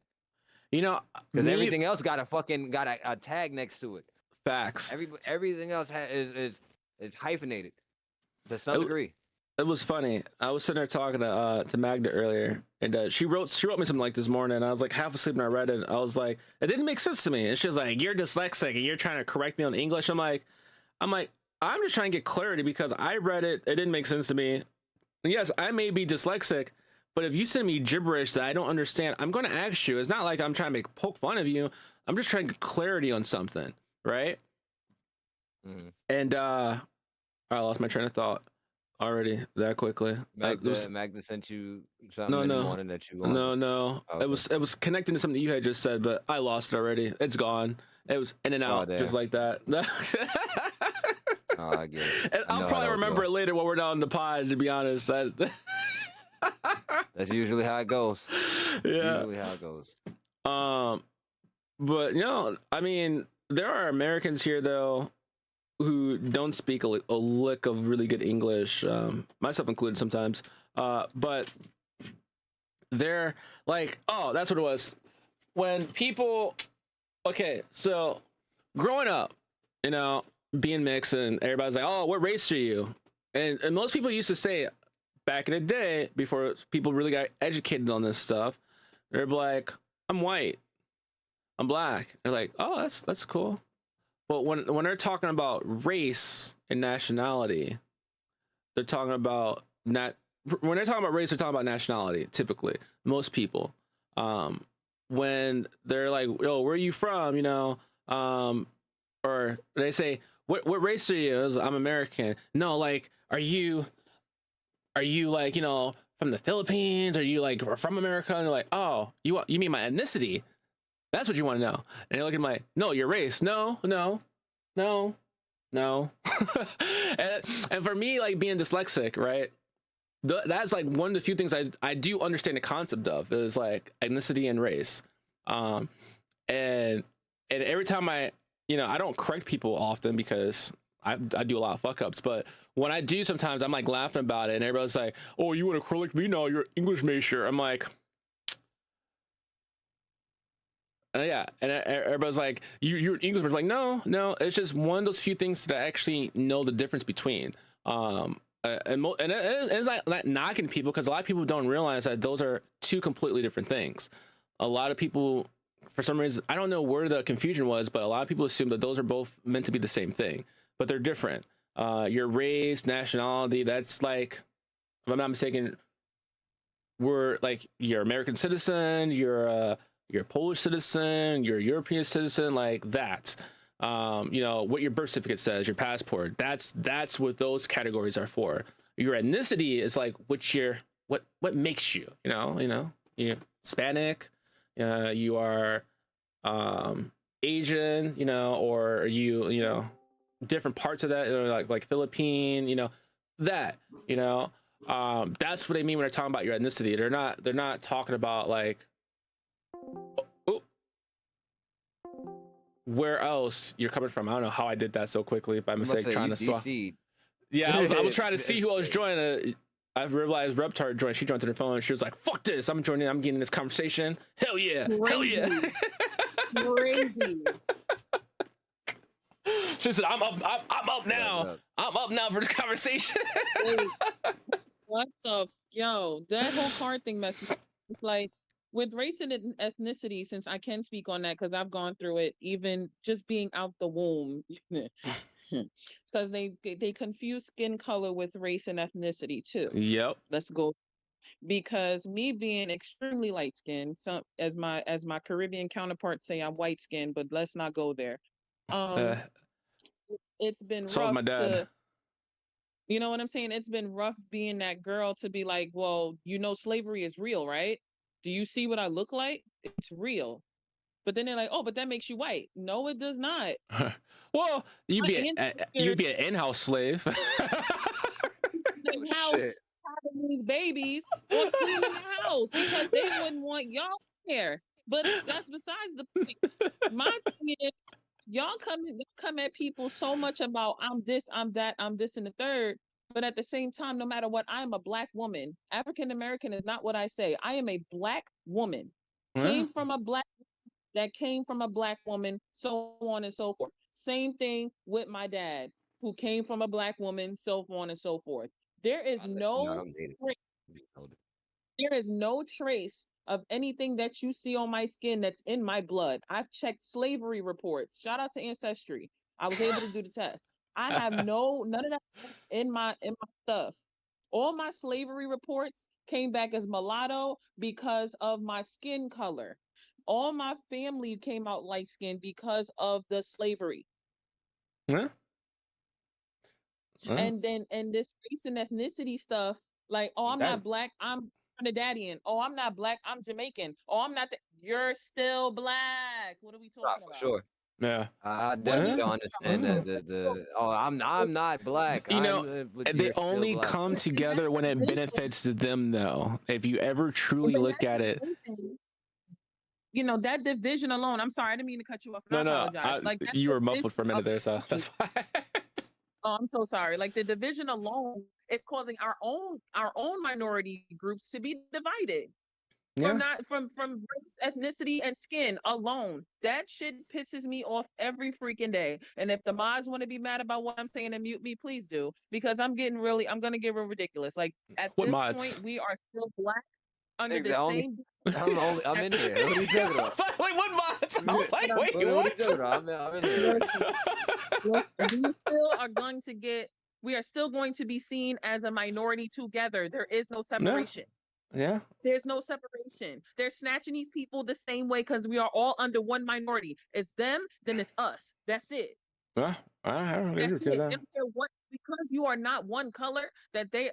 You know, Because everything else got a tag next to it. facts. Everything else is hyphenated to some degree. It was funny. I was sitting there talking to Magda earlier, and she wrote me something like this morning. And I was like half asleep, and I read it. I was like, it didn't make sense to me. And she was like, "You're dyslexic, and you're trying to correct me on English." I'm like, I'm just trying to get clarity because I read it. It didn't make sense to me. And yes, I may be dyslexic, but if you send me gibberish that I don't understand, I'm going to ask you. It's not like I'm trying to poke fun of you. I'm just trying to get clarity on something, right? Mm-hmm. And I lost my train of thought already that quickly. Magda sent you something in the morning that you wanted. No. Okay. It was connecting to something you had just said, but I lost it already. It's gone. It was in and out, just like that. I get it. And I'll probably remember it later when we're down the pod, to be honest. That's usually how it goes. Yeah. Usually how it goes. But I mean, there are Americans here though who don't speak a lick of really good English, myself included sometimes. But they're like, oh, that's what it was. When people, okay, so growing up, being mixed, and everybody's like, oh, what race are you? And most people used to say back in the day, before people really got educated on this stuff, they're like, I'm white, I'm black. They're like, oh, that's cool. But when they're talking about race and nationality, they're talking about when they're talking about race, they're talking about nationality. Typically, most people, when they're like, "Oh, where are you from?" Or they say, "What race are you?" I'm American. No, like, are you like from the Philippines? Are you like from America? And they're like, "Oh, you mean my ethnicity?" That's what you want to know. And you're looking like, no, your race. No. and for me, like being dyslexic, right? That's like one of the few things I do understand the concept of is like ethnicity and race. And every time I don't correct people often because I do a lot of fuck ups, but when I do, sometimes I'm like laughing about it and everybody's like, oh, you want to correct me? No, you're English major. I'm like, yeah, and everybody's like, you're an English major. Like, no, it's just one of those few things that I actually know the difference between. And it's not knocking people because a lot of people don't realize that those are two completely different things. A lot of people, for some reason, I don't know where the confusion was, but a lot of people assume that those are both meant to be the same thing, but they're different. Your race, nationality, that's like, if I'm not mistaken, we're like, you're American citizen, you're a Polish citizen, you're a European citizen, like that. What your birth certificate says, your passport, that's what those categories are for. Your ethnicity is like what makes you, you're Hispanic, you are Asian, or you different parts of that, like Philippine, that's what they mean when they're talking about your ethnicity. They're not talking about like, where else you're coming from. I don't know how I did that so quickly by mistake, trying to swap. Yeah, I was trying to see who I was joining. I realized Reptard joined. She joined to her phone. And she was like, "Fuck this! I'm joining. I'm getting in this conversation. Hell yeah! Hell yeah!" Crazy. She said, "I'm up now. I'm up now for this conversation." What the that whole card thing messed me up. It's like with race and ethnicity, since I can speak on that because I've gone through it, even just being out the womb, because they confuse skin color with race and ethnicity too. Yep. Let's go. Because me being extremely light skinned, some as my Caribbean counterparts say, I'm white skinned, but let's not go there. It's been So is rough my dad. You know what I'm saying? It's been rough being that girl to be like, well, slavery is real, right? Do you see what I look like? It's real. But then they're like, oh, but that makes you white. No, it does not. Well, My you'd be ancestors an in-house slave. in the Oh, house shit. having these babies or cleaning the house because they wouldn't want y'all there. But that's besides the point. My thing is, y'all come at people so much about I'm this, I'm that, I'm this, and the third. But at the same time, no matter what, I am a black woman. African American is not what I say. I am a black woman. Yeah. Came from a black that came from a black woman, so on and so forth. Same thing with my dad, who came from a black woman, so on and so forth. There is I'll let you know no I'm dating. tra- there is no trace of anything that you see on my skin that's in my blood. I've checked slavery reports. Shout out to Ancestry. I was able to do the test. I have none of that stuff in my stuff. All my slavery reports came back as mulatto because of my skin color. All my family came out light skinned because of the slavery. Yeah. Yeah. And this race and ethnicity stuff, like, oh, I'm That- not black, I'm Trinidadian. Oh, I'm not black, I'm Jamaican. Oh, I'm not you're still black. What are we Nah, talking for about? sure. Yeah. I What are we definitely don't talking understand about? I'm not black. You know, but they you're still only black. come And together when it that's benefits them, though. If you ever truly but look at it. that division alone. I'm sorry, I didn't mean to cut you off, and I No, apologize. Like that you were division muffled for a minute of there, so that's why. Oh, I'm so sorry. Like the division alone is causing our own minority groups to be divided Yeah. from race, ethnicity, and skin alone. That shit pisses me off every freaking day. And if the mods want to be mad about what I'm saying and mute me, please do, because I'm gonna get real ridiculous. Like at What this mods? point, we are still black under Nigga, the only- same. I'm in here. What are you talking about? Like, what mods? I was like, wait, What are you what? talking about? I'm in here. We are still going to be seen as a minority together. There is no separation. Yeah. There's no separation. They're snatching these people the same way because we are all under one minority. It's them, then it's us. That's it. Yeah. I don't agree That's with it. you They there. don't care what, because you are not one color, that they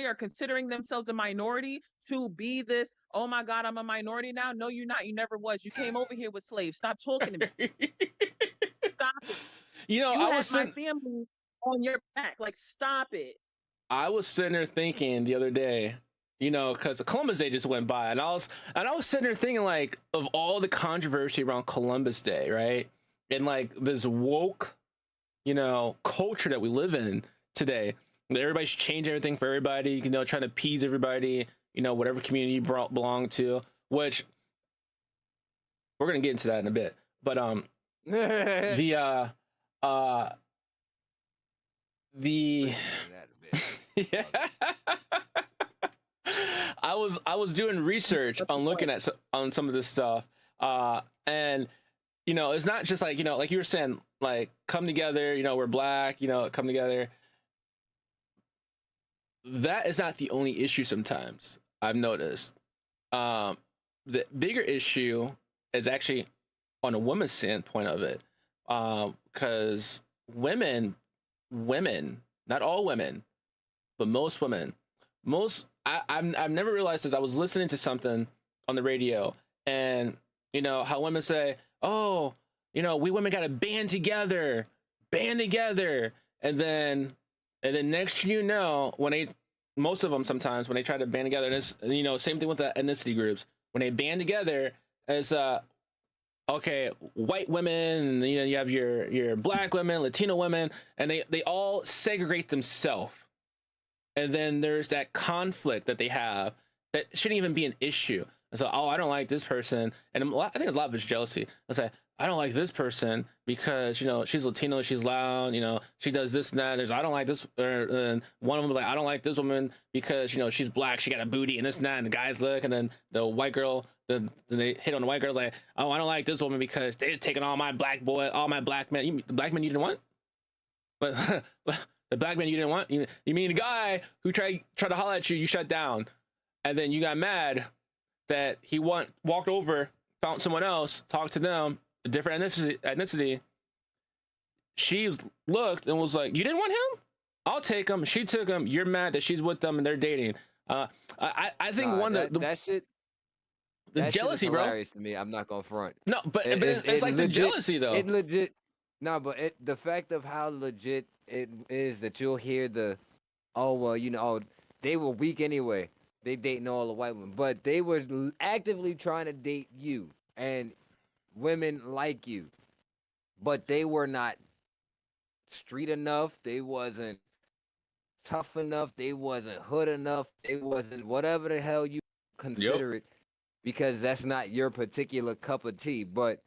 are considering themselves a minority to be this. Oh my God, I'm a minority now. No, you're not. You never was. You came over here with slaves. Stop talking to me. Stop it. You know, You I had was my sitting, family on your back. Like, stop it. there thinking the other day, you know, because Columbus Day just went by, and I was sitting there thinking, like, of all the controversy around Columbus Day, right? And like this woke, you know, culture that we live in today. Everybody's changing everything for everybody, you know, trying to appease everybody, you know, whatever community you belong to, which we're gonna get into that in a bit. But the yeah. I was doing research on looking at on some of this stuff, and you know, it's not just like, you know, like you were saying, like, come together, you know, we're black, you know, come together. That is not the only issue. Sometimes I've noticed the bigger issue is actually on a woman's standpoint of it, because women, not all women, but most women, I've never realized this. I was listening to something on the radio, and you know how women say, oh, you know, we women got to band together, and then next thing you know, most of them sometimes when they try to band together, and it's, you know, same thing with the ethnicity groups, when they band together, it's okay, white women, and you know, you have your black women, Latino women, and they all segregate themselves. And then there's that conflict that they have that shouldn't even be an issue. And so, oh, I don't like this person. And I think a lot of it's jealousy. I say, I don't like this person because, you know, she's Latino, she's loud, you know, she does this and that. I don't like this. And one of them was like, I don't like this woman because, you know, she's black, she got a booty and this and that. And the guys look, and then the white girl, then they hit on the white girl, like, oh, I don't like this woman because they're taking all my black men. The black men you didn't want? But the black man you didn't want, you mean the guy who tried to holler at you, you shut down, and then you got mad that he walked over, found someone else, talked to them, a different ethnicity. She looked and was like, you didn't want him? I'll take him. She took him. You're mad that she's with them and they're dating. I think Nah, one that the that shit the that shit is jealousy, bro. hilarious to me. I'm not gonna front. No, but It, it's it like the legit. jealousy though. It legit. No, but the fact of how legit it is that you'll hear oh well, they were weak anyway. They dating all the white women, but they were actively trying to date you and women like you, but they were not street enough. They wasn't tough enough. They wasn't hood enough. They wasn't whatever the hell you consider it, because that's not your particular cup of tea. But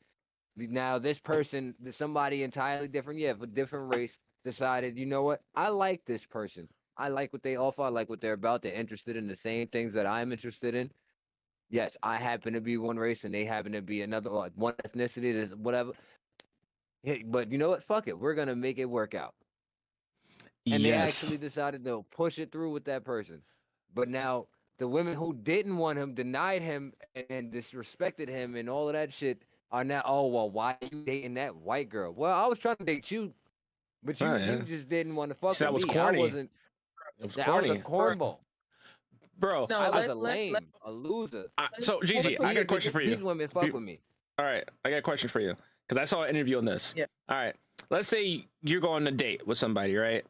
now this person, somebody entirely different, of a different race, decided, you know what? I like this person. I like what they offer. I like what they're about. They're interested in the same things that I'm interested in. Yes, I happen to be one race and they happen to be another, or one ethnicity, there's whatever. Hey, but you know what? Fuck it. We're gonna make it work out. And they Yes. actually decided to push it through with that person. But now the women who didn't want him, denied him, and disrespected him and all of that shit are now, oh well, why are you dating that white girl? Well, I was trying to date you, but you Right, yeah. just didn't want to fuck That with was me. corny. I wasn't. It was I was a corny, cornball. bro. No, I was a let's lame, a loser. So Gigi, I got a question for you. These women fuck with me. All right, I got a question for you because I saw an interview on this. Yeah. All right, let's say you're going on a date with somebody, right?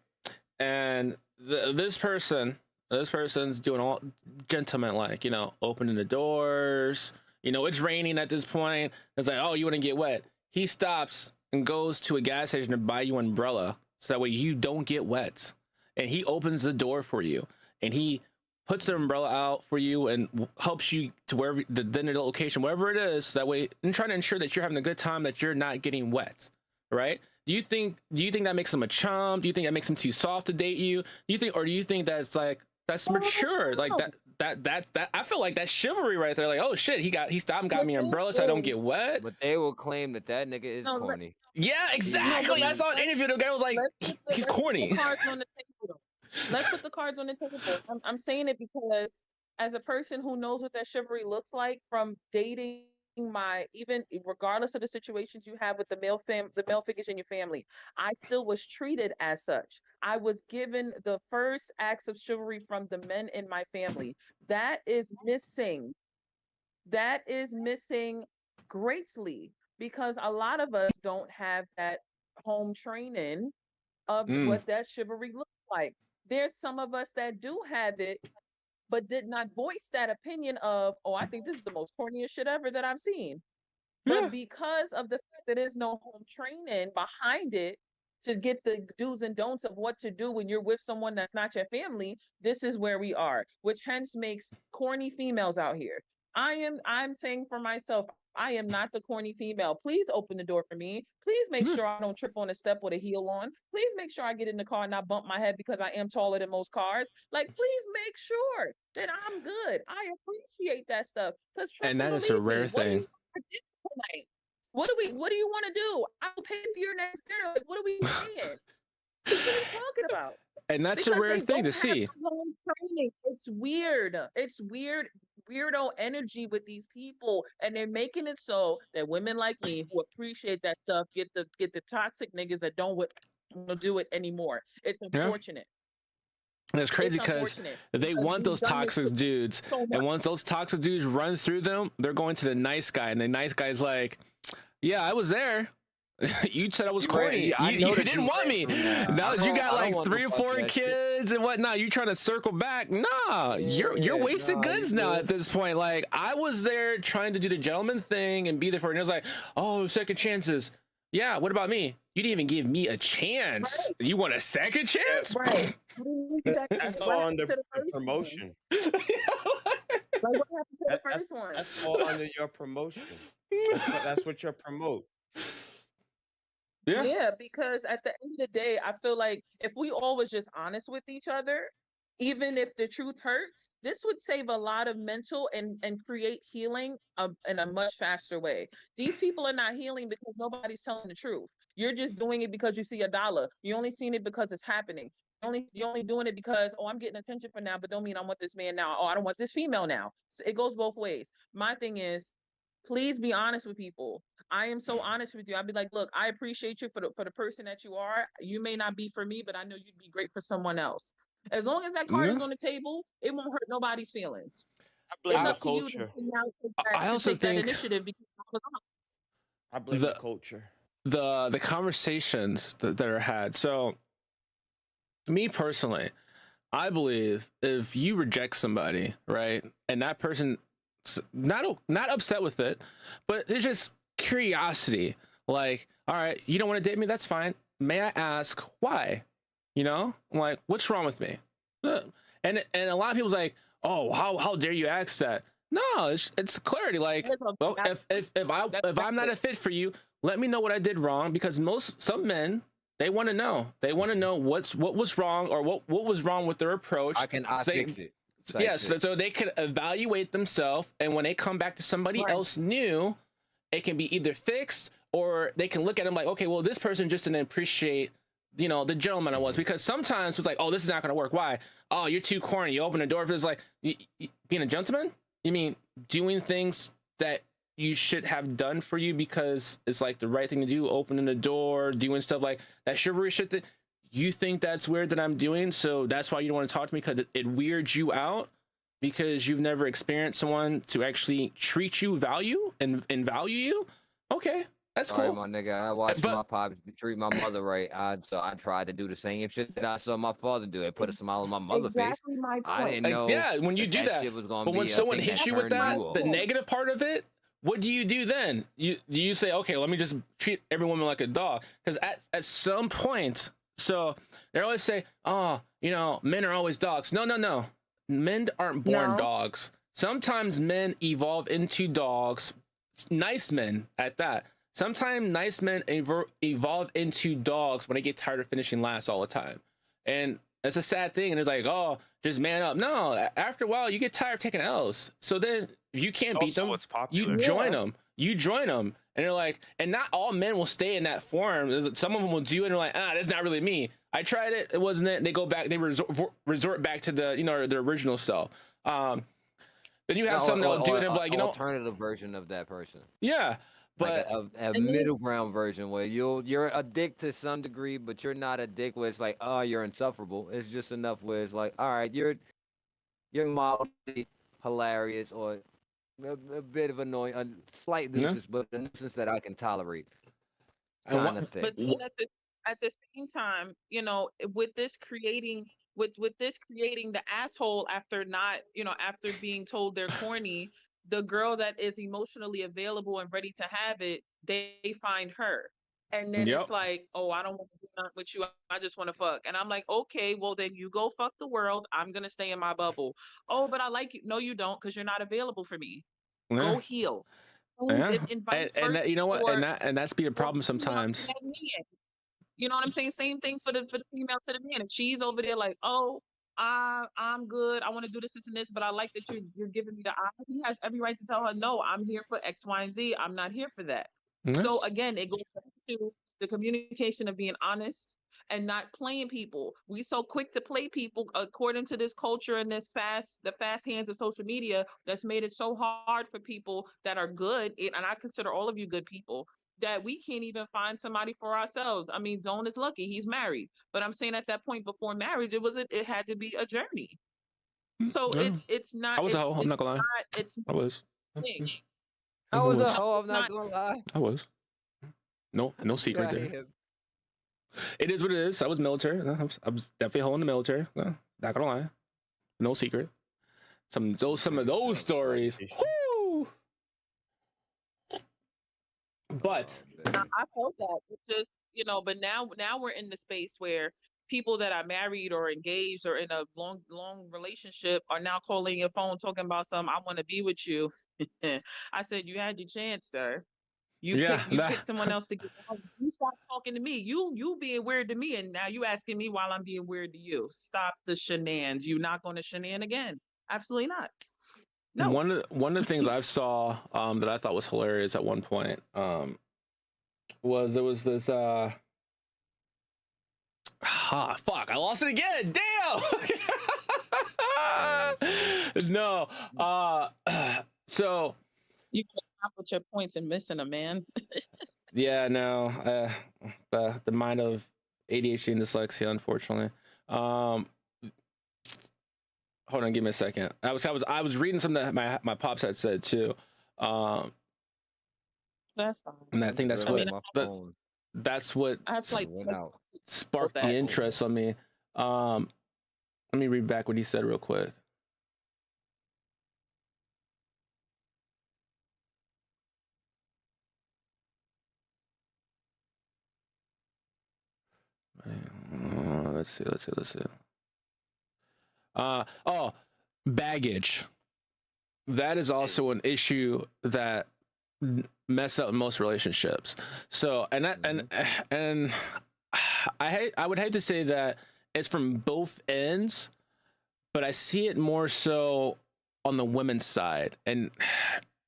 And this person's doing all gentleman-like, opening the doors. It's raining at this point. It's like, oh, you want to get wet? He stops and goes to a gas station to buy you an umbrella so that way you don't get wet. And he opens the door for you, and he puts the umbrella out for you and helps you to wherever the dinner location, wherever it is. That way, and trying to ensure that you're having a good time, that you're not getting wet, right? Do you think that makes him a chum? Do you think that makes him too soft to date you? Do you think that's mature? Like that I feel like that's chivalry right there. Like, oh shit, he stopped and got me an umbrella so I don't get wet. But they will claim that nigga is corny. Yeah, exactly. I saw an interview. The guy was like, he's corny. Let's put the cards on the table. I'm saying it because as a person who knows what that chivalry looks like from dating even regardless of the situations you have with the male figures in your family, I still was treated as such. I was given the first acts of chivalry from the men in my family. That is missing. That is missing greatly because a lot of us don't have that home training of what that chivalry looks like. There's some of us that do have it, but did not voice that opinion of, oh, I think this is the most corniest shit ever that I've seen. Yeah. But because of the fact that there's no home training behind it to get the do's and don'ts of what to do when you're with someone that's not your family, this is where we are, which hence makes corny females out here. I'm saying for myself, I am not the corny female. Please open the door for me. Please make sure I don't trip on a step with a heel on. Please make sure I get in the car and not bump my head because I am taller than most cars. Like, please make sure that I'm good. I appreciate that stuff. And that is a rare thing. What do you want to do? I'll pay for your next dinner. Like, what are we saying? What are you talking about? And that's a rare thing to see. It's weird. It's weirdo energy with these people, and they're making it so that women like me who appreciate that stuff get the toxic niggas that don't do it anymore. It's unfortunate. And it's crazy because they want those toxic dudes, and once those toxic dudes run through them, they're going to the nice guy, and the nice guy's like, "Yeah, I was there. You said I was corny. You didn't want me. Now that you got like 3 or 4 kids and whatnot, you trying to circle back? Nah, you're wasted goods now at this point. Like, I was there trying to do the gentleman thing and be there for it. And it was like, oh, second chances. Yeah, what about me? You didn't even give me a chance. Right. You want a second chance? Right. That's all under the promotion. Like, what happened to the first one? That's all under your promotion. That's what you promote. Yeah, because at the end of the day, I feel like if we all was just honest with each other, even if the truth hurts, this would save a lot of mental and create healing in a much faster way. These people are not healing because nobody's telling the truth. You're just doing it because you see a dollar. You only seen it because it's happening. You're only doing it because, oh, I'm getting attention for now, but don't mean I want this man now. Oh, I don't want this female now. So it goes both ways. My thing is, please be honest with people. I am so honest with you. I'd be like, look, I appreciate you for the person that you are. You may not be for me, but I know you'd be great for someone else. As long as that card is Yeah. on the table, it won't hurt nobody's feelings. I blame It's the up to you to culture. now take I to also take that think initiative because I was on. I blame the The- culture. the conversations that are had. So, me personally, I believe if you reject somebody, right, and that person not upset with it, but there's just curiosity. Like, all right, you don't want to date me? That's fine. May I ask why? You know, I'm like, what's wrong with me? And a lot of people's like, oh, how dare you ask that? No, it's clarity. Like, well, if I'm not a fit for you, let me know what I did wrong, because some men, they want to know. They want to know what was wrong, or what was wrong with their approach. I So they- fix it. type Yes, shit. so they can evaluate themselves, and when they come back to somebody Right. else new, it can be either fixed, or they can look at them like, okay, well, this person just didn't appreciate, the gentleman I was. Because sometimes it's like, oh, this is not going to work. Why? Oh, you're too corny. You open the door for this. Like, being a gentleman? You mean doing things that you should have done for you because it's like the right thing to do, opening the door, doing stuff like that chivalry shit that you think that's weird that I'm doing, so that's why you don't want to talk to me, because it weirds you out because you've never experienced someone to actually treat you and value you. Okay, that's Sorry, cool. my nigga. I watched But- my pops treat my mother right. So I tried to do the same shit that I saw my father do. It put a smile on my mother's face. Exactly my point. I didn't Like, know. yeah, when you do that, shit was gonna but be when a someone thing hits that you with turned that, you off. the negative part of it, what do you do then? Do you say, okay, let me just treat every woman like a dog? Because at some point, so they always say, oh, men are always dogs. No. Men aren't born No. dogs. Sometimes men evolve into dogs, nice men at that. Sometimes nice men evolve into dogs when they get tired of finishing last all the time. And it's a sad thing. And it's like, oh, just man up. No, after a while, you get tired of taking L's. So then if you can't It's beat also them, what's you popular. join them. You join them. And they're like, and not all men will stay in that form. Some of them will do it and they're like, that's not really me. I tried it. It wasn't it. They go back. They resort back to their original self. Then you have some that'll do it and be like, alternative version of that person. yeah. But Like a And then- middle ground version where you're a dick to some degree, but you're not a dick where it's like, oh, you're insufferable. It's just enough where it's like, all right, you're mildly hilarious or a bit of annoying, a slight Yeah. nuisance, but a nuisance that I can tolerate. And Kind what- of thing. But then at the same time, with this creating the asshole after not, after being told they're corny, the girl that is emotionally available and ready to have it, they find her. And then Yep. it's like, oh, I don't want to do nothing with you. I just want to fuck. And I'm like, okay, well then you go fuck the world. I'm gonna stay in my bubble. Oh, but I like you. No, you don't, because you're not available for me. yeah. Go heal. Yeah. And vice And that, versa you know what? for- And that's be a problem for, sometimes. that man. You know what I'm saying? Same thing for the female to the man. If she's over there like, oh, I'm good. I want to do this, and this, but I like that you're giving me the eye. He has every right to tell her, no, I'm here for X, Y, and Z. I'm not here for that. Yeah. So again, it goes back to the communication of being honest and not playing people. We so quick to play people according to this culture and the fast hands of social media that's made it so hard for people that are good. And I consider all of you good people, that we can't even find somebody for ourselves. I mean, Zone is lucky; he's married. But I'm saying at that point before marriage, it had to be a journey. So Yeah. it's not. I was a it's- hoe. I'm it's not gonna lie. It's I was. not a thing. I was a was. hoe, I'm It's not not- gonna lie. I was. No secret there. Goddamn. It is what it is. I was military. I was definitely holding the military. Not gonna lie. No secret. Some of those stories. Whoo! But I felt that. It's just, but now we're in the space where people that are married or engaged or in a long relationship are now calling your phone talking about something. I want to be with you. I said, you had your chance, sir. You Yeah, picked someone else to get out. You stopped talking to me. You being weird to me, and now you asking me while I'm being weird to you. Stop the shenanigans. You're not going to shenan again. Absolutely not. No. one of the things I saw that I thought was hilarious at one point was there was this fuck, I lost it again. Damn. No. So You can accomplish your points and missing a man. Yeah, no, the mind of ADHD and dyslexia, unfortunately. Hold on, give me a second. I was reading something that my pops had said too. That's fine. And I think that's I what mean, my that, phone that's what I have to like went out. sparked the that. interest on me. Let me read back what he said real quick. Let's see. Oh, baggage. That is also an issue that mess up most relationships. So, and I would hate to say that it's from both ends, but I see it more so on the women's side, and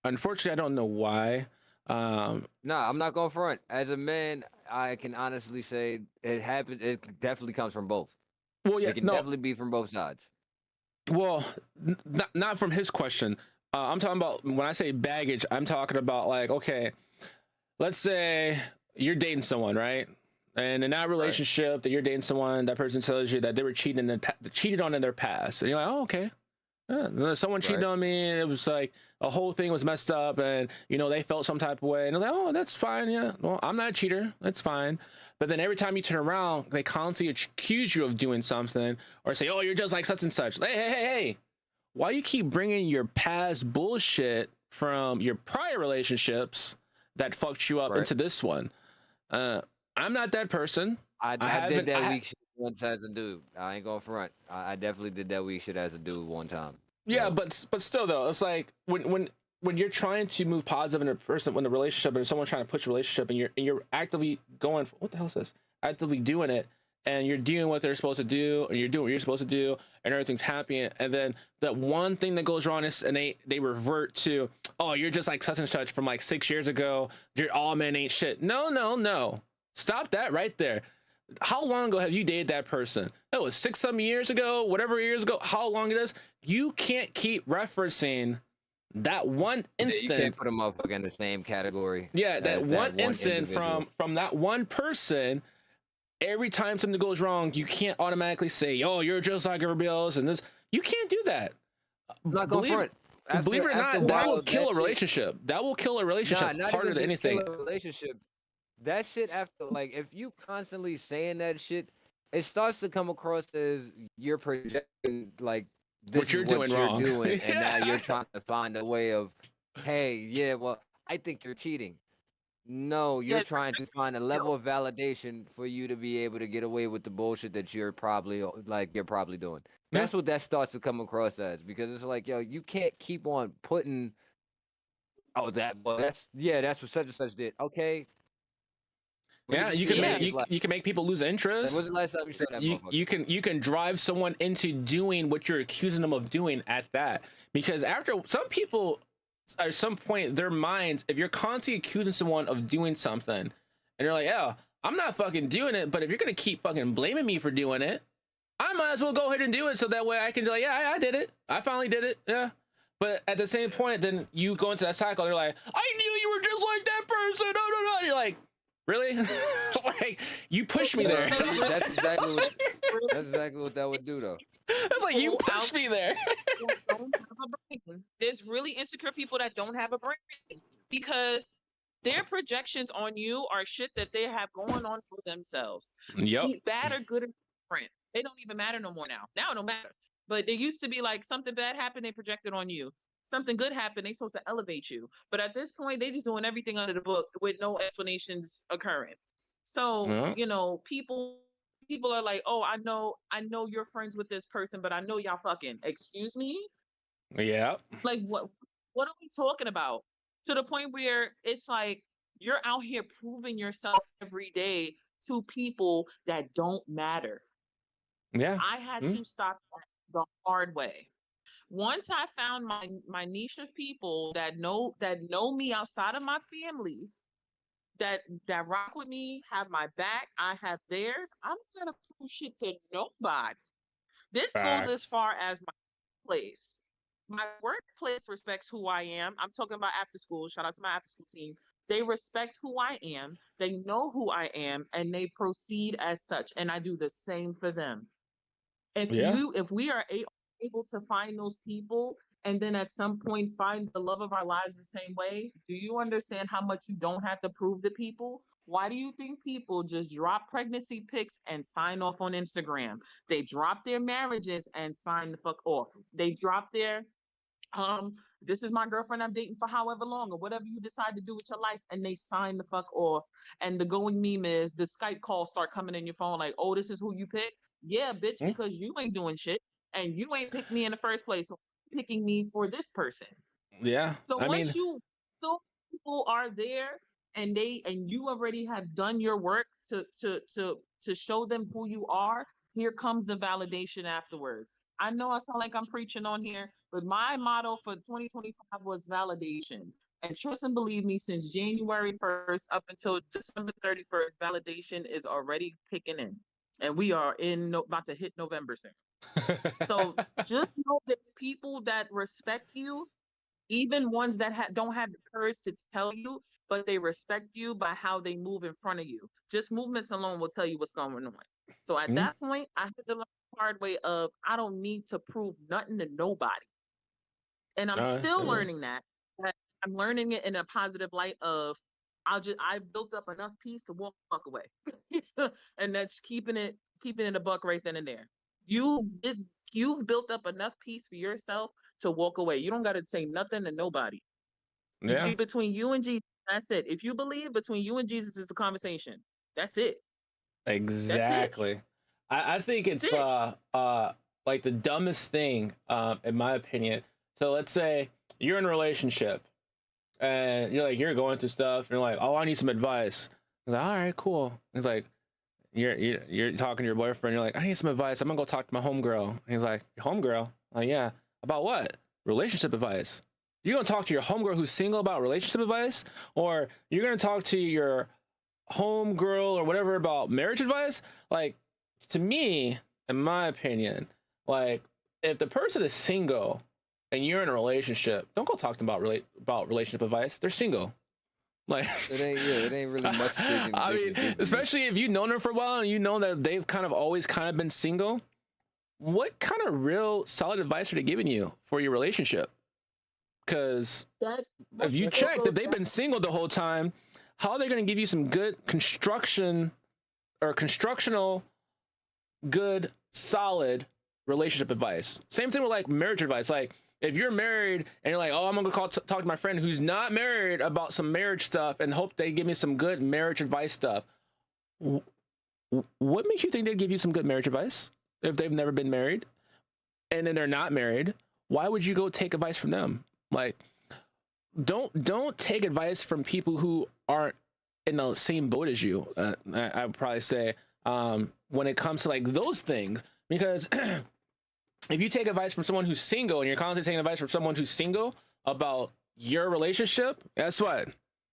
unfortunately, I don't know why. Nah, I'm not going front. As a man, I can honestly say it happened. It definitely comes from both. Well, yeah, It can no, definitely be from both sides. well, not from his question. I'm talking about when I say baggage, I'm talking about like, okay, let's say you're dating someone, right? And in that relationship that you're dating someone, that person tells you that they were cheated on in their past, and you're like, oh, okay. Yeah. And then someone cheated on me, and it was like a whole thing was messed up, and they felt some type of way, and they're like, oh, that's fine, yeah. Well, I'm not a cheater, that's fine. But then every time you turn around, they constantly accuse you of doing something, or say, oh, you're just like such and such. Hey. Why you keep bringing your past bullshit from your prior relationships that fucked you up into this one? I'm not that person. I did that weak shit once as a dude. I ain't going front. I definitely did that weak shit as a dude one time. Yeah, but still though, it's like when you're trying to move positive in a person, when the relationship, and someone's trying to push a relationship, and you're actively going, what the hell is this? Actively doing it, and you're doing what they're supposed to do, and you're doing what you're supposed to do, and everything's happy, and then that one thing that goes wrong is, and they revert to, oh, you're just like such and such from like 6 years ago. You're all men ain't shit. No. Stop that right there. How long ago have you dated that person? That was 6-7 years ago, whatever years ago, how long it is. You can't keep referencing that one instant. You can't put a motherfucker in the same category. Yeah, that one instant individual. from that one person. Every time something goes wrong, you can't automatically say, oh, you're just like everybody else, and this. You can't do that. I'm not going for it. Believe it or not, that will kill a relationship. That will kill a relationship harder than anything. Relationship. That shit, after, like, if you constantly saying that shit, it starts to come across as you're projecting, like, this what you're is what doing you're wrong. doing, and now you're trying to find a way of, hey, yeah, well, I think you're cheating. No, you're trying to find a level of validation for you to be able to get away with the bullshit that you're probably doing. That's what that starts to come across as, because it's like, yo, you can't keep on putting, oh, that's what such and such did. Okay. Yeah, you can make people lose interest. When was the last time you saw that motherfucker? You can drive someone into doing what you're accusing them of doing at that, because after some people, at some point, their minds, if you're constantly accusing someone of doing something, and you're like, yeah, I'm not fucking doing it, but if you're gonna keep fucking blaming me for doing it, I might as well go ahead and do it, so that way I can be like, yeah, I did it. I finally did it. Yeah. But at the same point, then you go into that cycle. They're like, I knew you were just like that person. No. And you're like, really? Like, you pushed me there. That's exactly what that would do, though. It's like, you pushed me there. Don't have a brain. There's really insecure people that don't have a brain, because their projections on you are shit that they have going on for themselves. Yep. Be bad or good or different. They don't even matter no more now. Now it don't matter. But they used to be like, something bad happened, they projected on you. Something good happened, they supposed to elevate you. But at this point, they just doing everything under the book with no explanations occurring. So, people are like, oh, I know you're friends with this person, but I know y'all fucking. Excuse me? Yeah. Like, what are we talking about? To the point where it's like you're out here proving yourself every day to people that don't matter. Yeah. I had to stop that the hard way. Once I found my niche of people that know me outside of my family, that rock with me, have my back, I have theirs, I'm not gonna prove shit to nobody. This goes as far as my place. My workplace respects who I am. I'm talking about after school. Shout out to my after school team. They respect who I am. They know who I am, and they proceed as such. And I do the same for them. Yeah. If we are able to find those people, and then at some point find the love of our lives the same way, do you understand how much you don't have to prove to people? Why do you think people just drop pregnancy pics and sign off on Instagram? They drop their marriages and sign the fuck off. They drop their this is my girlfriend I'm dating for however long, or whatever you decide to do with your life, and they sign the fuck off. And the going meme is the Skype calls start coming in your phone like, oh, this is who you pick? Yeah, bitch, Mm. because you ain't doing shit and you ain't picked me in the first place. So you're picking me for this person. Yeah. So I once mean, so people are there and you already have done your work to show them who you are, here comes the validation afterwards. I know I sound like I'm preaching on here, but my motto for 2025 was validation. And trust and believe me, since January 1st up until December 31st, validation is already kicking in. And we are about to hit November soon. So just know there's people that respect you, even ones that don't have the courage to tell you, but they respect you by how they move in front of you. Just movements alone will tell you what's going on. So at mm, that point, I had to learn the hard way of I don't need to prove nothing to nobody. And I'm still yeah. learning that. But I'm learning it in a positive light of I built up enough peace to walk away. And that's keeping it a buck right then and there. You've built up enough peace for yourself to walk away. You don't got to say nothing to nobody. Yeah. Between you and Jesus, that's it. If you believe, between you and Jesus is the conversation. That's it. That's it. Exactly. I think it's That's it. like the dumbest thing, in my opinion. So let's say you're in a relationship and you're going through stuff and you're like, oh, I need some advice. He's like, all right, cool. He's like, you're talking to your boyfriend, you're like, I need some advice. I'm gonna go talk to my homegirl. And he's like, your homegirl? Like, yeah. About what? Relationship advice. You're gonna talk to your homegirl who's single about relationship advice? Or you're gonna talk to your homegirl or whatever about marriage advice? Like, to me, in my opinion, like, if the person is single and you're in a relationship, don't go talk to them about relationship advice. They're single. Like, It ain't really much. I mean, especially if you've known them for a while and you know that they've kind of always kind of been single. What kind of real solid advice are they giving you for your relationship? Because if you checked, if they've been single the whole time, how are they going to give you some good constructional, good, solid relationship advice? Same thing with like marriage advice. Like, if you're married and you're like, oh, I'm gonna talk to my friend who's not married about some marriage stuff and hope they give me some good marriage advice stuff. What makes you think they'd give you some good marriage advice if they've never been married and then they're not married? Why would you go take advice from them? Like, don't take advice from people who aren't in the same boat as you. I would probably say when it comes to like those things, because if you take advice from someone who's single and you're constantly taking advice from someone who's single about your relationship, guess what?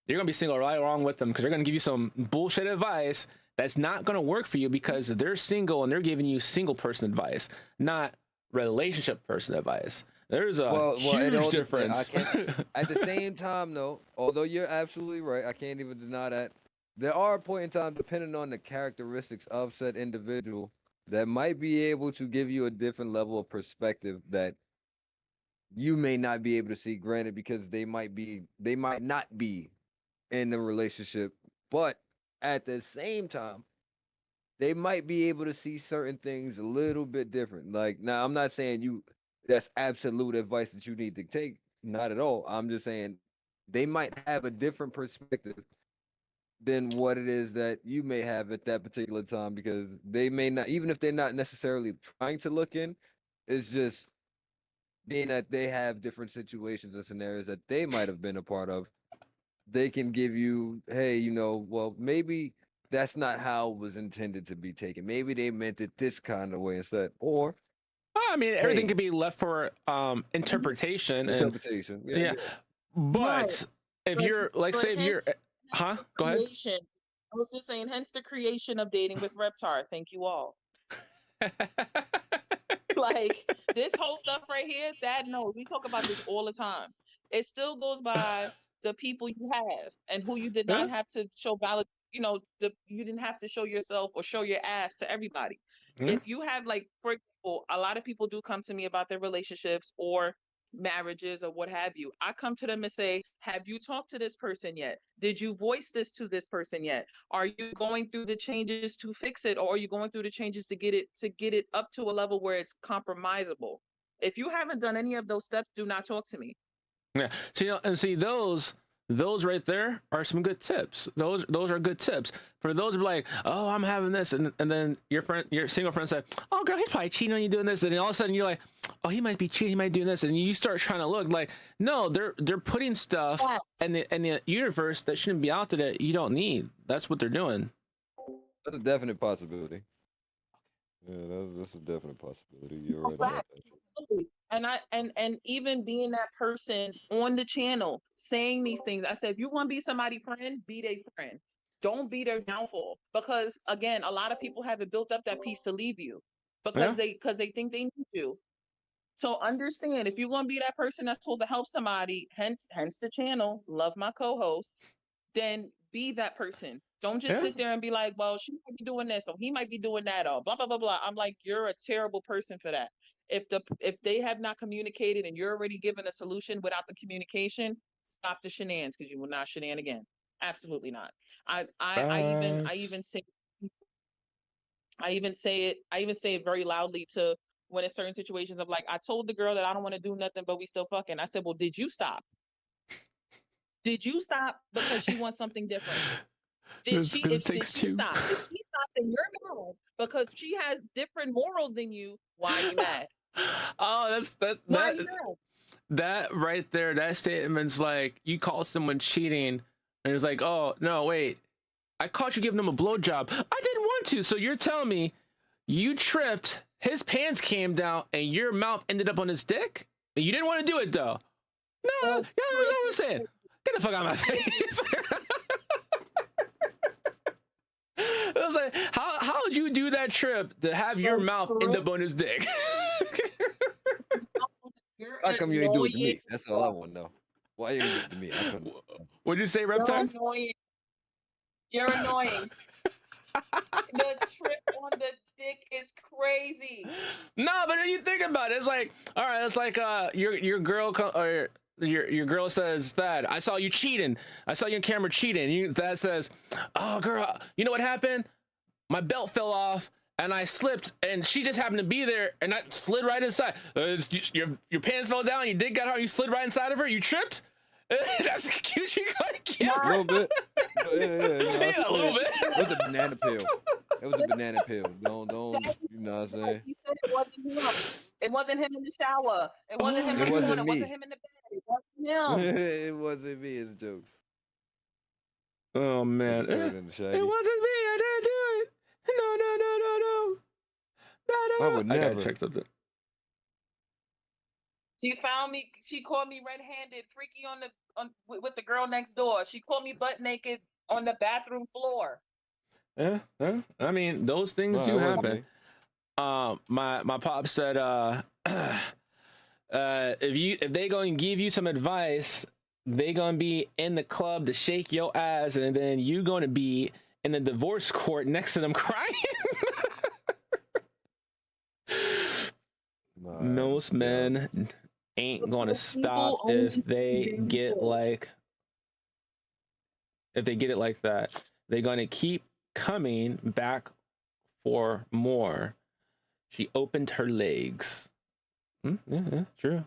You're going to be single right along with them because they're going to give you some bullshit advice that's not going to work for you because they're single and they're giving you single person advice, not relationship person advice. There's a huge difference. At the same time, though, although you're absolutely right, I can't even deny that. There are a point in time, depending on the characteristics of said individual, that might be able to give you a different level of perspective that you may not be able to see. Granted, because they might not be in a relationship, but at the same time, they might be able to see certain things a little bit different. Like, now, I'm not saying that's absolute advice that you need to take. Not at all. I'm just saying they might have a different perspective than what it is that you may have at that particular time, because they may not, even if they're not necessarily trying to look in, it's just being that they have different situations and scenarios that they might have been a part of. They can give you, hey, well, maybe that's not how it was intended to be taken. Maybe they meant it this kind of way instead. Or, I mean, everything hey, could be left for interpretation. interpretation. Yeah. But if you're like, say if you're, go ahead. I was just saying, hence the creation of Dating with Reptar. Thank you all. Like this whole stuff right here, Dad knows. We talk about this all the time. It still goes by the people you have and who you did Yeah. not have to show valid. You didn't have to show yourself or show your ass to everybody. Yeah. If you have, like, for example, a lot of people do come to me about their relationships or marriages or what have you. I come to them and say, have you talked to this person yet? Did you voice this to this person yet? Are you going through the changes to fix it, or are you going through the changes to get it up to a level where it's compromisable? If you haven't done any of those steps, do not talk to me. Yeah. See, those right there are some good tips. Those are good tips for those who are like, oh, I'm having this, and then your single friend said, oh, girl, he's probably cheating on you doing this, and then all of a sudden you're like, oh, he might be cheating, he might be doing this, and you start trying to look like, no, they're putting stuff in the universe that shouldn't be out there that you don't need. That's what they're doing. That's a definite possibility. Yeah, that's a definite possibility. You're right about that. Absolutely. And even being that person on the channel saying these things, I said, if you want to be somebody's friend, be their friend. Don't be their downfall. Because again, a lot of people haven't built up that piece to leave you because they think they need you. So understand, if you're gonna be that person that's supposed to help somebody, hence the channel, love my co-host, then be that person. Don't just sit there and be like, well, she might be doing this or he might be doing that or blah blah blah blah. I'm like, you're a terrible person for that. If they have not communicated and you're already given a solution without the communication, stop the shenanigans, because you will not shenan again. Absolutely not. I even say it very loudly to when in certain situations of like, I told the girl that I don't want to do nothing, but we still fucking. I said, well, did you stop? Did you stop because she wants something different? Did she stop? If she stopped, then you're mad because she has different morals than you. Why are you mad? Oh, Why are you mad? that right there. That statement's like, you call someone cheating, and it's like, oh no, wait, I caught you giving him a blowjob. I didn't want to, so you're telling me you tripped, his pants came down, and your mouth ended up on his dick? You didn't want to do it though. No, you know what I'm saying? Get the fuck out of my face. I was like, how would you do that trip to have your mouth end up on his dick? How come you ain't do it to me? That's all I want to know. Why you ain't do it to me? What'd you say, Reptile? You're annoying. The trip on the dick is crazy. No, but then you think about it, it's like, all right, it's like your girl or your girl says that I saw you cheating. I saw you on camera cheating. That says, oh girl, you know what happened? My belt fell off and I slipped, and she just happened to be there, and I slid right inside. Your pants fell down. Your dick got hard. You slid right inside of her. You tripped. That's cute. You got a little bit. Yeah, a little bit. It was a banana peel. It was a banana peel. Don't. You know what I'm saying? He said it wasn't him. It wasn't him in the shower. It wasn't him in the corner. It wasn't him in the bed. It wasn't him. It wasn't me. It's jokes. Oh man, it wasn't me. I didn't do it. No. I would never. I gotta check something. She found me. She caught me red-handed, freaky with the girl next door. She caught me butt naked on the bathroom floor. Yeah. I mean, those things do happen. My pop said, if they gonna give you some advice, they gonna be in the club to shake your ass, and then you gonna be in the divorce court next to them crying. Most men ain't gonna stop if they get it like that. They're gonna keep coming back for more. She opened her legs. Yeah, true.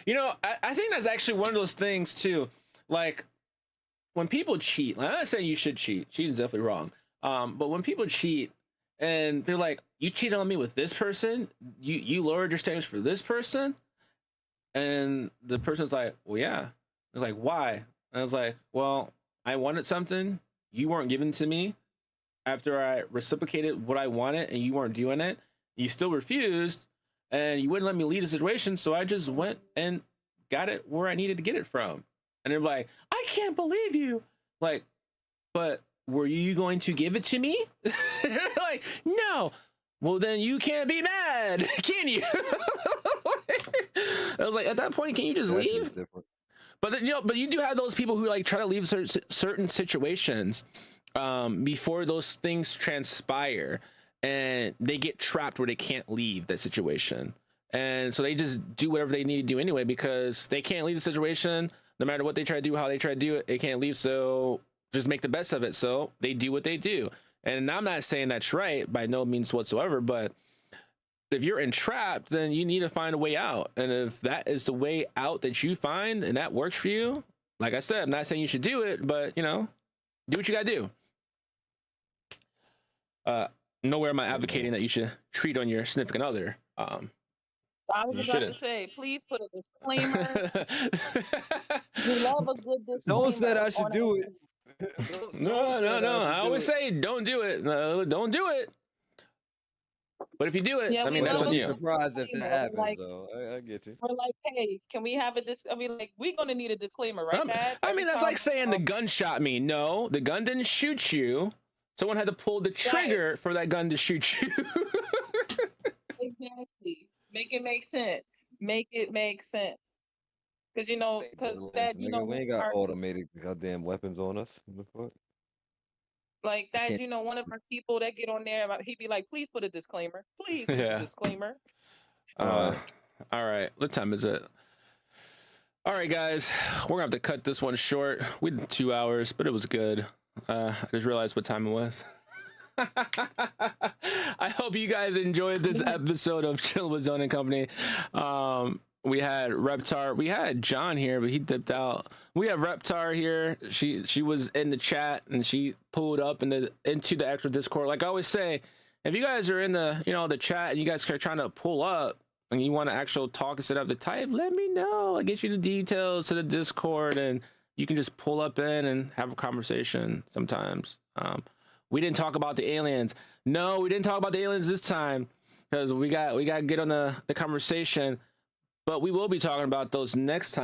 You know, I think that's actually one of those things too. Like when people cheat, I'm not saying you should cheat. Cheating's definitely wrong. But when people cheat and they're like, you cheated on me with this person, you lowered your standards for this person, and the person's like, well, yeah. They're like, why? And I was like, well, I wanted something you weren't giving to me. After I reciprocated what I wanted and you weren't doing it, you still refused, and you wouldn't let me lead the situation, so I just went and got it where I needed to get it from. And they're like, I can't believe you. Like, but were you going to give it to me? Like, no. well, then you can't be mad, can you? I was like, at that point, can you just That shit's leave? different. But then, but you do have those people who like try to leave certain situations before those things transpire, and they get trapped where they can't leave that situation, and so they just do whatever they need to do anyway because they can't leave the situation. No matter what they try to do, how they try to do it, they can't leave. So just make the best of it. So they do what they do, and I'm not saying that's right by no means whatsoever, but if you're entrapped, then you need to find a way out. And if that is the way out that you find and that works for you, like I said, I'm not saying you should do it, but do what you gotta do. Nowhere am I advocating that you should treat on your significant other. I was You about to shouldn't. say, please put a disclaimer. We love a good disclaimer. Someone said I should on do everything. it. No. I always say don't do it. No, don't do it. But if you do it, Yeah, I we mean, that's love on a you. good Surprised if that disclaimer. happens, Like, though. I get you. we're like, hey, can we have I mean, like, we're gonna need a disclaimer, right, Matt? I Every mean, that's time- like saying the gun shot me. No, the gun didn't shoot you. Someone had to pull the trigger for that gun to shoot you. Exactly. Make it make sense. Make it make sense. Because that Nigga, we ain't got our- automated goddamn weapons on us. What the fuck? like that, can't- one of our people that get on there, he'd be like, please put a disclaimer. Please put Yeah. a disclaimer. All right. What time is it? All right, guys. We're gonna have to cut this one short. We did 2 hours, but it was good. I just realized what time it was. I hope you guys enjoyed this episode of Chill with Zone and Company. We had Reptar. We had John here, but he dipped out. We have Reptar here. She was in the chat and she pulled up into the actual Discord. Like I always say, if you guys are in the the chat and you guys are trying to pull up and you want to actually talk instead of the type, let me know. I'll get you the details to the Discord and you can just pull up in and have a conversation sometimes. We didn't talk about the aliens. No, we didn't talk about the aliens this time because we got to get on the conversation. But we will be talking about those next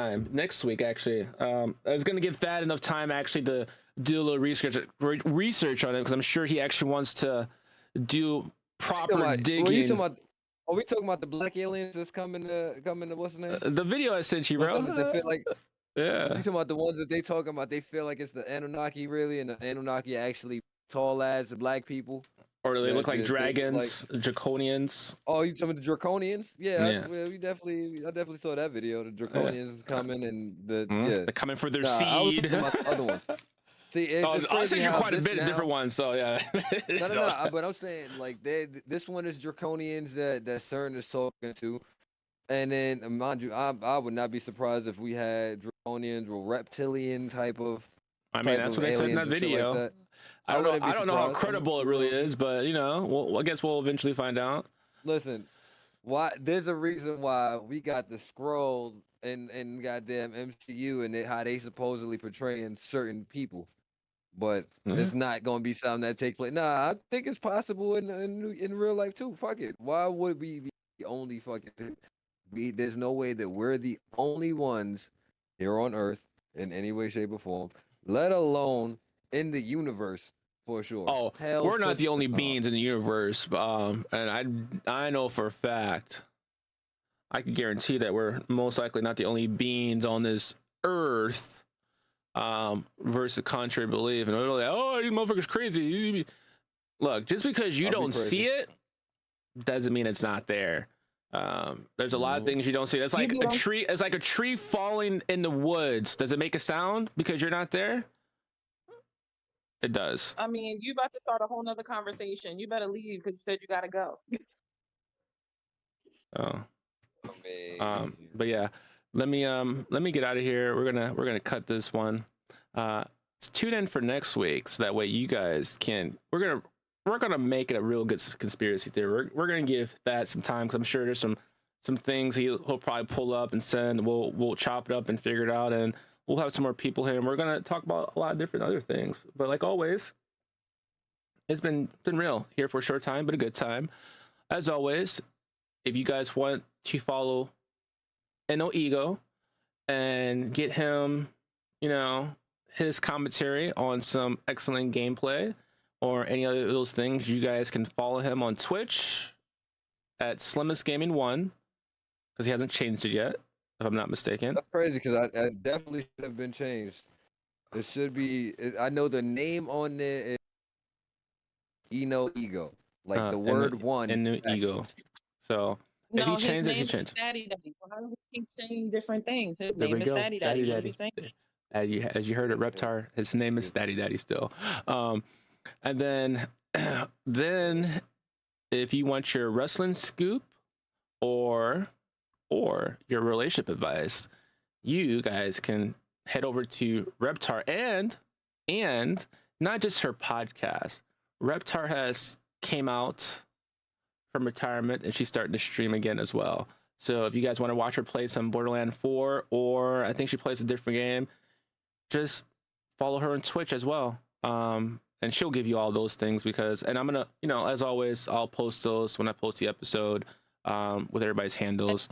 week, actually. I was going to give Thad enough time actually to do a little research on it because I'm sure he actually wants to do proper digging. Are we talking about the black aliens that's coming to what's the name? The video I sent you, bro. They feel like, yeah. you talking about the ones that they talking about? They feel like it's the Anunnaki, really, and the Anunnaki actually tall as the black people. Or they look like they dragons, draconians. Oh, you talking about the Draconians? Yeah, Yeah. I definitely saw that video. The Draconians is coming, and They're coming for their I was seed. talking about the other ones. See, it's I crazy sent you how quite a this bit of now- different ones, so yeah. No, but I'm saying like this one is Draconians that CERN is talking to, and then mind you, I would not be surprised if we had Draconians or reptilian type of. I mean, that's what they said in that aliens or shit like video. that. I don't wouldn't be know how surprised. credible it really is, but I guess we'll eventually find out. Listen, there's a reason why we got the scroll and goddamn MCU and how they supposedly portraying certain people, but it's not gonna be something that takes place. Nah, I think it's possible in real life too. Fuck it. Why would we be the only fucking? There's no way that we're the only ones here on Earth in any way, shape, or form, let alone in the universe for sure. Oh, Hell we're not to the only no. beings in the universe, and I know for a fact, I can guarantee that we're most likely not the only beings on this Earth. Versus contrary belief, and they're like, oh, these motherfuckers crazy. Look, just because you I'll be don't crazy. see it doesn't mean it's not there. There's a lot of things you don't see. That's like a tree. It's like a tree falling in the woods. Does it make a sound because you're not there? It does. I mean, you about to start a whole nother conversation. You better leave because you said you gotta go. Oh. But yeah, let me get out of here. We're gonna cut this one. Tune in for next week so that way you guys can. We're gonna make it a real good conspiracy theory. We're gonna give that some time because I'm sure there's some things he'll probably pull up and send. We'll chop it up and figure it out, and we'll have some more people here, and we're gonna talk about a lot of different other things. But like always, it's been real here for a short time, but a good time. As always, if you guys want to follow No Ego and get him, his commentary on some excellent gameplay, or any other of those things, you guys can follow him on Twitch at Slimmest Gaming 1, because he hasn't changed it yet, if I'm not mistaken. That's crazy because I definitely should have been changed. It should be. I know the name on there is Eno Ego, like the word one. in the ego. So if No, he his changed it, he name is changed. Daddy Daddy. Why do we keep saying different things? His There name we is go. Daddy Daddy. You know what Daddy. I'm saying? As you heard it, Reptar, his name is Daddy Daddy still. And then then if you want your wrestling scoop or your relationship advice, you guys can head over to Reptar and not just her podcast. Reptar has came out from retirement and she's starting to stream again as well. So if you guys want to watch her play some Borderlands 4, or I think she plays a different game, just follow her on Twitch as well. And she'll give you all those things and I'm gonna, as always, I'll post those when I post the episode with everybody's handles.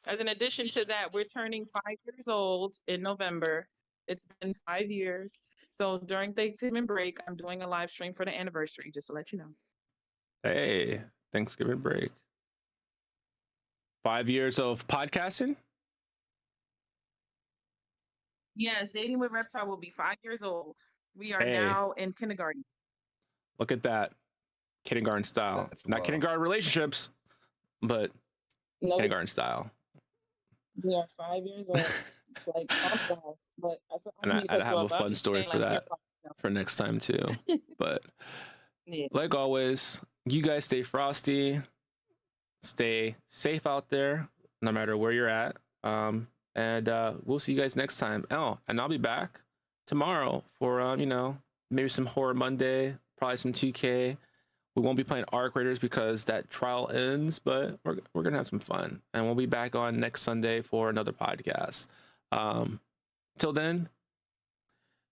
As an addition to that, we're turning 5 years old in November. It's been 5 years. So during Thanksgiving break, I'm doing a live stream for the anniversary, just to let you know. Hey, Thanksgiving break. 5 years of podcasting? Yes, Dating with Reptar will be 5 years old. We are Hey. now in kindergarten. Look at that. Kindergarten style. That's Not wild. kindergarten relationships, but No, kindergarten style. we are 5 years old. Like, I'm fast, but And I have a fun story for that for next time too. But Yeah. like always, you guys stay frosty, stay safe out there, no matter where you're at. And we'll see you guys next time. Oh, and I'll be back tomorrow for maybe some Horror Monday, probably some 2K. We won't be playing Arc Raiders because that trial ends, but we're gonna have some fun, and we'll be back on next Sunday for another podcast. Till then,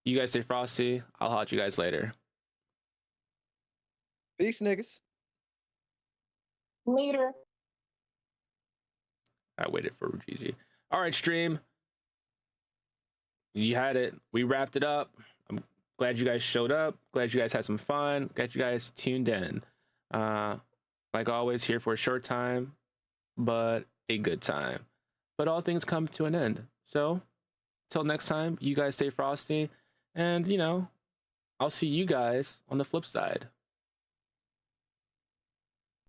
you guys stay frosty. I'll holler at you guys later. Peace, niggas. Later. I waited for Gigi. All right, stream. You had it. We wrapped it up. I'm glad you guys showed up. Glad you guys had some fun. Glad you guys tuned in. Like always, here for a short time, but a good time. But all things come to an end. So, till next time, you guys stay frosty. And, I'll see you guys on the flip side.